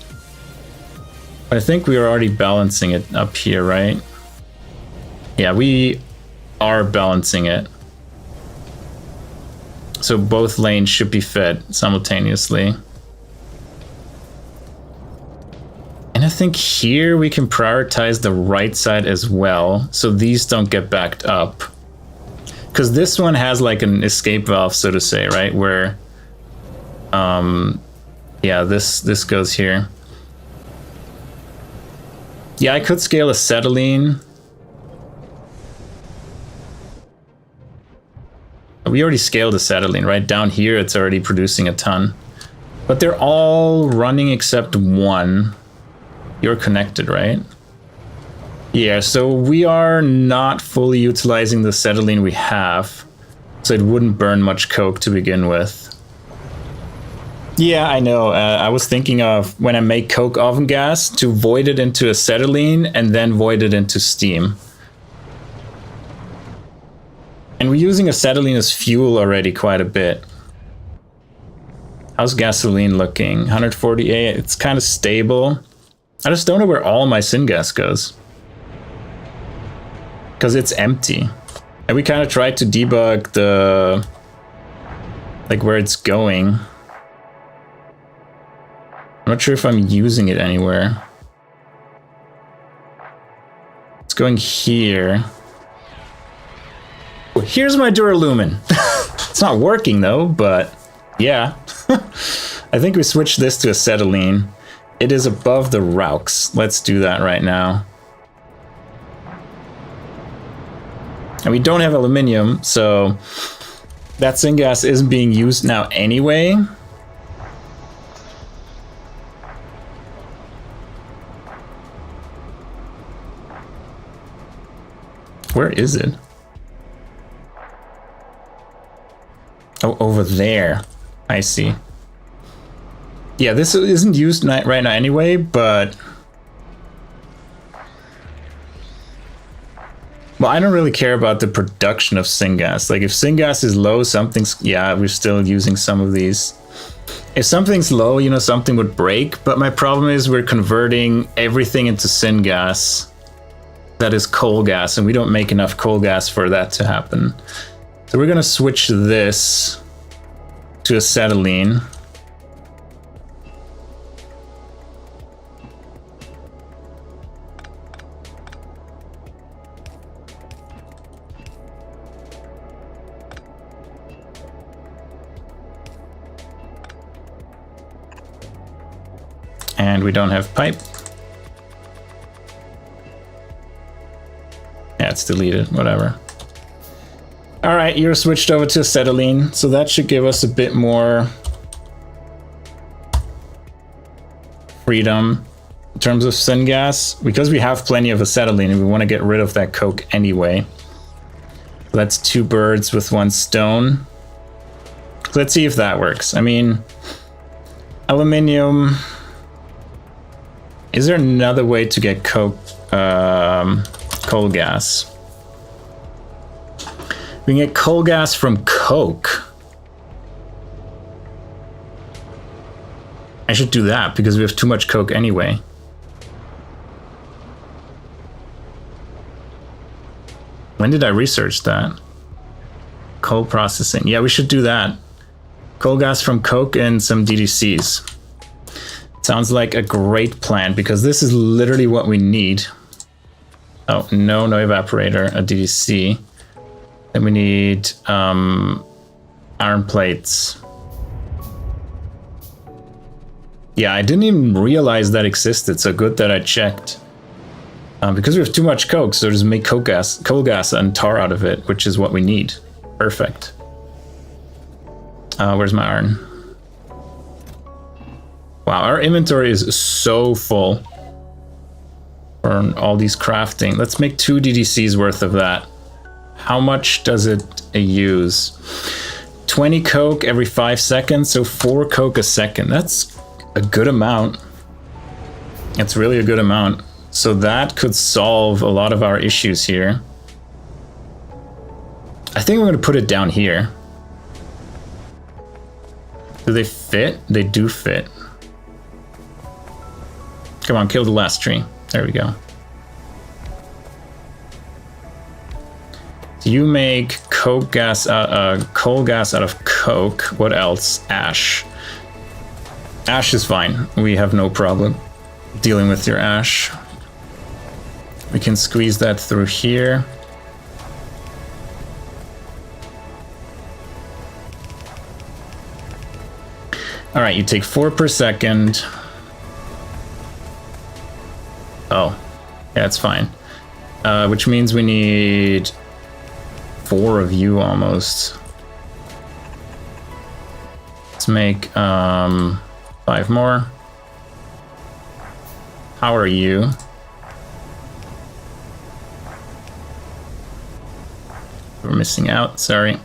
I think we are already balancing it up here, right? Yeah, we are balancing it. So both lanes should be fed simultaneously. And I think here we can prioritize the right side as well, so these don't get backed up. Because this one has like an escape valve, so to say, right? Where, yeah, this goes here. Yeah, I could scale acetylene. We already scaled acetylene, right? Down here, it's already producing a ton. But they're all running except one. You're connected, right? Yeah, so we are not fully utilizing the acetylene we have. So it wouldn't burn much coke to begin with. Yeah, I know. I was thinking of when I make coke oven gas to void it into acetylene and then void it into steam. And we're using acetylene as fuel already quite a bit. How's gasoline looking? 148, it's kind of stable. I just don't know where all my syngas goes. Because it's empty. And we kind of tried to debug the... like where it's going. I'm not sure if I'm using it anywhere. It's going here. Here's my Duralumin. It's not working though, but yeah. I think we switched this to acetylene. It is above the Vrauks. Let's do that right now. And we don't have aluminium, so that syngas isn't being used now anyway. Where is it? Oh, over there. I see. Yeah, this isn't used right now anyway, but... well, I don't really care about the production of syngas. Like, if syngas is low, something's... yeah, we're still using some of these. If something's low, you know, something would break, but my problem is we're converting everything into syngas. That is coal gas, and we don't make enough coal gas for that to happen. So we're gonna switch this to acetylene. And we don't have pipe. Yeah, it's deleted, whatever. All right, you're switched over to acetylene, so that should give us a bit more freedom in terms of syngas, because we have plenty of acetylene and we want to get rid of that coke anyway. So that's 2 birds with 1 stone. So let's see if that works. I mean, aluminium. Is there another way to get coke, coal gas? We can get coal gas from coke. I should do that because we have too much coke anyway. When did I research that? coal processing. Yeah, we should do that. Coal gas from coke and some DDCs. Sounds like a great plan, because this is literally what we need. Oh, no evaporator, a DDC. Then we need iron plates. Yeah, I didn't even realize that existed, so good that I checked. Because we have too much coke, so just make coal gas and tar out of it, which is what we need. Perfect. Where's my iron? Wow, our inventory is so full for all these crafting. Let's make 2 DDCs worth of that. How much does it use? 20 coke every 5 seconds, so 4 coke a second. That's a good amount. It's really a good amount. So that could solve a lot of our issues here. I think I'm going to put it down here. Do they fit? They do fit. Come on, kill the last tree. There we go. So you make coal gas out of coke. What else? Ash. Ash is fine. We have no problem dealing with your ash. We can squeeze that through here. All right, you take 4 per second. Oh, yeah, it's fine. Which means we need 4 of you almost. Let's make 5 more. How are you? We're missing out, sorry.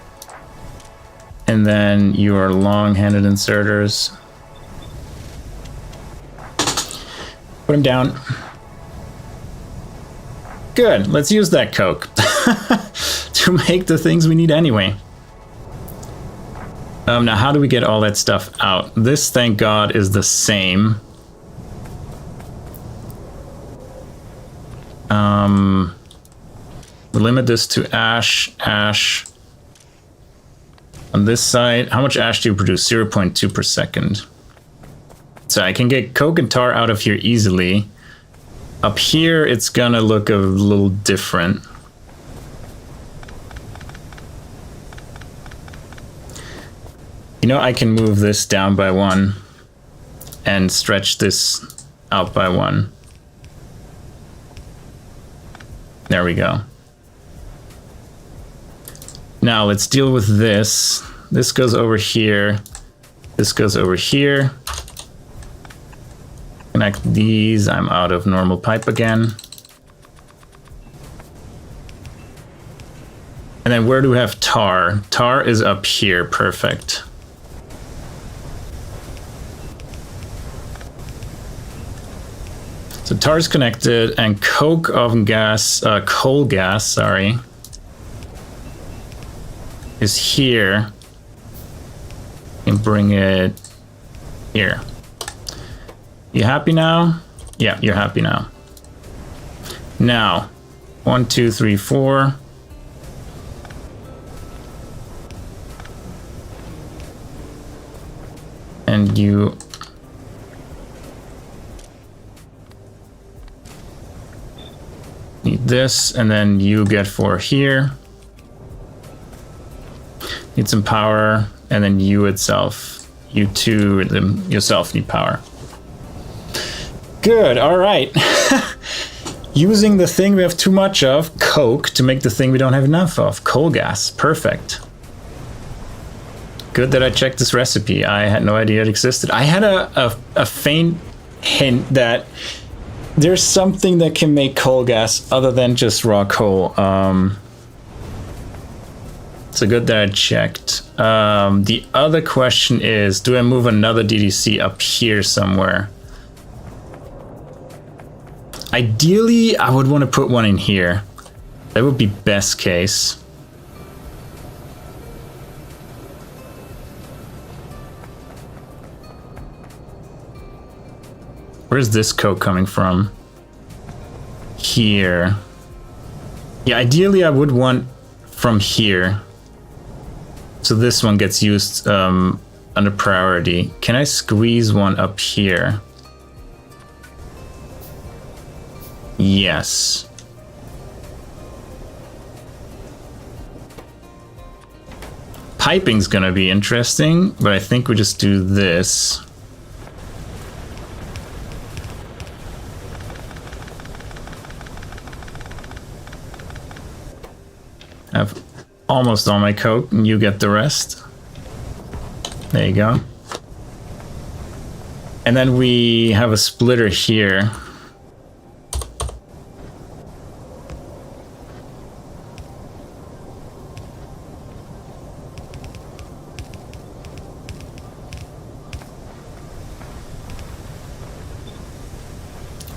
And then your long-handed inserters. Put them down. Good, let's use that coke to make the things we need anyway. Now how do we get all that stuff out? This, thank God, is the same. We'll limit this to ash. On this side, how much ash do you produce? 0.2 per second. So I can get coke and tar out of here easily. Up here, it's gonna look a little different. You know, I can move this down by 1 and stretch this out by 1. There we go. Now let's deal with this. This goes over here. This goes over here. Connect these. I'm out of normal pipe again. And then where do we have tar? Tar is up here. Perfect. So tar is connected, and coal gas, sorry, is here. And bring it here. You happy now? Yeah, you're happy now. Now, 1, 2, 3, 4. And you need this, and then you get 4 here. Need some power, and then you itself, you two yourself need power. Good, all right. Using the thing we have too much of, coke, to make the thing we don't have enough of, coal gas. Perfect. Good that I checked this recipe. I had no idea it existed. I had a faint hint that there's something that can make coal gas other than just raw coal. So good that I checked. The other question is, do I move another DDC up here somewhere? Ideally, I would want to put one in here. That would be best case. Where's this coke coming from? Here. Yeah, ideally I would want from here. So this one gets used under priority. Can I squeeze one up here? Yes. Piping's gonna be interesting, but I think we just do this. I have almost all my coke, and you get the rest. There you go. And then we have a splitter here.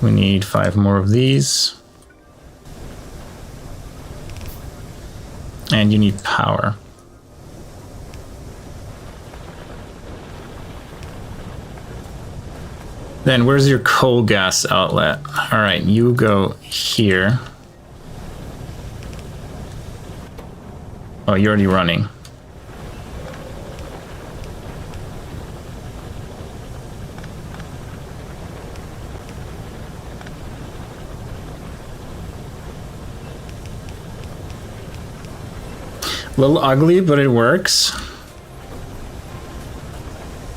We need 5 more of these. And you need power. Then where's your coal gas outlet? All right, you go here. Oh, you're already running. A little ugly, but it works.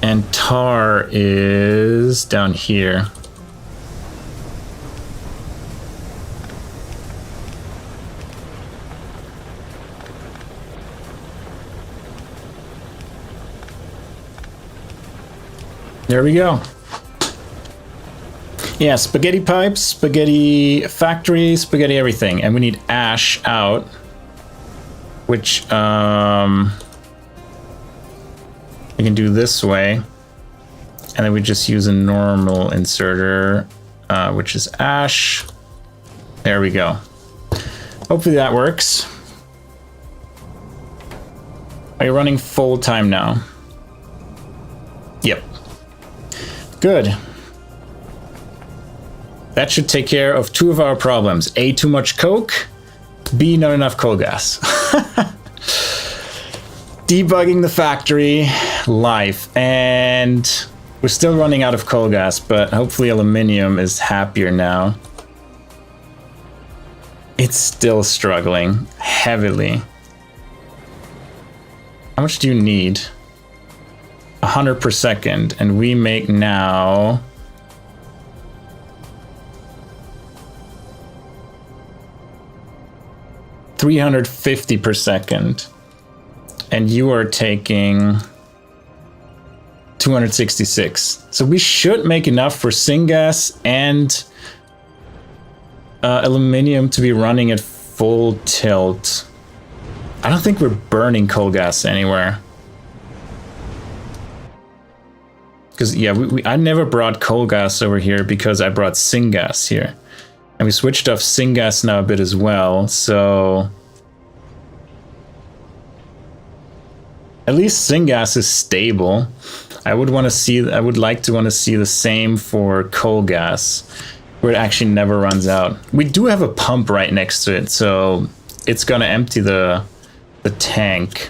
And tar is down here. There we go. Yeah, spaghetti pipes, spaghetti factory, spaghetti everything. And we need ash out. Which we can do this way, and then we just use a normal inserter, which is ash. There we go. Hopefully that works. Are you running full time now? Yep. Good. That should take care of 2 of our problems. A, too much coke. B, not enough coal gas. Debugging the factory, life, and we're still running out of coal gas, but hopefully aluminium is happier now. It's still struggling heavily. How much do you need? 100 per second, and we make now 350 per second, and you are taking 266. So we should make enough for syngas and aluminium to be running at full tilt. I don't think we're burning coal gas anywhere. Because, yeah, I never brought coal gas over here because I brought syngas here. And we switched off syngas now a bit as well, so... At least syngas is stable. I would like to want to see the same for coal gas, where it actually never runs out. We do have a pump right next to it, so it's gonna empty the tank.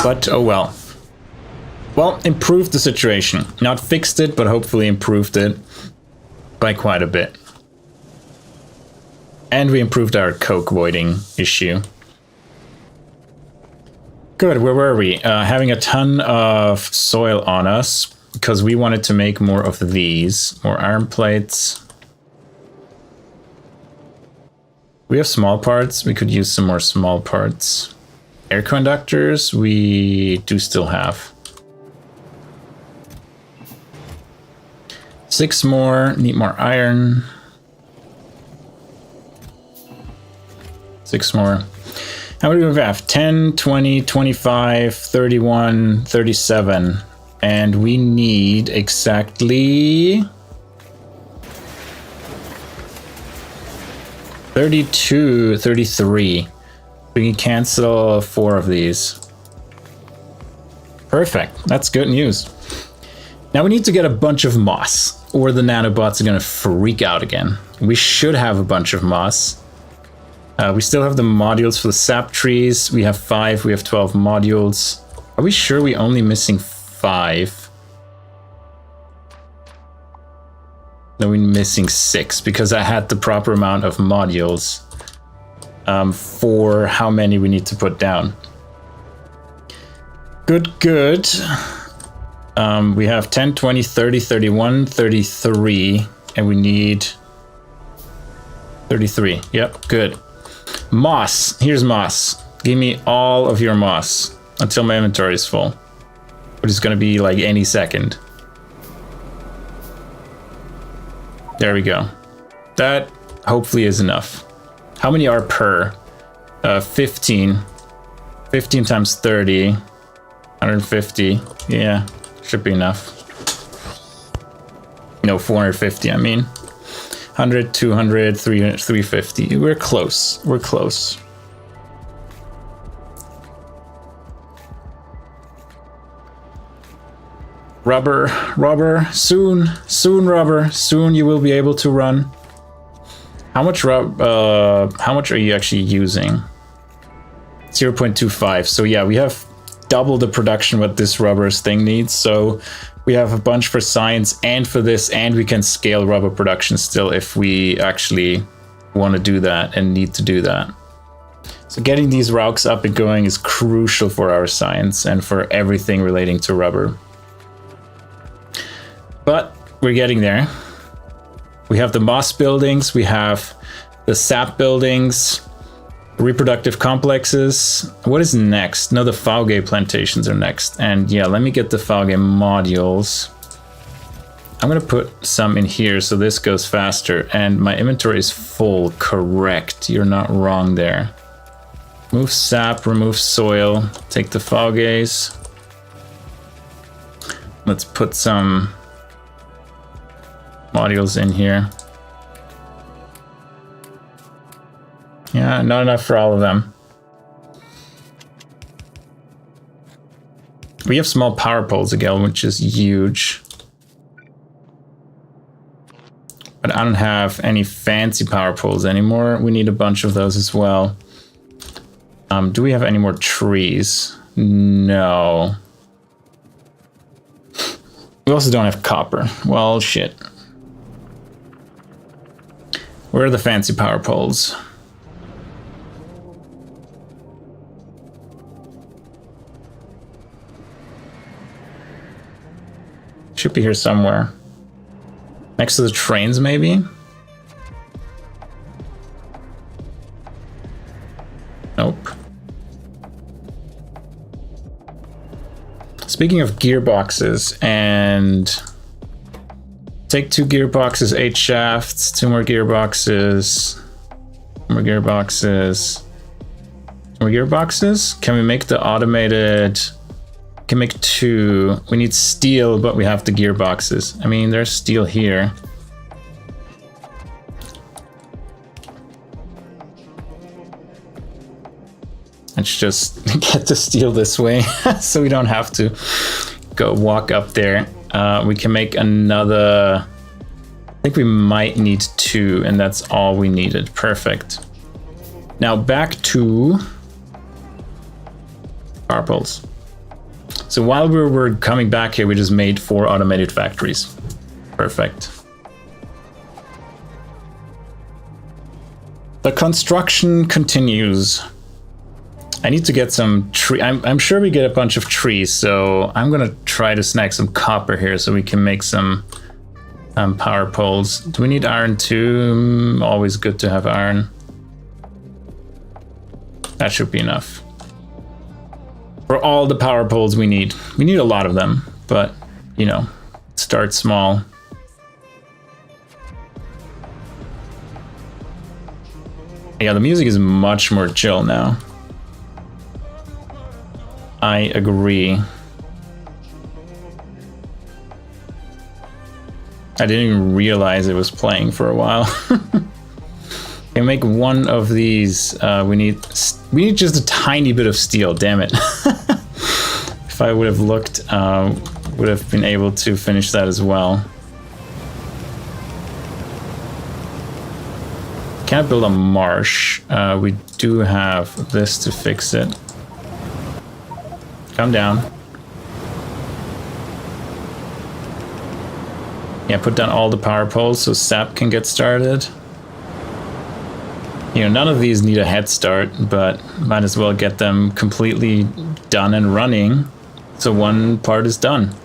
But oh well. Well, improved the situation. Not fixed it, but hopefully improved it by quite a bit. And we improved our coke voiding issue. Good, where were we? Having a ton of soil on us because we wanted to make more of these. More iron plates. We have small parts. We could use some more small parts. Air conductors, we do still have. 6 more, need more iron. 6 more. How many do we have? 10, 20, 25, 31, 37. And we need exactly 32, 33. We can cancel 4 of these. Perfect. That's good news. Now we need to get a bunch of moss, or the nanobots are going to freak out again. We should have a bunch of moss. We still have the modules for the sap trees. We have 5, we have 12 modules. Are we sure we're only missing 5? No, we're missing 6 because I had the proper amount of modules for how many we need to put down. Good, good. We have 10, 20, 30, 31, 33, and we need 33. Yep, good. Moss. Here's moss. Give me all of your moss until my inventory is full, which is going to be like any second. There we go. That hopefully is enough. How many are per? 15. 15 times 30. 150. Yeah, should be enough. No, 450, I mean. 100, 200, 300, 350. We're close. We're close. Rubber, rubber, soon, rubber, soon you will be able to run. How much how much are you actually using? 0.25. So yeah, we have double the production what this rubbers thing needs. So we have a bunch for science and for this, and we can scale rubber production still if we actually want to do that and need to do that. So getting these Vrauks up and going is crucial for our science and for everything relating to rubber. But we're getting there. We have the moss buildings, we have the sap buildings, reproductive complexes. What is next? No, the Fauge plantations are next. And yeah, let me get the Fauge modules. I'm gonna put some in here so this goes faster. And my inventory is full, correct. You're not wrong there. Remove sap, remove soil, take the Fauges. Let's put some modules in here. Yeah, not enough for all of them. We have small power poles again, which is huge. But I don't have any fancy power poles anymore. We need a bunch of those as well. Do we have any more trees? No. We also don't have copper. Well, shit. Where are the fancy power poles? Should be here somewhere. Next to the trains, maybe? Nope. Speaking of gearboxes, and take 2 gearboxes, 8 shafts, 2 more gearboxes, more gearboxes, more gearboxes. Can we make the automated? Can make 2. We need steel, but we have the gearboxes. I mean, there's steel here. Let's just get the steel this way so we don't have to go walk up there. We can make another. I think we might need 2, and that's all we needed. Perfect. Now back to power poles. So while we were coming back here, we just made 4 automated factories. Perfect. The construction continues. I need to get some tree. I'm sure we get a bunch of trees, so I'm gonna try to snag some copper here so we can make some power poles. Do we need iron too? Always good to have iron. That should be enough. For all the power poles we need. We need a lot of them, but, you know, start small. Yeah, the music is much more chill now. I agree. I didn't even realize it was playing for a while. Okay, make 1 of these. We need just a tiny bit of steel. Damn it! If I would have looked, would have been able to finish that as well. Can't build a marsh. We do have this to fix it. Come down. Yeah, put down all the power poles so SAP can get started. You know, none of these need a head start, but might as well get them completely done and running. So one part is done.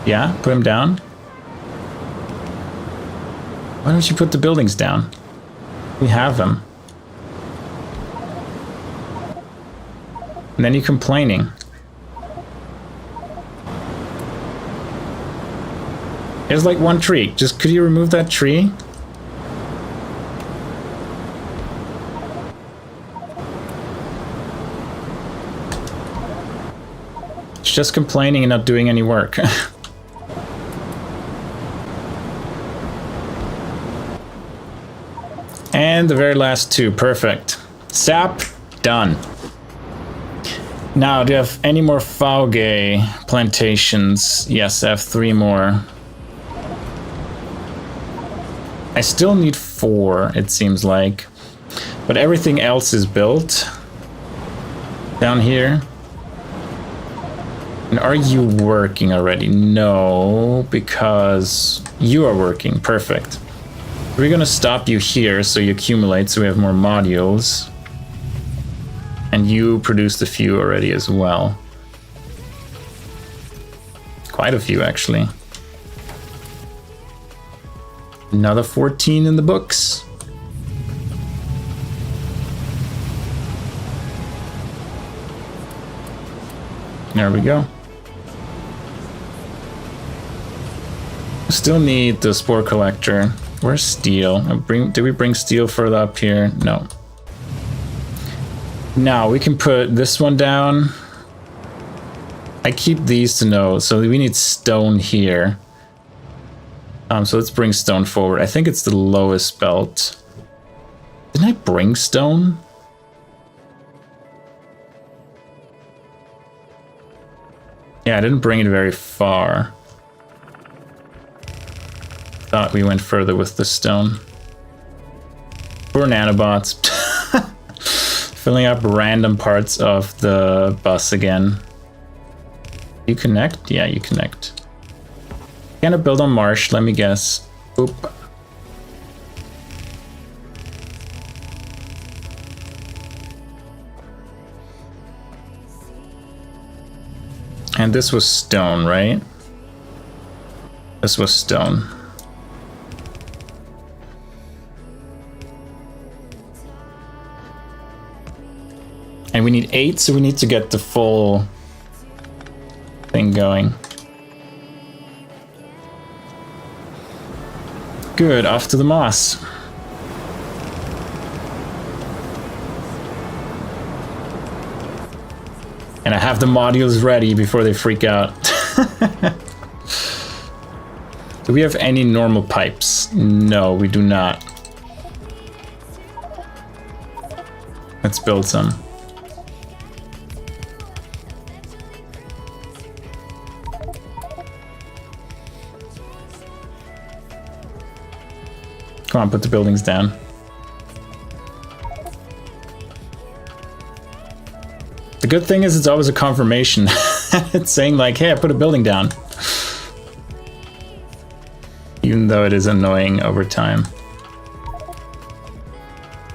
Yeah, put them down. Why don't you put the buildings down? We have them. And then you're complaining. There's like one tree. Just could you remove that tree? It's just complaining and not doing any work. And the very last two. Perfect. Sap, done. Now, do you have any more Fauge plantations? Yes, I have 3 more. I still need 4, it seems like. But everything else is built. Down here. And are you working already? No, because you are working. Perfect. We're gonna stop you here so you accumulate so we have more modules. And you produced a few already as well. Quite a few, actually. Another 14 in the books. There we go. Still need the spore collector. Where's steel? Did we bring steel further up here? No. Now we can put this one down. I keep these to know. So we need stone here. So let's bring stone forward. I think it's the lowest belt. Didn't I bring stone? Yeah, I didn't bring it very far. Thought we went further with the stone. Poor nanobots. Filling up random parts of the bus again. You connect? Yeah, you connect. Gonna build on marsh, let me guess. Oop. And this was stone, right? This was stone. And we need 8, so we need to get the full thing going. Good, off to the moss. And I have the modules ready before they freak out. Do we have any normal pipes? No, we do not. Let's build some. Come on, put the buildings down. The good thing is it's always a confirmation. It's saying like, hey, I put a building down. Even though it is annoying over time.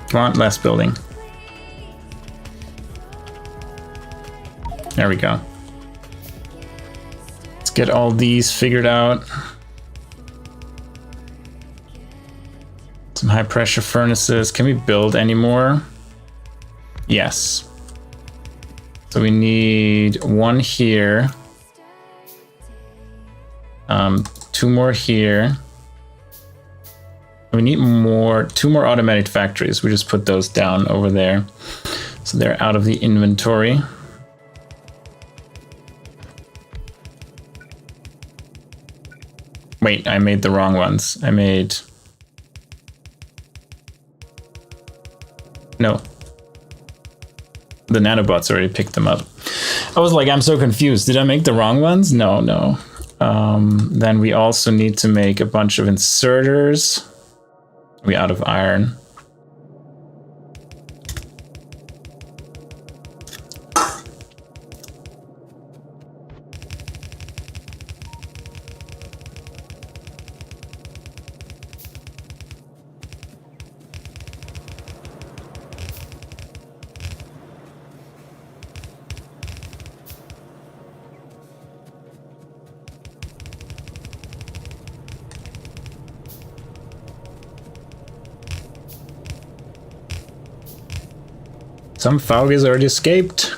Come on, last building. There we go. Let's get all these figured out. Some high pressure furnaces. Can we build any more? Yes. So we need 1 here. 2 more here. We need more, 2 more automated factories. We just put those down over there. So they're out of the inventory. Wait, I made the wrong ones. I made... No. The nanobots already picked them up. I was like, I'm so confused. Did I make the wrong ones? No, no. Then we also need to make a bunch of inserters. We out of iron. Some fog has already escaped.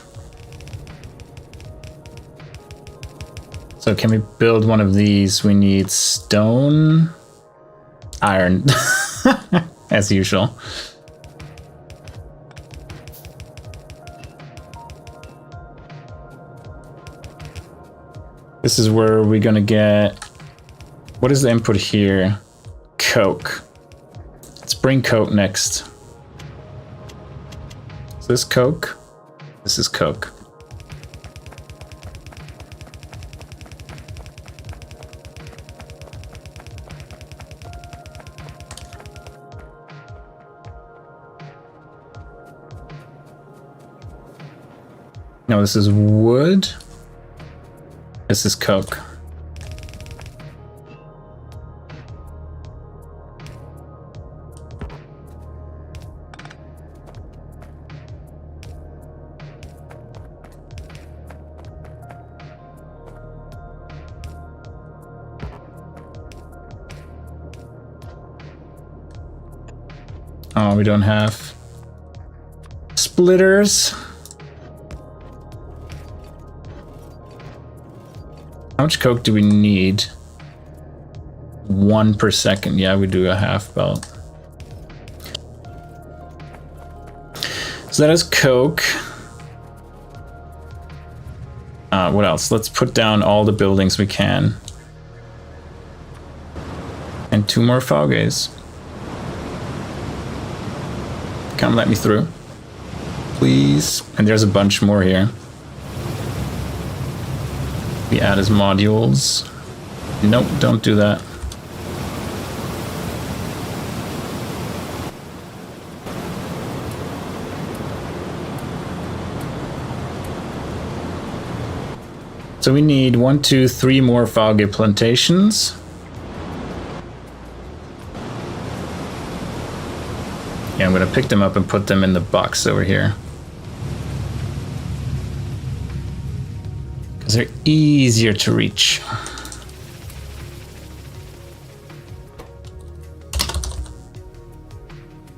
So can we build one of these? We need stone, iron, as usual. This is where we're gonna get, what is the input here? Coke. Let's bring coke next. Is this coke? This is coke. No, this is wood. This is coke. Oh, we don't have splitters. How much coke do we need? 1 per second. Yeah, we do a half belt. So that is coke. What else? Let's put down all the buildings we can. And 2 more fogays. Come let me through, please. And there's a bunch more here. We add as modules. Nope, don't do that. So we need 1, 2, 3 more foggy plantations. Yeah, I'm gonna pick them up and put them in the box over here. Because they're easier to reach.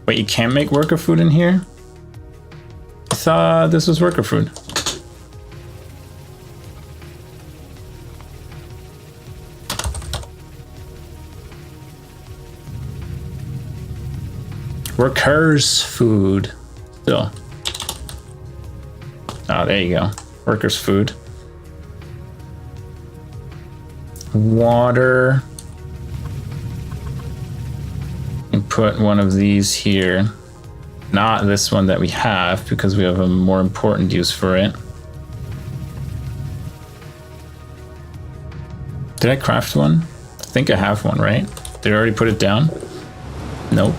Wait, you can't make worker food in here? I thought this was worker food. Workers food. Still. Oh, there you go. Workers food. Water. And put one of these here. Not this one that we have, because we have a more important use for it. Did I craft one? I think I have one, right? Did I already put it down? Nope.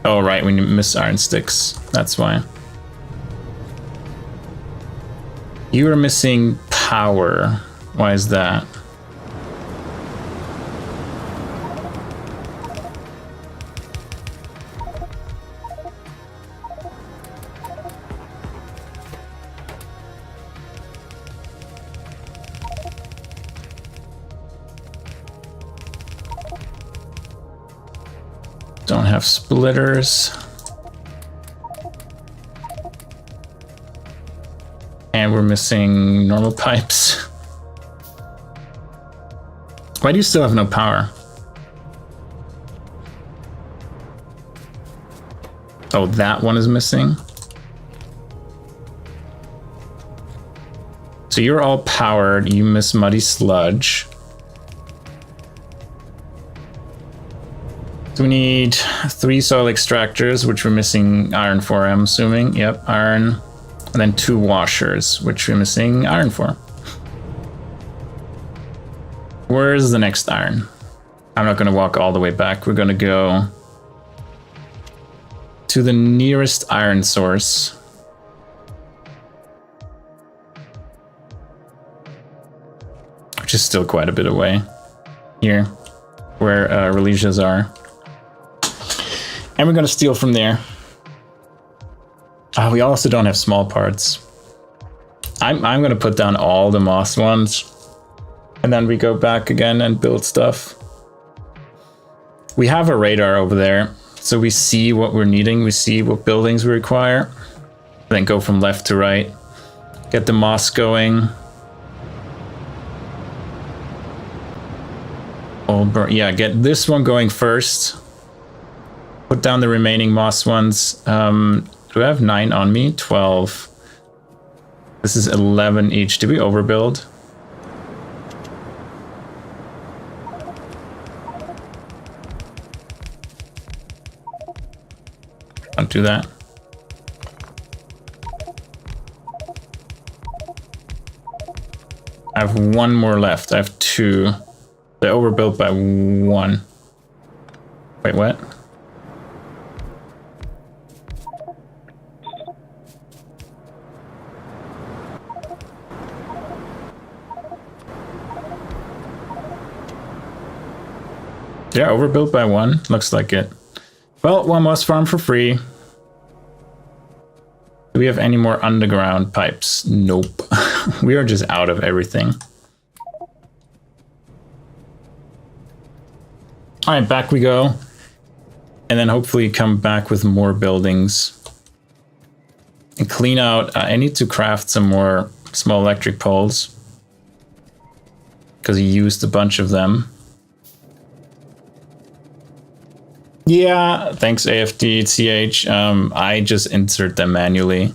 Oh, right, we missed iron sticks. That's why. You are missing power. Why is that? Don't have splitters. And we're missing normal pipes. Why do you still have no power? Oh, that one is missing. So you're all powered, you miss muddy sludge. So we need 3 soil extractors, which we're missing iron for, I'm assuming. Yep, iron. And then 2 washers, which we're missing iron for. Where's the next iron? I'm not going to walk all the way back. We're going to go to the nearest iron source. Which is still quite a bit away. Here, where Relisias are. And we're going to steal from there. We also don't have small parts. I'm going to put down all the moss ones. And then we go back again and build stuff. We have a radar over there. So we see what we're needing. We see what buildings we require. Then go from left to right. Get the moss going. Yeah, get this one going first. Put down the remaining moss ones. Do I have 9 on me? 12. This is 11 each. Did we overbuild? Don't do that. I have 1 more left. I have 2. They overbuilt by 1. Wait, what? Yeah, overbuilt by 1. Looks like it. Well, 1 moss farm for free. Do we have any more underground pipes? Nope. We are just out of everything. All right, back we go. And then hopefully come back with more buildings. And clean out. I need to craft some more small electric poles. Because he used a bunch of them. Yeah, thanks AFDCH. I just insert them manually.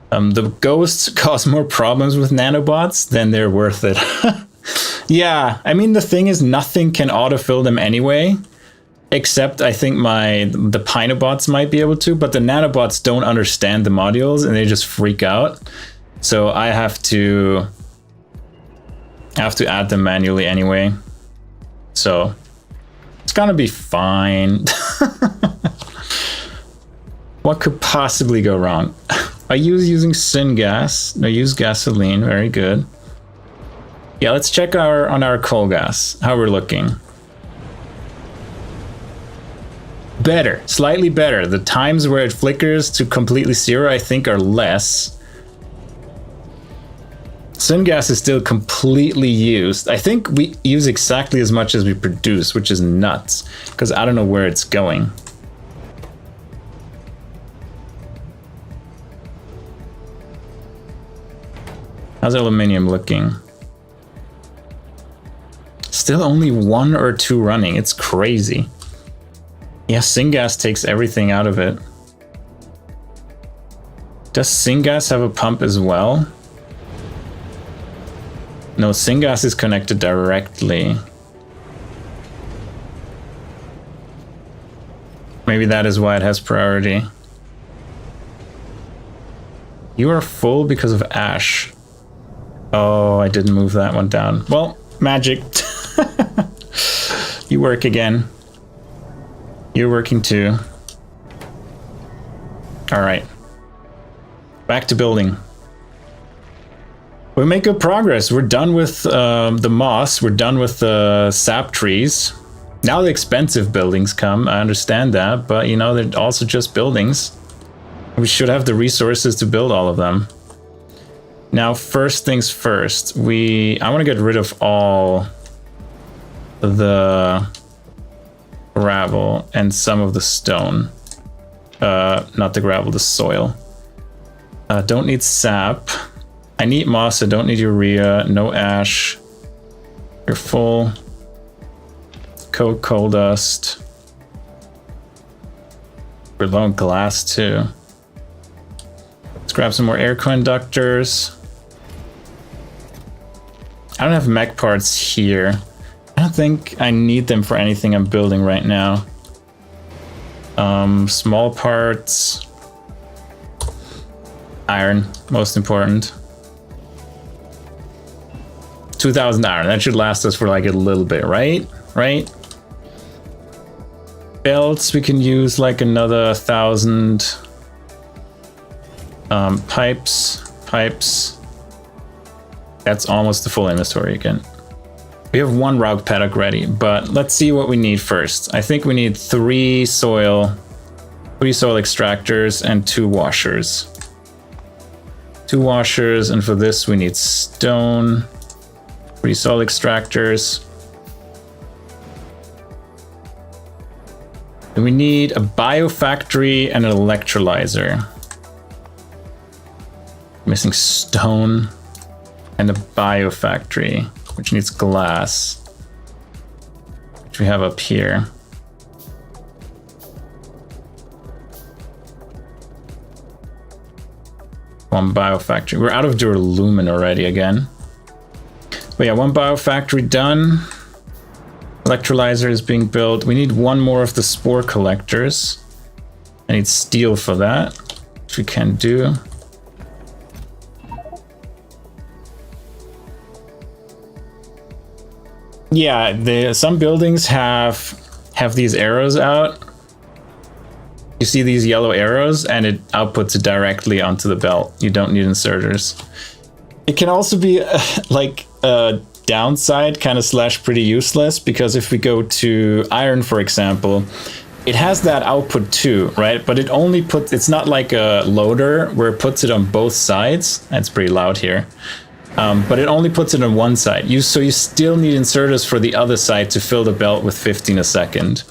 The ghosts cause more problems with nanobots than they're worth it. Yeah, I mean, the thing is nothing can autofill them anyway. Except I think the Pyanodons might be able to, but the nanobots don't understand the modules and they just freak out. So I have to add them manually anyway. So it's gonna be fine. What could possibly go wrong? I use using syngas. No, use gasoline. Very good. Yeah, let's check on our coal gas. How we're looking. Better, slightly better. The times where it flickers to completely 0, I think, are less. Syngas is still completely used. I think we use exactly as much as we produce, which is nuts, because I don't know where it's going. How's aluminium looking? Still only 1 or 2 running. It's crazy. Yeah, syngas takes everything out of it. Does syngas have a pump as well? No, syngas is connected directly. Maybe that is why it has priority. You are full because of ash. Oh, I didn't move that one down. Well, magic. You work again. You're working too. All right. Back to building. We make good progress. We're done with the moss. We're done with the sap trees. Now the expensive buildings come. I understand that, but you know, they're also just buildings. We should have the resources to build all of them. Now, first things first, I want to get rid of all the gravel and some of the stone. Not the gravel, the soil. Don't need sap. I need moss, I don't need urea, no ash. You're full. Coal dust. We're low on glass too. Let's grab some more air conductors. I don't have mech parts here. I don't think I need them for anything I'm building right now. Small parts. Iron, most important. 2,000 iron. That should last us for like a little bit, right? Right? belts, we can use like another 1,000 pipes. That's almost the full inventory again. We have 1 Vrauks paddock ready, but let's see what we need first. I think we need 3 soil extractors and 2 washers. 2 washers, and for this we need stone, 3 soil extractors. And we need a biofactory and an electrolyzer. Missing stone and a biofactory, which needs glass, which we have up here. One biofactory. We're out of duralumin already again. But yeah, 1 biofactory done. Electrolyzer is being built. We need 1 more of the spore collectors. I need steel for that, which we can do. Yeah, some buildings have these arrows out. You see these yellow arrows, and it outputs it directly onto the belt. You don't need inserters. It can also be like a downside, kind of / pretty useless, because if we go to iron, for example, it has that output too, right? But it only puts, it's not like a loader where it puts it on both sides. That's pretty loud here. But it only puts it on one side. So you still need inserters for the other side to fill the belt with 15 a second.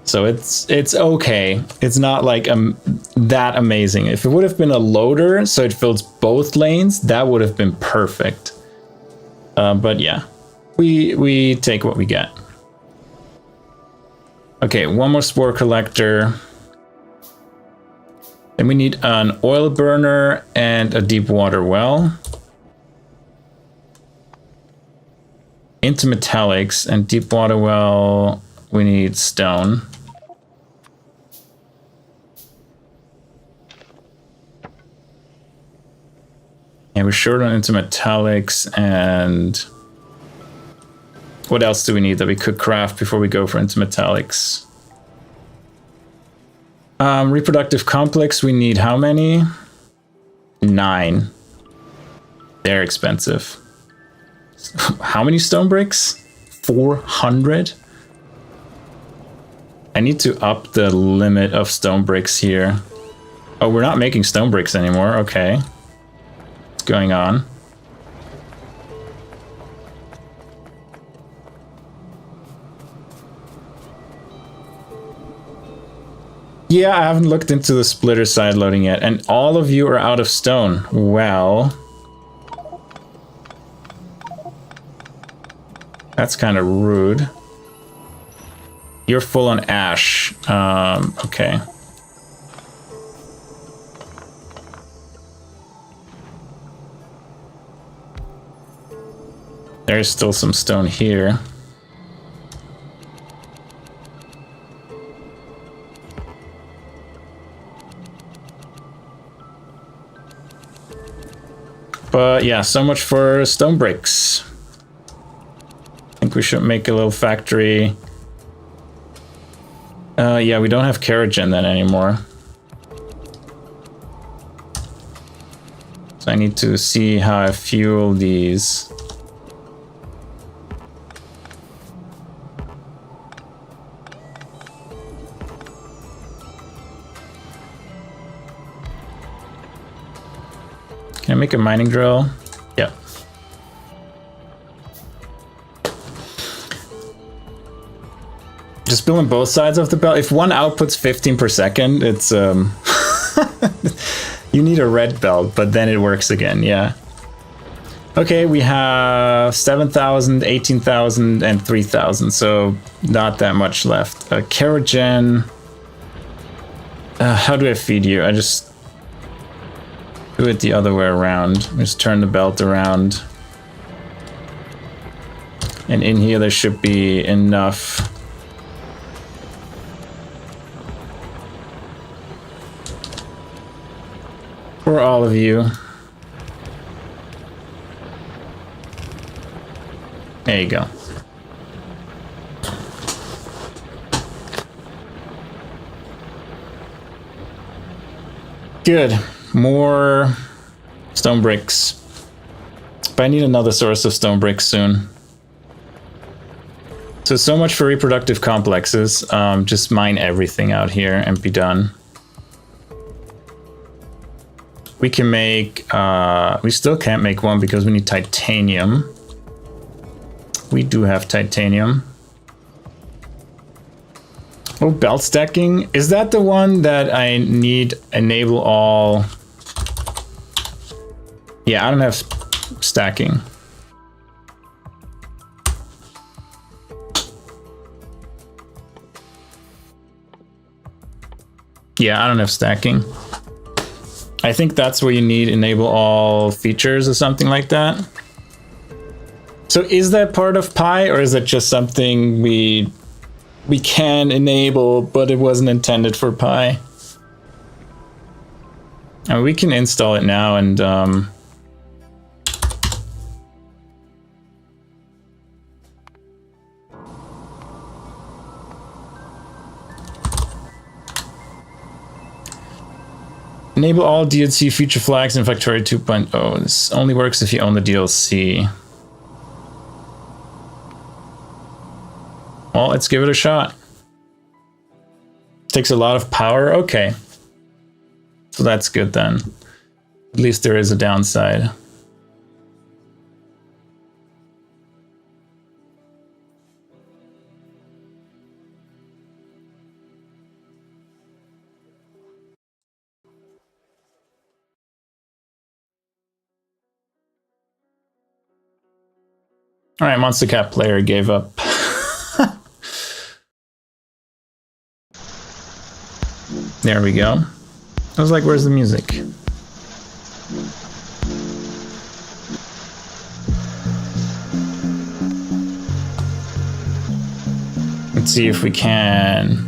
So it's okay. It's not like that amazing. If it would have been a loader, so it fills both lanes, that would have been perfect. But yeah, we take what we get. Okay, 1 more spore collector. Then we need an oil burner and a deep water well. Into metallics and deep water well, we need stone. And we're short on into metallics, and what else do we need that we could craft before we go for into metallics? Reproductive complex, we need how many? 9. They're expensive. How many stone bricks? 400? I need to up the limit of stone bricks here. Oh, we're not making stone bricks anymore. Okay. What's going on? Yeah, I haven't looked into the splitter side loading yet, and all of you are out of stone. Well, that's kind of rude. You're full on ash. Okay. There's still some stone here. But yeah, so much for stone bricks. I think we should make a little factory. Yeah, we don't have kerogen then anymore. So I need to see how I fuel these. Can I make a mining drill? Yeah. Just building both sides of the belt. If one outputs 15 per second, it's you need a red belt, but then it works again. Yeah. Okay, we have 7,000, 18,000, and 3,000, so not that much left. Kerogen. How do I feed you? I just do it the other way around. Just turn the belt around. And in here there should be enough. For all of you. There you go. Good. More stone bricks. But I need another source of stone bricks soon. So much for reproductive complexes. Just mine everything out here and be done. We can make... we still can't make one because we need titanium. We do have titanium. Oh, belt stacking. Is that the one that I need enable all? Yeah, I don't have stacking. Yeah, I don't have stacking. I think that's where you need enable all features or something like that. So is that part of Pi, or is it just something we can enable, but it wasn't intended for Pi? And we can install it now and enable all DLC feature flags in Factorio 2.0. This only works if you own the DLC. Well, let's give it a shot. Takes a lot of power. Okay. So that's good then. At least there is a downside. All right, Monster Cat player gave up. There we go. I was like, where's the music? Let's see if we can.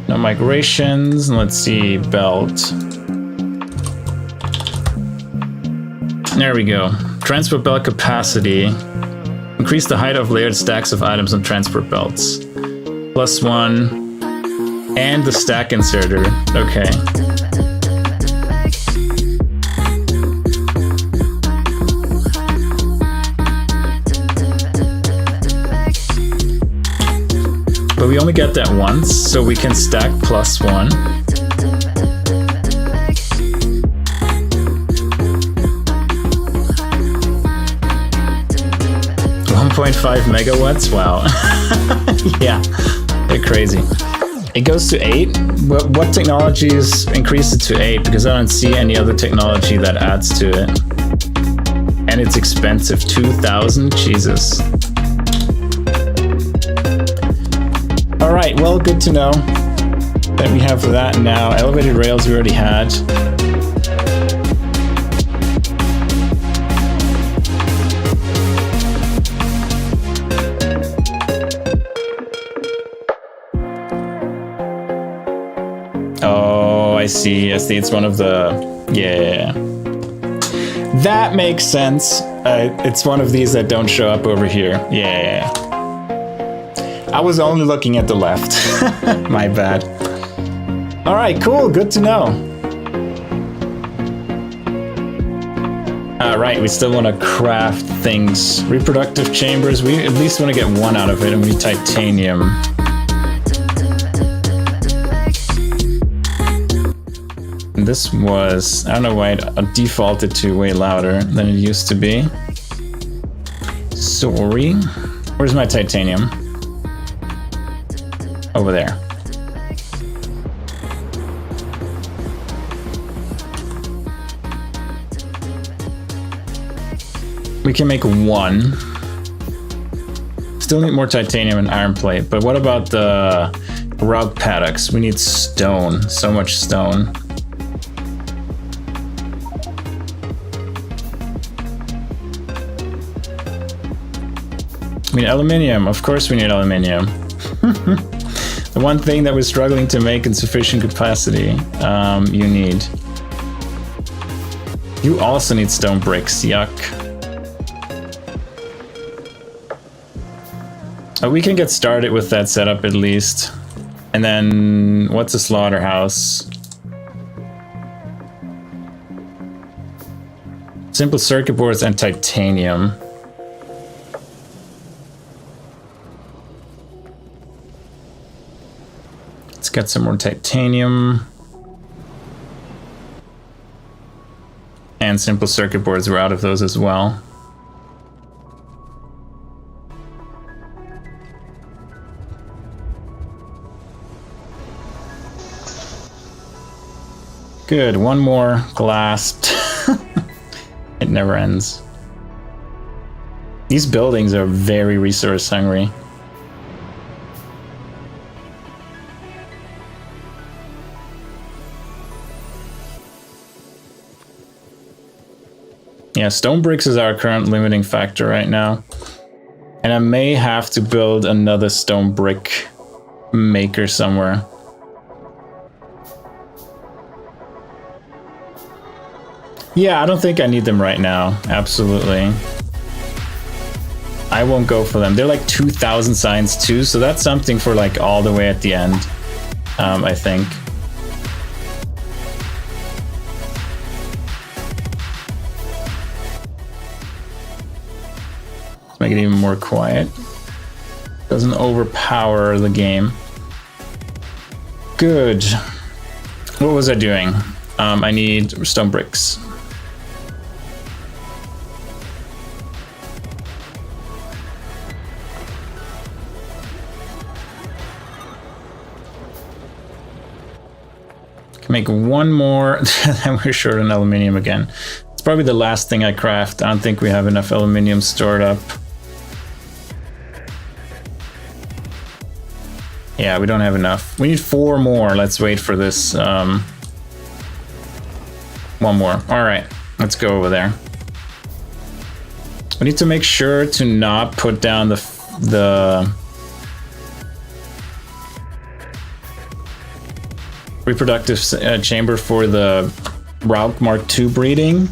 No migrations. Let's see, belt. There we go. Transport belt capacity. Increase the height of layered stacks of items on transport belts. +1. And the stack inserter. Okay. But we only get that once, so we can stack +1. 1.5 megawatts? Wow. Yeah, they're crazy. It goes to 8? What technologies increase it to 8? Because I don't see any other technology that adds to it. And it's expensive. 2,000? Jesus. Alright, well, good to know that we have that now. Elevated rails we already had. I see, it's one of the, yeah. That makes sense. It's one of these that don't show up over here. Yeah. I was only looking at the left. My bad. All right, cool, good to know. All right, we still want to craft things. Reproductive chambers, we at least want to get one out of it, and we need titanium. This was, I don't know why it defaulted to way louder than it used to be. Sorry. Where's my titanium? Over there. We can make one. Still need more titanium and iron plate, but what about the rug paddocks? We need stone, so much stone. We need aluminium. Of course we need aluminium. The one thing that we're struggling to make in sufficient capacity, you need. You also need stone bricks. Yuck. We can get started with that setup at least. And then, what's a slaughterhouse? Simple circuit boards and titanium. Let's get some more titanium. And simple circuit boards, we're out of those as well. Good, one more glass. It never ends. These buildings are very resource hungry. Yeah, stone bricks is our current limiting factor right now. And I may have to build another stone brick maker somewhere. Yeah, I don't think I need them right now. Absolutely. I won't go for them. They're like 2,000 science too, so that's something for like all the way at the end, I think. Let's make it even more quiet. Doesn't overpower the game. Good. What was I doing? I need stone bricks. Make one more, then we're short on aluminium again. It's probably the last thing I craft. I don't think we have enough aluminium stored up. Yeah, we don't have enough. We need 4 more. Let's wait for this. One more. All right, let's go over there. We need to make sure to not put down the reproductive chamber for the Vrauks Mark II breeding.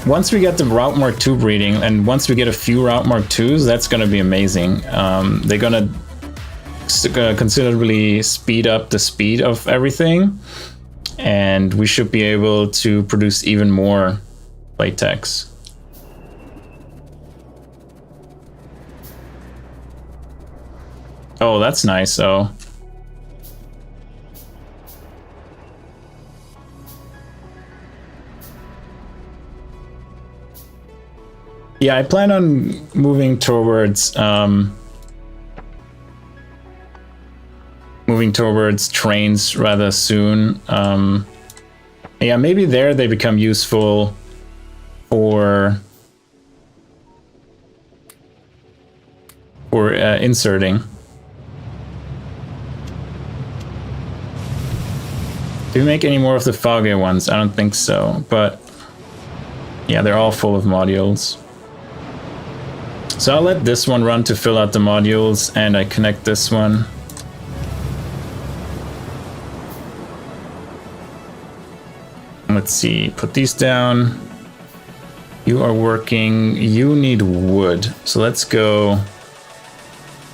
Once we get the Vrauks Mark II breeding, and once we get a few Vrauks Mark IIs, that's going to be amazing. They're going to considerably speed up the speed of everything, and we should be able to produce even more latex. Oh, that's nice. Oh. Yeah, I plan on moving towards trains rather soon. Yeah, maybe there they become useful for inserting. Do we make any more of the foggy ones? I don't think so, but yeah, they're all full of modules. So I'll let this one run to fill out the modules, and I connect this one. Let's see, put these down. You are working, you need wood. So let's go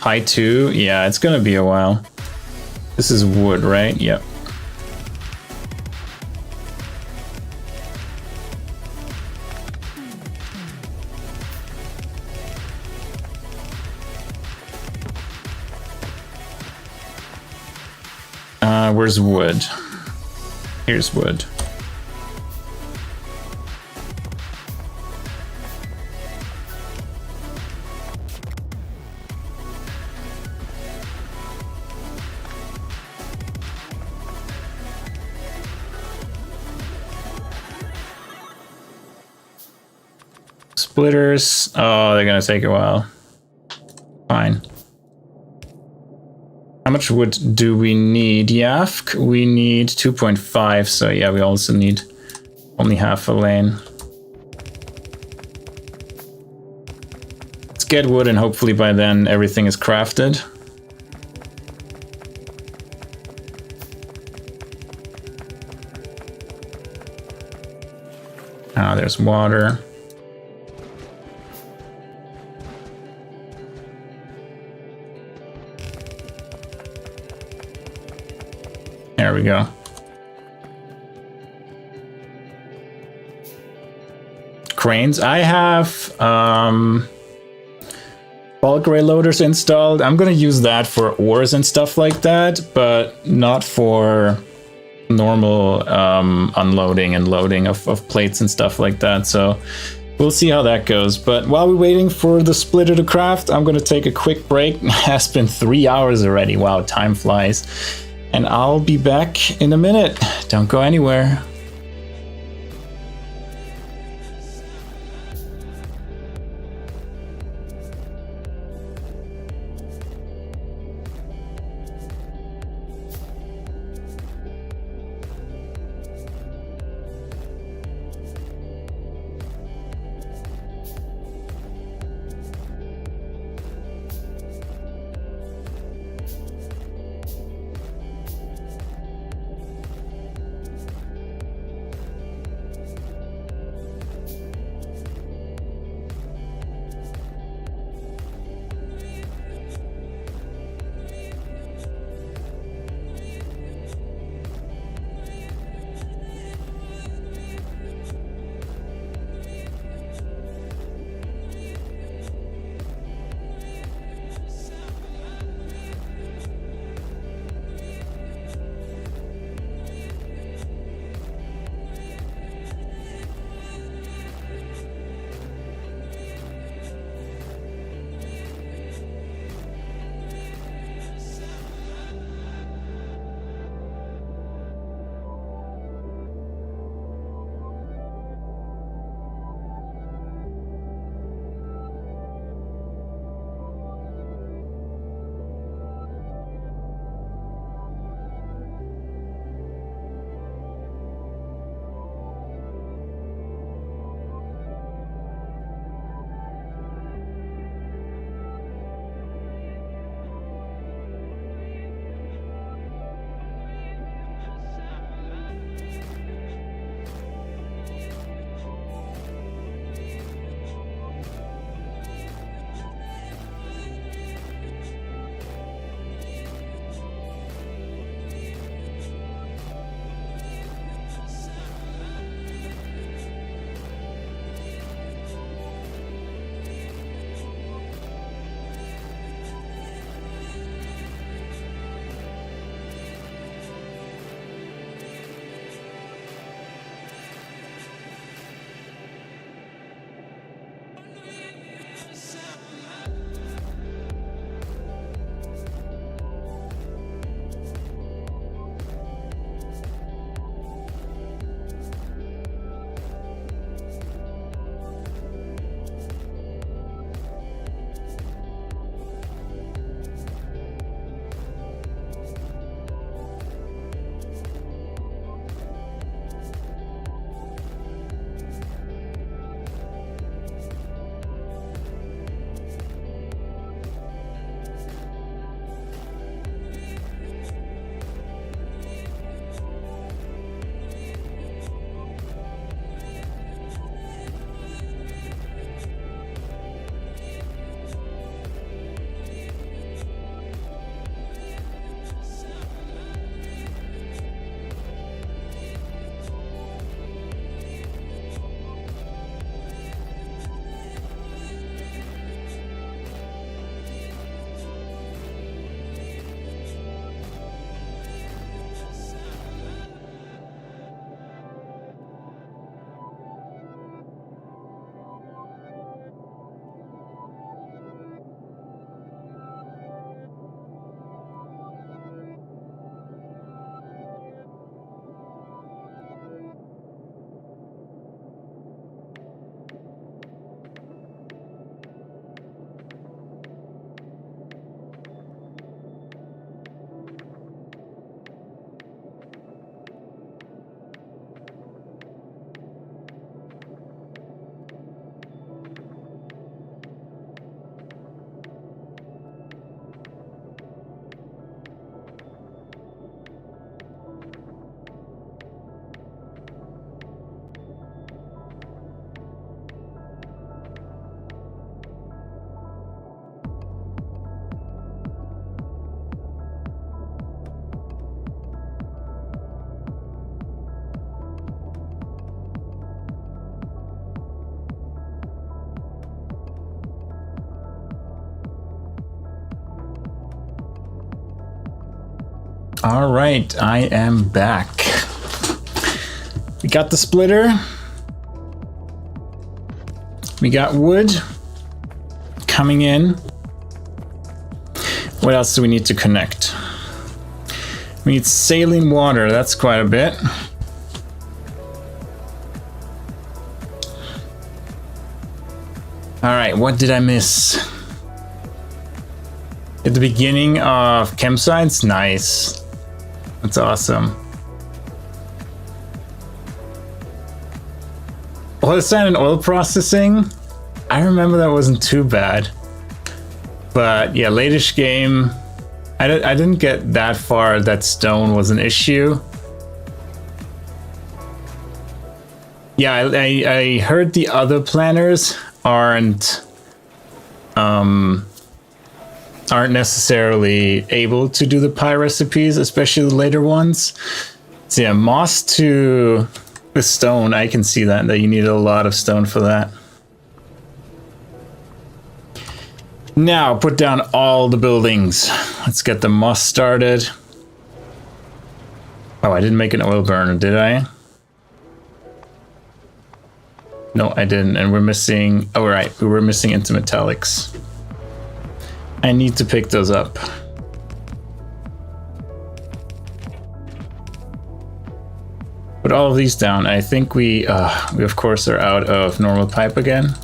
high 2. Yeah, it's gonna be a while. This is wood, right? Yep. Where's wood? Here's wood. Splitters. Oh, they're gonna take a while. Fine. How much wood do we need? Yafk, we need 2.5, so yeah, we also need only half a lane. Let's get wood, and hopefully by then everything is crafted. Ah, there's water. There we go. Cranes. I have bulk rail loaders installed. I'm gonna use that for ores and stuff like that, but not for normal unloading and loading of plates and stuff like that. So we'll see how that goes. But while we're waiting for the splitter to craft, I'm gonna take a quick break. It has been 3 hours already. Wow, time flies. And I'll be back in a minute. Don't go anywhere. All right, I am back. We got the splitter. We got wood coming in. What else do we need to connect? We need saline water. That's quite a bit. All right, what did I miss? At the beginning of chem science? Nice. That's awesome. Oil sand and oil processing? I remember that wasn't too bad. But yeah, latest game, I didn't get that far that stone was an issue. Yeah, I heard the other planners aren't necessarily able to do the pie recipes, especially the later ones. So yeah, moss to the stone, I can see that you need a lot of stone for that. Now put down all the buildings. Let's get the moss started. Oh, I didn't make an oil burner, did I? No, I didn't. And we're missing, oh right, we were missing intermetallics. I need to pick those up. Put all of these down. I think we of course are out of normal pipe again.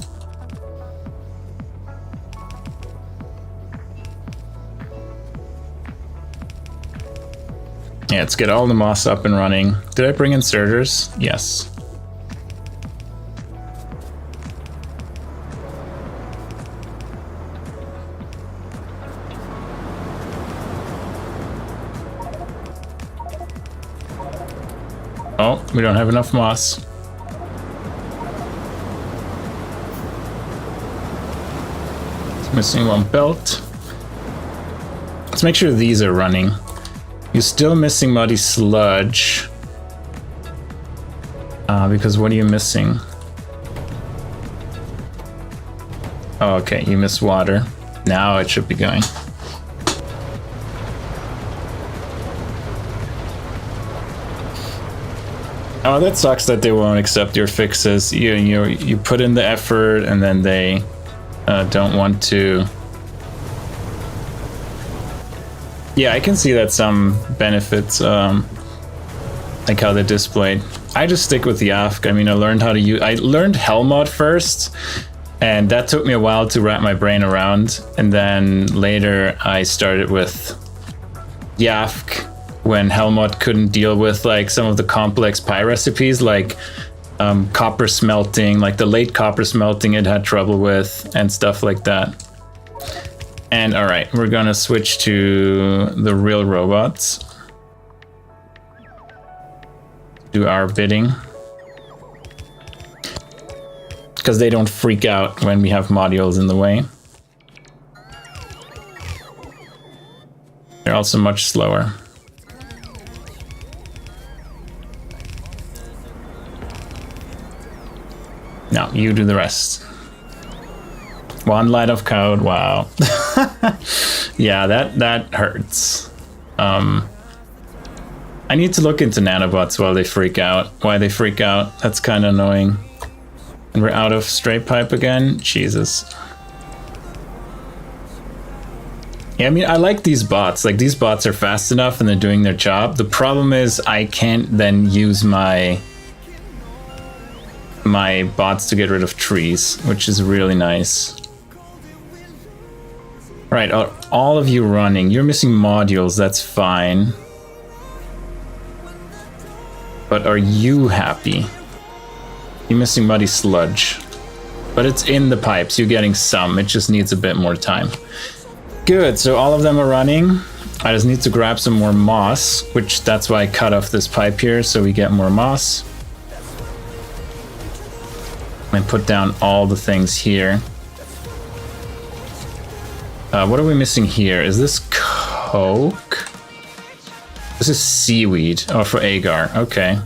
Yeah, let's get all the moss up and running. Did I bring inserters? Yes. Oh, we don't have enough moss. It's missing one belt. Let's make sure these are running. You're still missing muddy sludge. Because what are you missing? Oh, okay, you missed water. Now it should be going. Oh, that sucks that they won't accept your fixes. You put in the effort and then they don't want to. Yeah, I can see that some benefits, like how they're displayed. I just stick with the AFK. I mean, I learned how to use. I learned Helmod first, and that took me a while to wrap my brain around. And then later, I started with YAFK when Helmod couldn't deal with like some of the complex pie recipes, like copper smelting, like the late copper smelting it had trouble with, and stuff like that. And all right, we're gonna switch to the real robots. Do our bidding. Because they don't freak out when we have modules in the way. They're also much slower. Now, you do the rest. One line of code, wow. Yeah, that hurts. I need to look into nanobots while they freak out. Why they freak out, that's kind of annoying. And we're out of straight pipe again? Jesus. Yeah, I mean, I like these bots. Like, these bots are fast enough and they're doing their job. The problem is I can't then use my bots to get rid of trees, which is really nice. Right, are all of you running? You're missing modules, that's fine. But are you happy? You're missing muddy sludge. But it's in the pipes, you're getting some, it just needs a bit more time. Good, so all of them are running. I just need to grab some more moss, which that's why I cut off this pipe here, so we get more moss. And put down all the things here. What are we missing here? Is this coke? This is seaweed. Oh, for agar. Okay.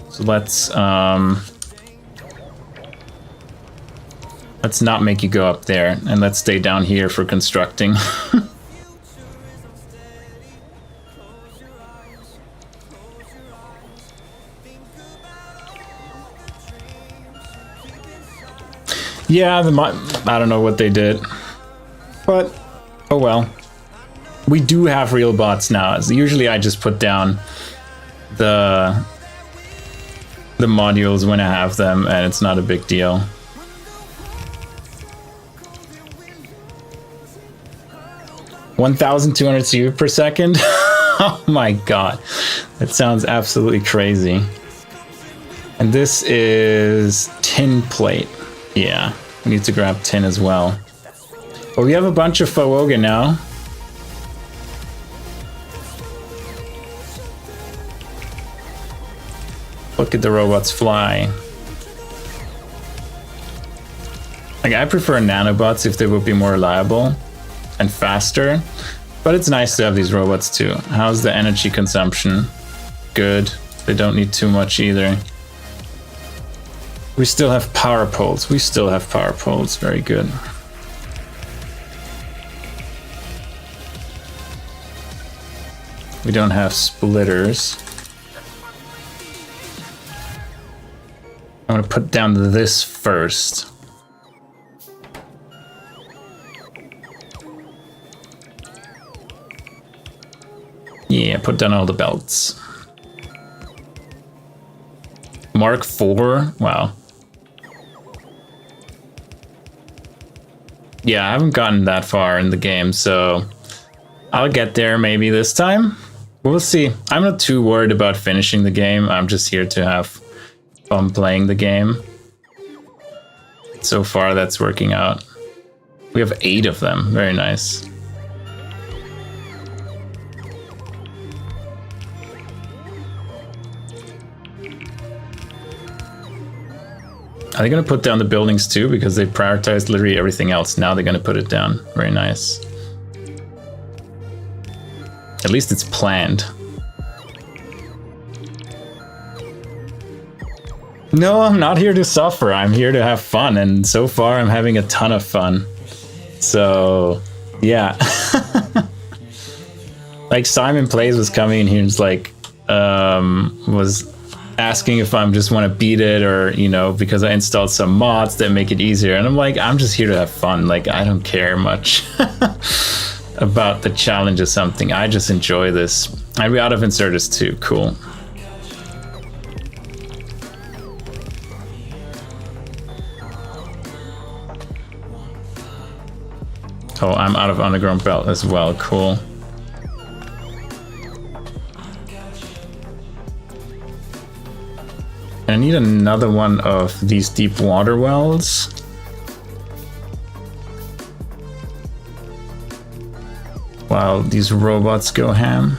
So let's not make you go up there, and let's stay down here for constructing. Yeah, I don't know what they did, but oh well. We do have real bots now. So usually I just put down the modules when I have them, and it's not a big deal. $1,200 CPU per second? Oh my god. That sounds absolutely crazy. And this is tin plate. Yeah, we need to grab tin as well. But we have a bunch of Wagon now. Look at the robots fly. Like, I prefer nanobots if they would be more reliable and faster, but it's nice to have these robots too. How's the energy consumption? Good. They don't need too much either. We still have power poles. We still have power poles. Very good. We don't have splitters. I'm gonna put down this first. Yeah, put down all the belts. Mark IV? Wow. Yeah, I haven't gotten that far in the game, so I'll get there maybe this time. We'll see. I'm not too worried about finishing the game. I'm just here to have fun playing the game. So far, that's working out. We have 8 of them. Very nice. Are they going to put down the buildings too? Because they prioritized literally everything else. Now they're going to put it down. Very nice. At least it's planned. No, I'm not here to suffer. I'm here to have fun. And so far, I'm having a ton of fun. So, yeah. Like, Simon Plays was coming in here and was like, was asking if I just want to beat it, or, you know, because I installed some mods that make it easier. And I'm like, I'm just here to have fun. Like, I don't care much about the challenge or something. I just enjoy this. I'd be out of inserters too. Cool. Oh, I'm out of underground belt as well. Cool. I need another one of these deep water wells. While these robots go ham.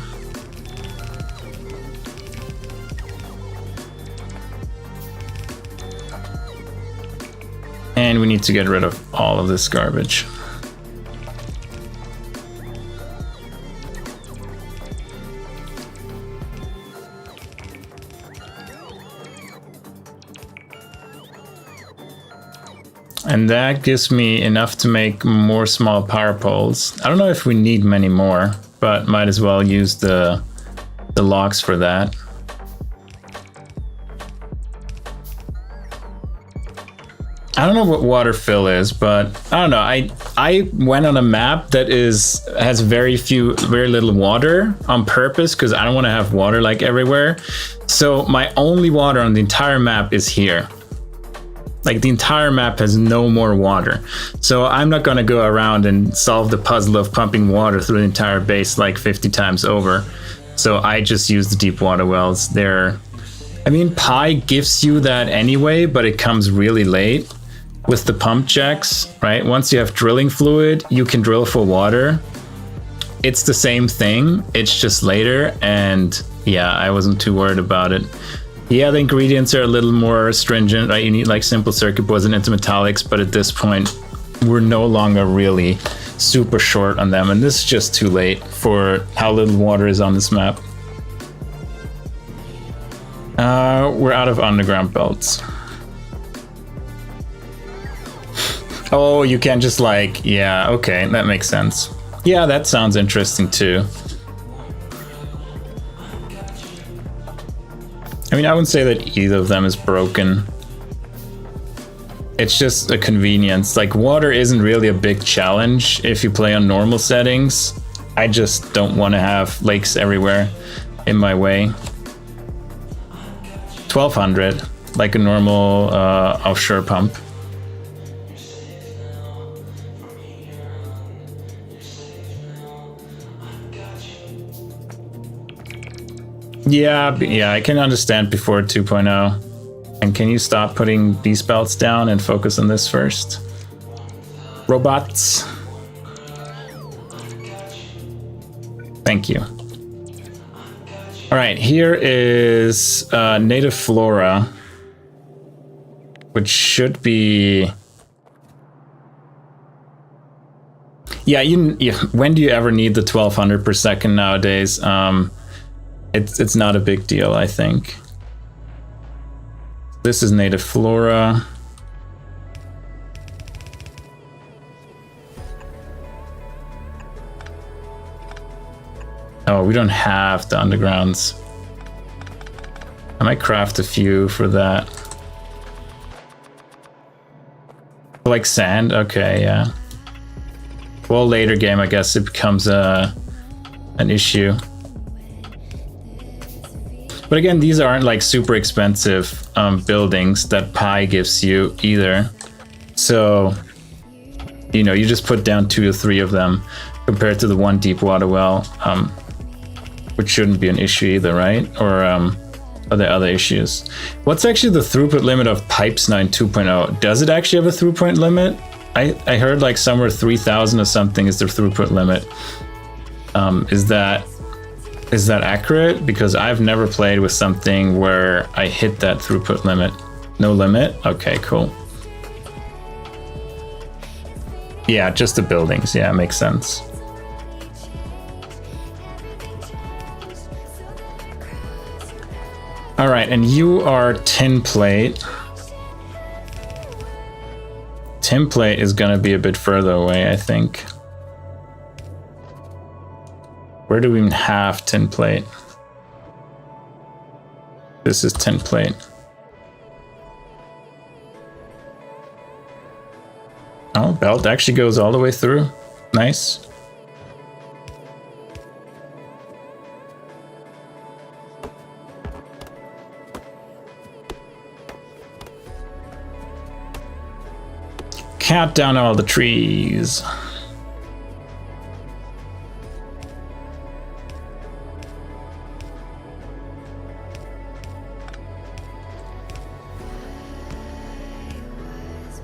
And we need to get rid of all of this garbage. And that gives me enough to make more small power poles. I don't know if we need many more, but might as well use the logs for that. I don't know what water fill is, but I don't know. I went on a map that has very little water on purpose because I don't want to have water like everywhere. So my only water on the entire map is here. Like, the entire map has no more water. So I'm not going to go around and solve the puzzle of pumping water through the entire base like 50 times over. So I just use the deep water wells. I mean, Pi gives you that anyway, but it comes really late with the pump checks, right? Once you have drilling fluid, you can drill for water. It's the same thing. It's just later. And yeah, I wasn't too worried about it. Yeah, the ingredients are a little more stringent, right? You need like simple circuit boards and intermetallics, but at this point, we're no longer really super short on them. And this is just too late for how little water is on this map. We're out of underground belts. Oh, you can just like, yeah, okay, that makes sense. Yeah, that sounds interesting too. I mean, I wouldn't say that either of them is broken. It's just a convenience. Like, water isn't really a big challenge if you play on normal settings. I just don't want to have lakes everywhere in my way. 1200, like a normal offshore pump. Yeah, I can understand before 2.0. And can you stop putting these belts down and focus on this first? Robots. Thank you. All right, here is native flora, which should be... Yeah, when do you ever need the 1200 per second nowadays? It's not a big deal, I think. This is native flora. Oh, we don't have the undergrounds. I might craft a few for that. Like sand? Okay, yeah. Well, later game, I guess it becomes an issue. But again, these aren't like super expensive buildings that Pi gives you either. So, you know, you just put down 2 or 3 of them compared to the 1 deep water well, which shouldn't be an issue either, right? Or are there other issues? What's actually the throughput limit of pipes now in 2.0? Does it actually have a throughput limit? I heard like somewhere 3000 or something is the throughput limit. Is that accurate? Because I've never played with something where I hit that throughput limit. No limit? Okay, cool. Yeah, just the buildings. Yeah, makes sense. All right, and you are tin plate. Tin plate is gonna be a bit further away, I think. Where do we even have tin plate? This is tin plate. Oh, belt actually goes all the way through. Nice. Count down all the trees.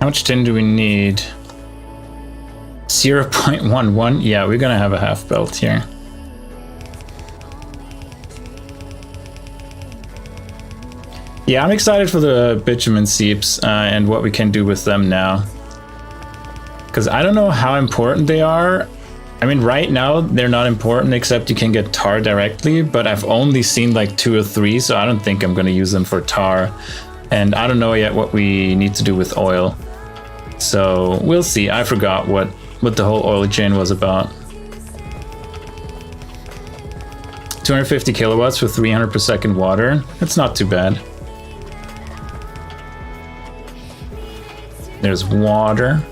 How much tin do we need? 0.11. Yeah, we're gonna have a half belt here. Yeah, I'm excited for the bitumen seeps and what we can do with them now. Because I don't know how important they are. I mean, right now they're not important except you can get tar directly, but I've only seen like 2 or 3, so I don't think I'm gonna use them for tar. And I don't know yet what we need to do with oil. So we'll see. I forgot what the whole oil chain was about. 250 kilowatts for 300 per second water. That's not too bad. There's water.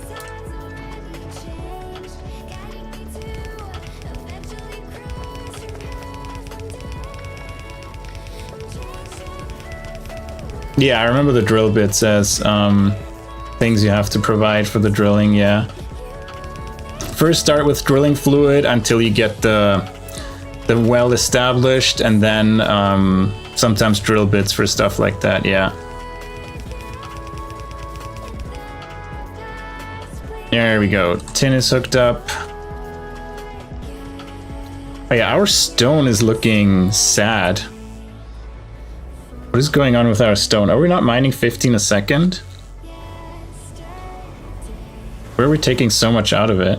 Yeah, I remember the drill bit says things you have to provide for the drilling, yeah. First start with drilling fluid until you get the well established, and then sometimes drill bits for stuff like that, yeah. There we go. Tin is hooked up. Oh yeah, our stone is looking sad. What is going on with our stone? Are we not mining 15 a second? Where are we taking so much out of it?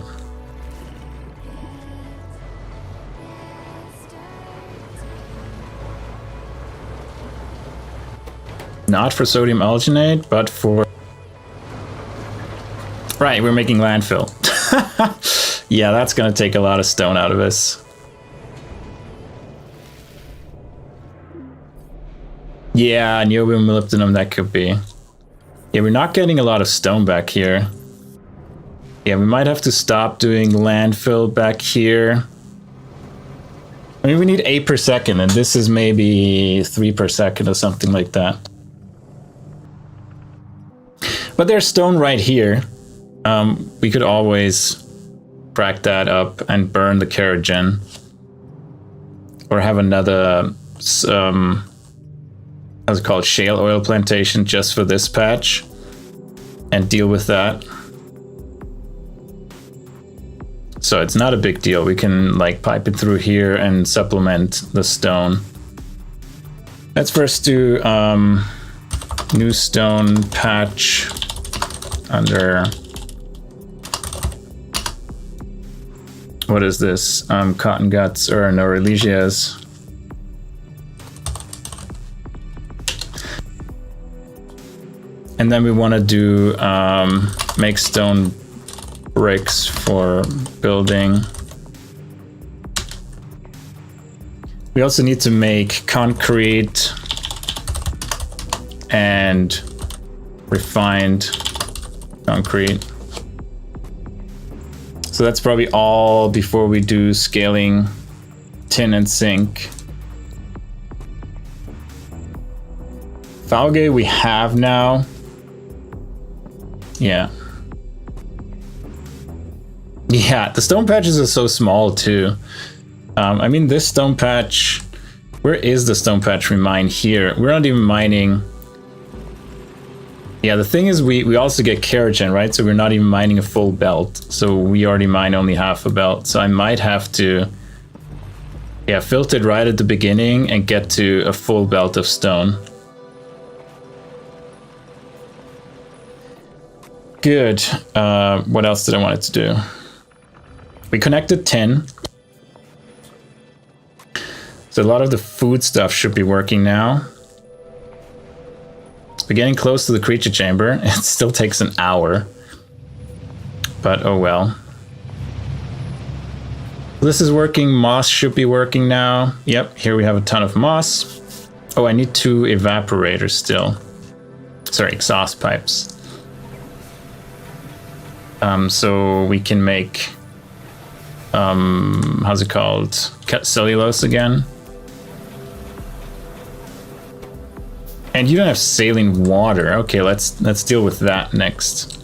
Not for sodium alginate, but for... Right, we're making landfill. Yeah, that's gonna take a lot of stone out of us. Yeah, niobium molybdenum, that could be. Yeah, we're not getting a lot of stone back here. Yeah, we might have to stop doing landfill back here. I mean, we need 8 per second, and this is maybe 3 per second or something like that. But there's stone right here. We could always crack that up and burn the kerogen. Or have another, how's it called, shale oil plantation just for this patch. And deal with that. So it's not a big deal. We can like pipe it through here and supplement the stone. Let's first do new stone patch under, what is this? Cotton guts or Noreligias. And then we want to do make stone bricks for building. We also need to make concrete and refined concrete. So that's probably all before we do scaling tin and zinc. Falgate we have now. Yeah. Yeah, the stone patches are so small too. I mean, this stone patch, where is the stone patch we mine here? We're not even mining. Yeah, the thing is we also get kerogen, right? So we're not even mining a full belt. So we already mine only half a belt. So I might have to, yeah, filter it right at the beginning and get to a full belt of stone. Good. What else did I want it to do? We connected tin. So a lot of the food stuff should be working now. We're getting close to the creature chamber. It still takes an hour. But oh well. This is working. Moss should be working now. Yep, here we have a ton of moss. Oh, I need 2 evaporators still. Sorry, exhaust pipes. So we can make, how's it called? Cut cellulose again. And you don't have saline water. Okay, let's deal with that next.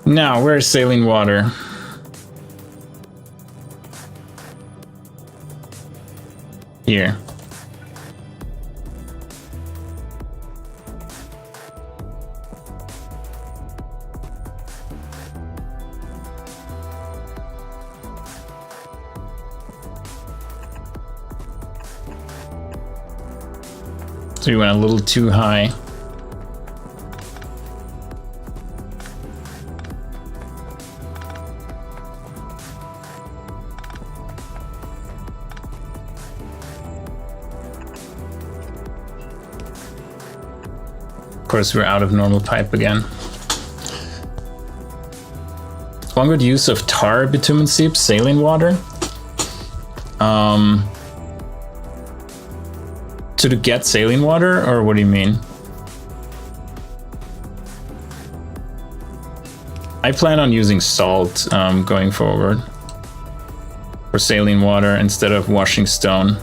Now, where's saline water? Here. So we went a little too high. Of course, we're out of normal pipe again. One good use of tar bitumen seep, saline water. To get saline water, or what do you mean? I plan on using salt going forward for saline water instead of washing stone,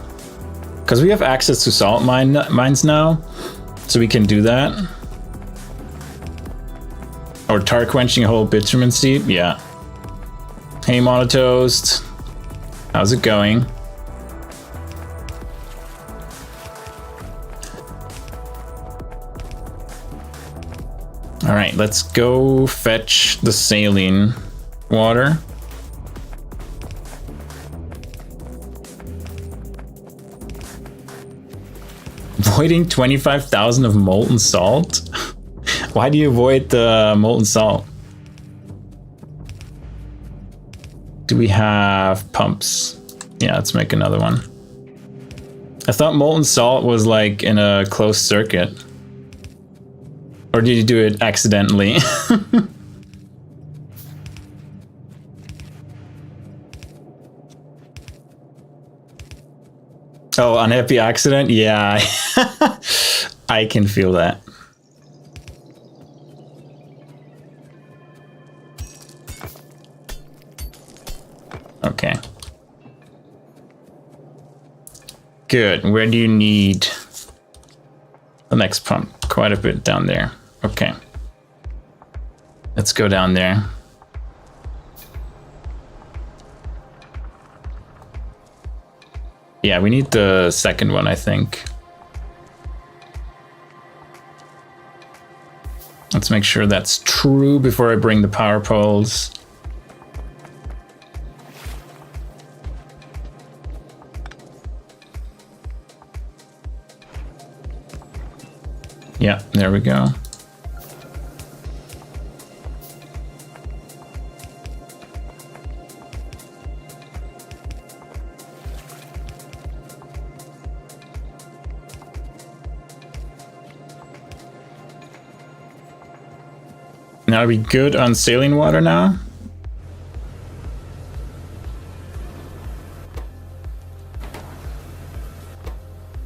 because we have access to salt mines now, so we can do that. Or tar quenching a whole bitumen seep, yeah. Hey Monotoast, how's it going? All right, let's go fetch the saline water. Avoiding 25,000 of molten salt? Why do you avoid the molten salt? Do we have pumps? Yeah, let's make another one. I thought molten salt was like in a closed circuit. Or did you do it accidentally? Oh, unhappy accident? Yeah, I can feel that. Okay. Good. Where do you need the next pump? Quite a bit down there. Okay. Let's go down there. Yeah, we need the second one, I think. Let's make sure that's true before I bring the power poles. Yeah, there we go. Now are we good on saline water now?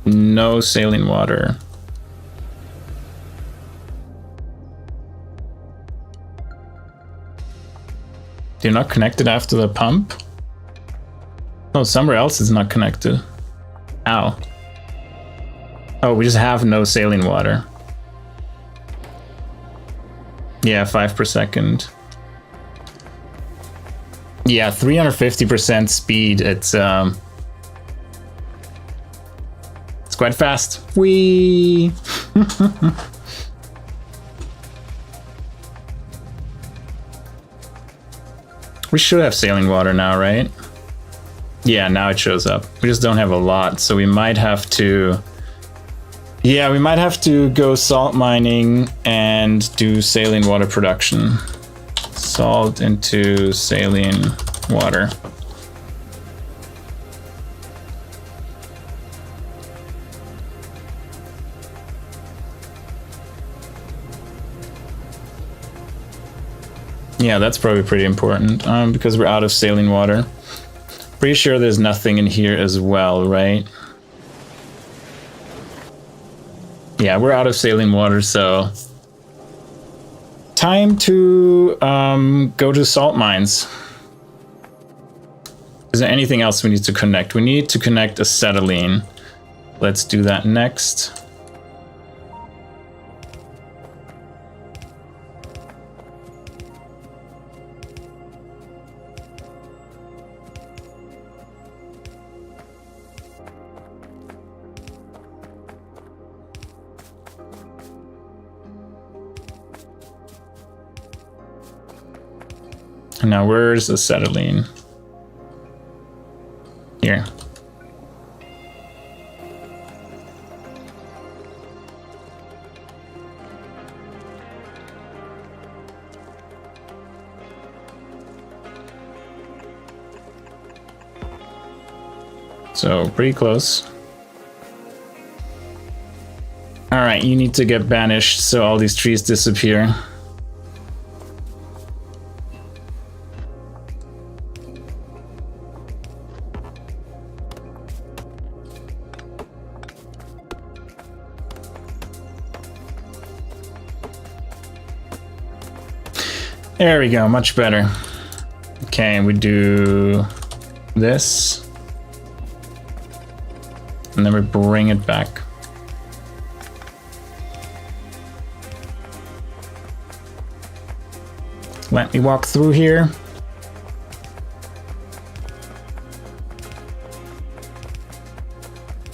No saline water. You're not connected after the pump? No, somewhere else is not connected. Ow. Oh, we just have no saline water. Yeah, 5 per second. Yeah, 350% speed. It's quite fast. Whee! We should have saline water now, right? Yeah, now it shows up. We just don't have a lot, so we might have to... Yeah, we might have to go salt mining and do saline water production. Salt into saline water. Yeah, that's probably pretty important because we're out of saline water. Pretty sure there's nothing in here as well, right? Yeah, we're out of saline water, so time to go to salt mines. Is there anything else we need to connect? We need to connect acetylene. Let's do that next. Now, where's acetylene? Here. So, pretty close. All right, you need to get banished so all these trees disappear. There we go, much better. Okay, we do this. And then we bring it back. Let me walk through here.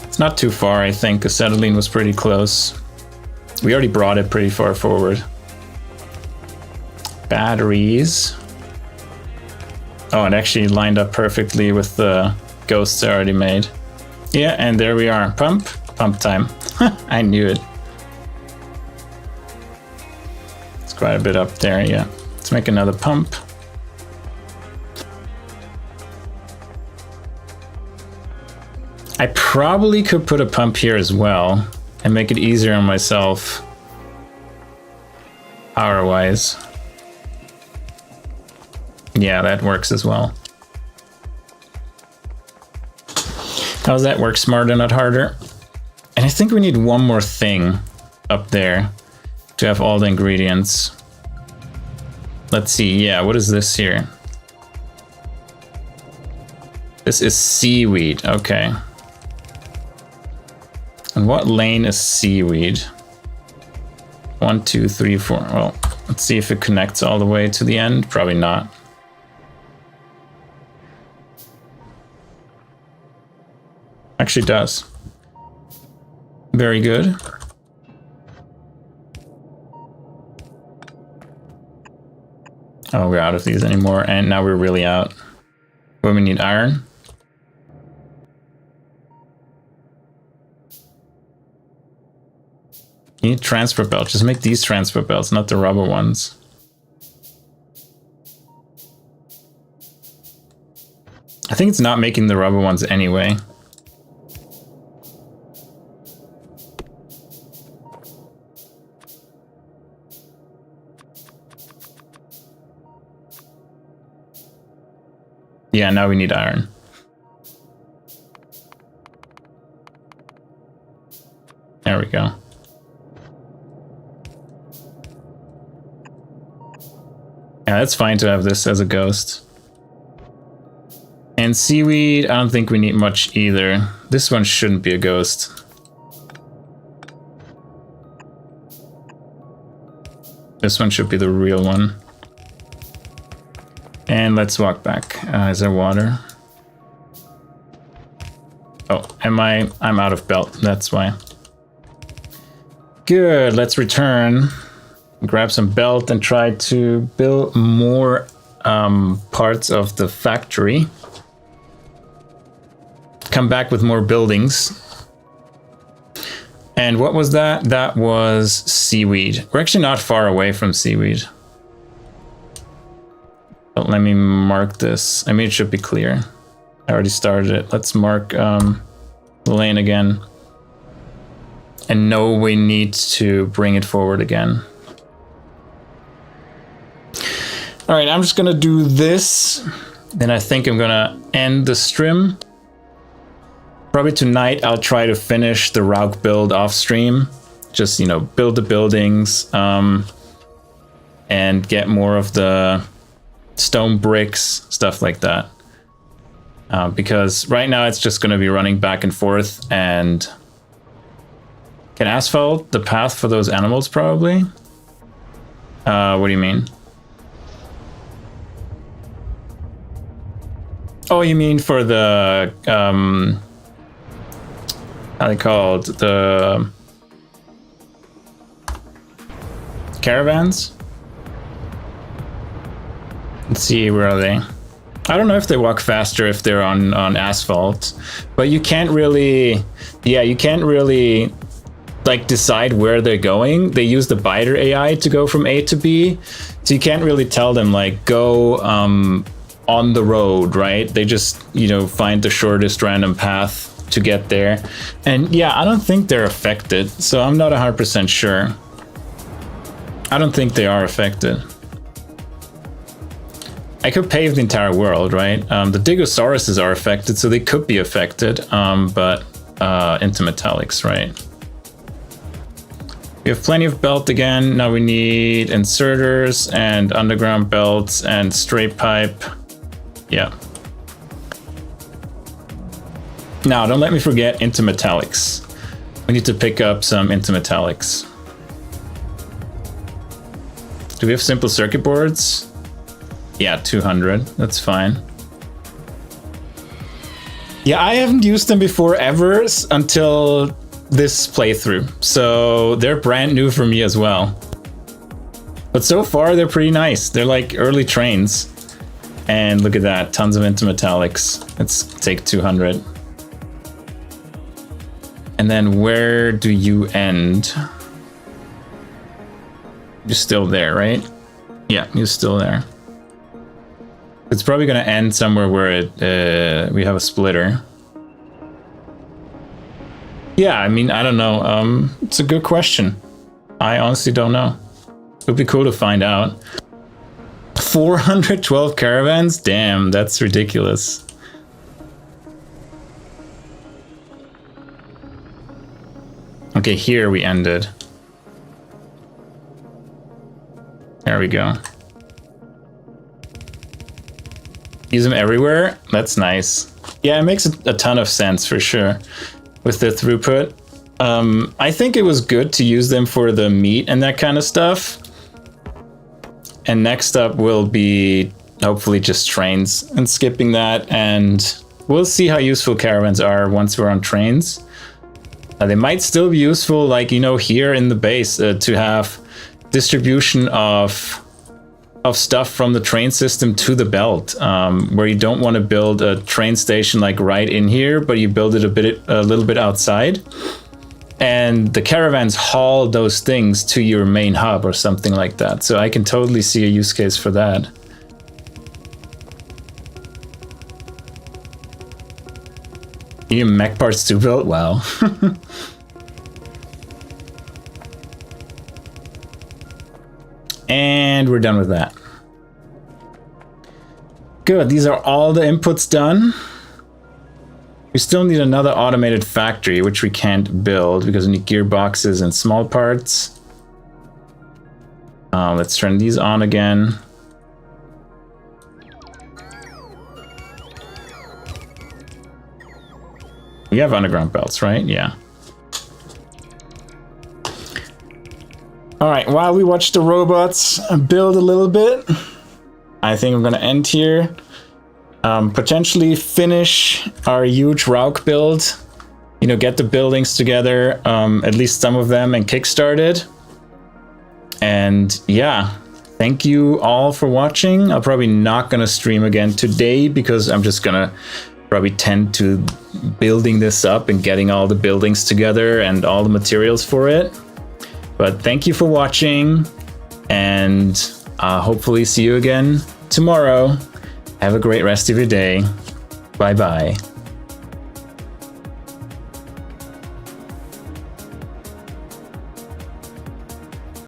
It's not too far, I think. Acetylene was pretty close. We already brought it pretty far forward. Batteries. Oh, it actually lined up perfectly with the ghosts I already made. Yeah, and there we are. Pump time. I knew it. It's quite a bit up there, yeah. Let's make another pump. I probably could put a pump here as well and make it easier on myself power-wise. Yeah, that works as well. How does that work? Smarter, not harder. And I think we need one more thing up there to have all the ingredients. Let's see. Yeah, what is this here? This is seaweed. Okay. And what lane is seaweed? 1, 2, 3, 4. Well, let's see if it connects all the way to the end. Probably not. Actually does. Very good. Oh, we're out of these anymore, and now we're really out. Well, we need iron. You need transfer belts. Just make these transfer belts, not the rubber ones. I think it's not making the rubber ones anyway. Yeah, now we need iron. There we go. Yeah, that's fine to have this as a ghost. And seaweed, I don't think we need much either. This one shouldn't be a ghost. This one should be the real one. And let's walk back. Is there water? Oh, I'm out of belt, that's why. Good, let's return. Grab some belt and try to build more parts of the factory. Come back with more buildings. And what was that? That was seaweed. We're actually not far away from seaweed. But let me mark this. I mean, it should be clear. I already started it. Let's mark the lane again. And know we need to bring it forward again. All right, I'm just gonna do this. Then I think I'm gonna end the stream. Probably tonight I'll try to finish the Vrauks build off stream. Just, you know, build the buildings and get more of the stone bricks, stuff like that. Because right now it's just gonna be running back and forth. And can asphalt the path for those animals probably? What do you mean? Oh, you mean for the how they called the caravans? Let's see, where are they? I don't know if they walk faster if they're on asphalt, but you can't really, yeah, you can't really like decide where they're going. They use the biter AI to go from A to B, so you can't really tell them like go on the road, right? They just, you know, find the shortest random path to get there. And yeah, I don't think they're affected, so I'm not 100% sure. I don't think they are affected. I could pave the entire world, right? The Digosauruses are affected, so they could be affected, but into metallics, right? We have plenty of belt again. Now we need inserters and underground belts and straight pipe. Yeah. Now, don't let me forget into metallics. We need to pick up some into metallics. Do we have simple circuit boards? Yeah, 200. That's fine. Yeah, I haven't used them before ever until this playthrough. So they're brand new for me as well. But so far, they're pretty nice. They're like early trains. And look at that, tons of into metallics. Let's take 200. And then where do you end? You're still there, right? Yeah, you're still there. It's probably going to end somewhere where it we have a splitter. Yeah, I mean, I don't know. It's a good question. I honestly don't know. It would be cool to find out. 412 caravans? Damn, that's ridiculous. Okay, here we ended. There we go. Use them everywhere? That's nice. Yeah, it makes a ton of sense for sure with the throughput. I think it was good to use them for the meat and that kind of stuff. And next up will be hopefully just trains and skipping that. And we'll see how useful caravans are once we're on trains. They might still be useful, like, you know, here in the base to have distribution of stuff from the train system to the belt, where you don't want to build a train station like right in here, but you build it a little bit outside. And the caravans haul those things to your main hub or something like that. So I can totally see a use case for that. You mech parts to build? Wow. And we're done with that. Good, these are all the inputs done. We still need another automated factory, which we can't build because we need gearboxes and small parts. Let's turn these on again. We have underground belts, right? Yeah. All right, while we watch the robots build a little bit, I think I'm gonna end here. Potentially finish our huge Vrauks build. You know, get the buildings together, at least some of them, and kickstart it. And yeah, thank you all for watching. I'm probably not gonna stream again today because I'm just gonna probably tend to building this up and getting all the buildings together and all the materials for it. But thank you for watching, and hopefully see you again tomorrow. Have a great rest of your day. Bye-bye.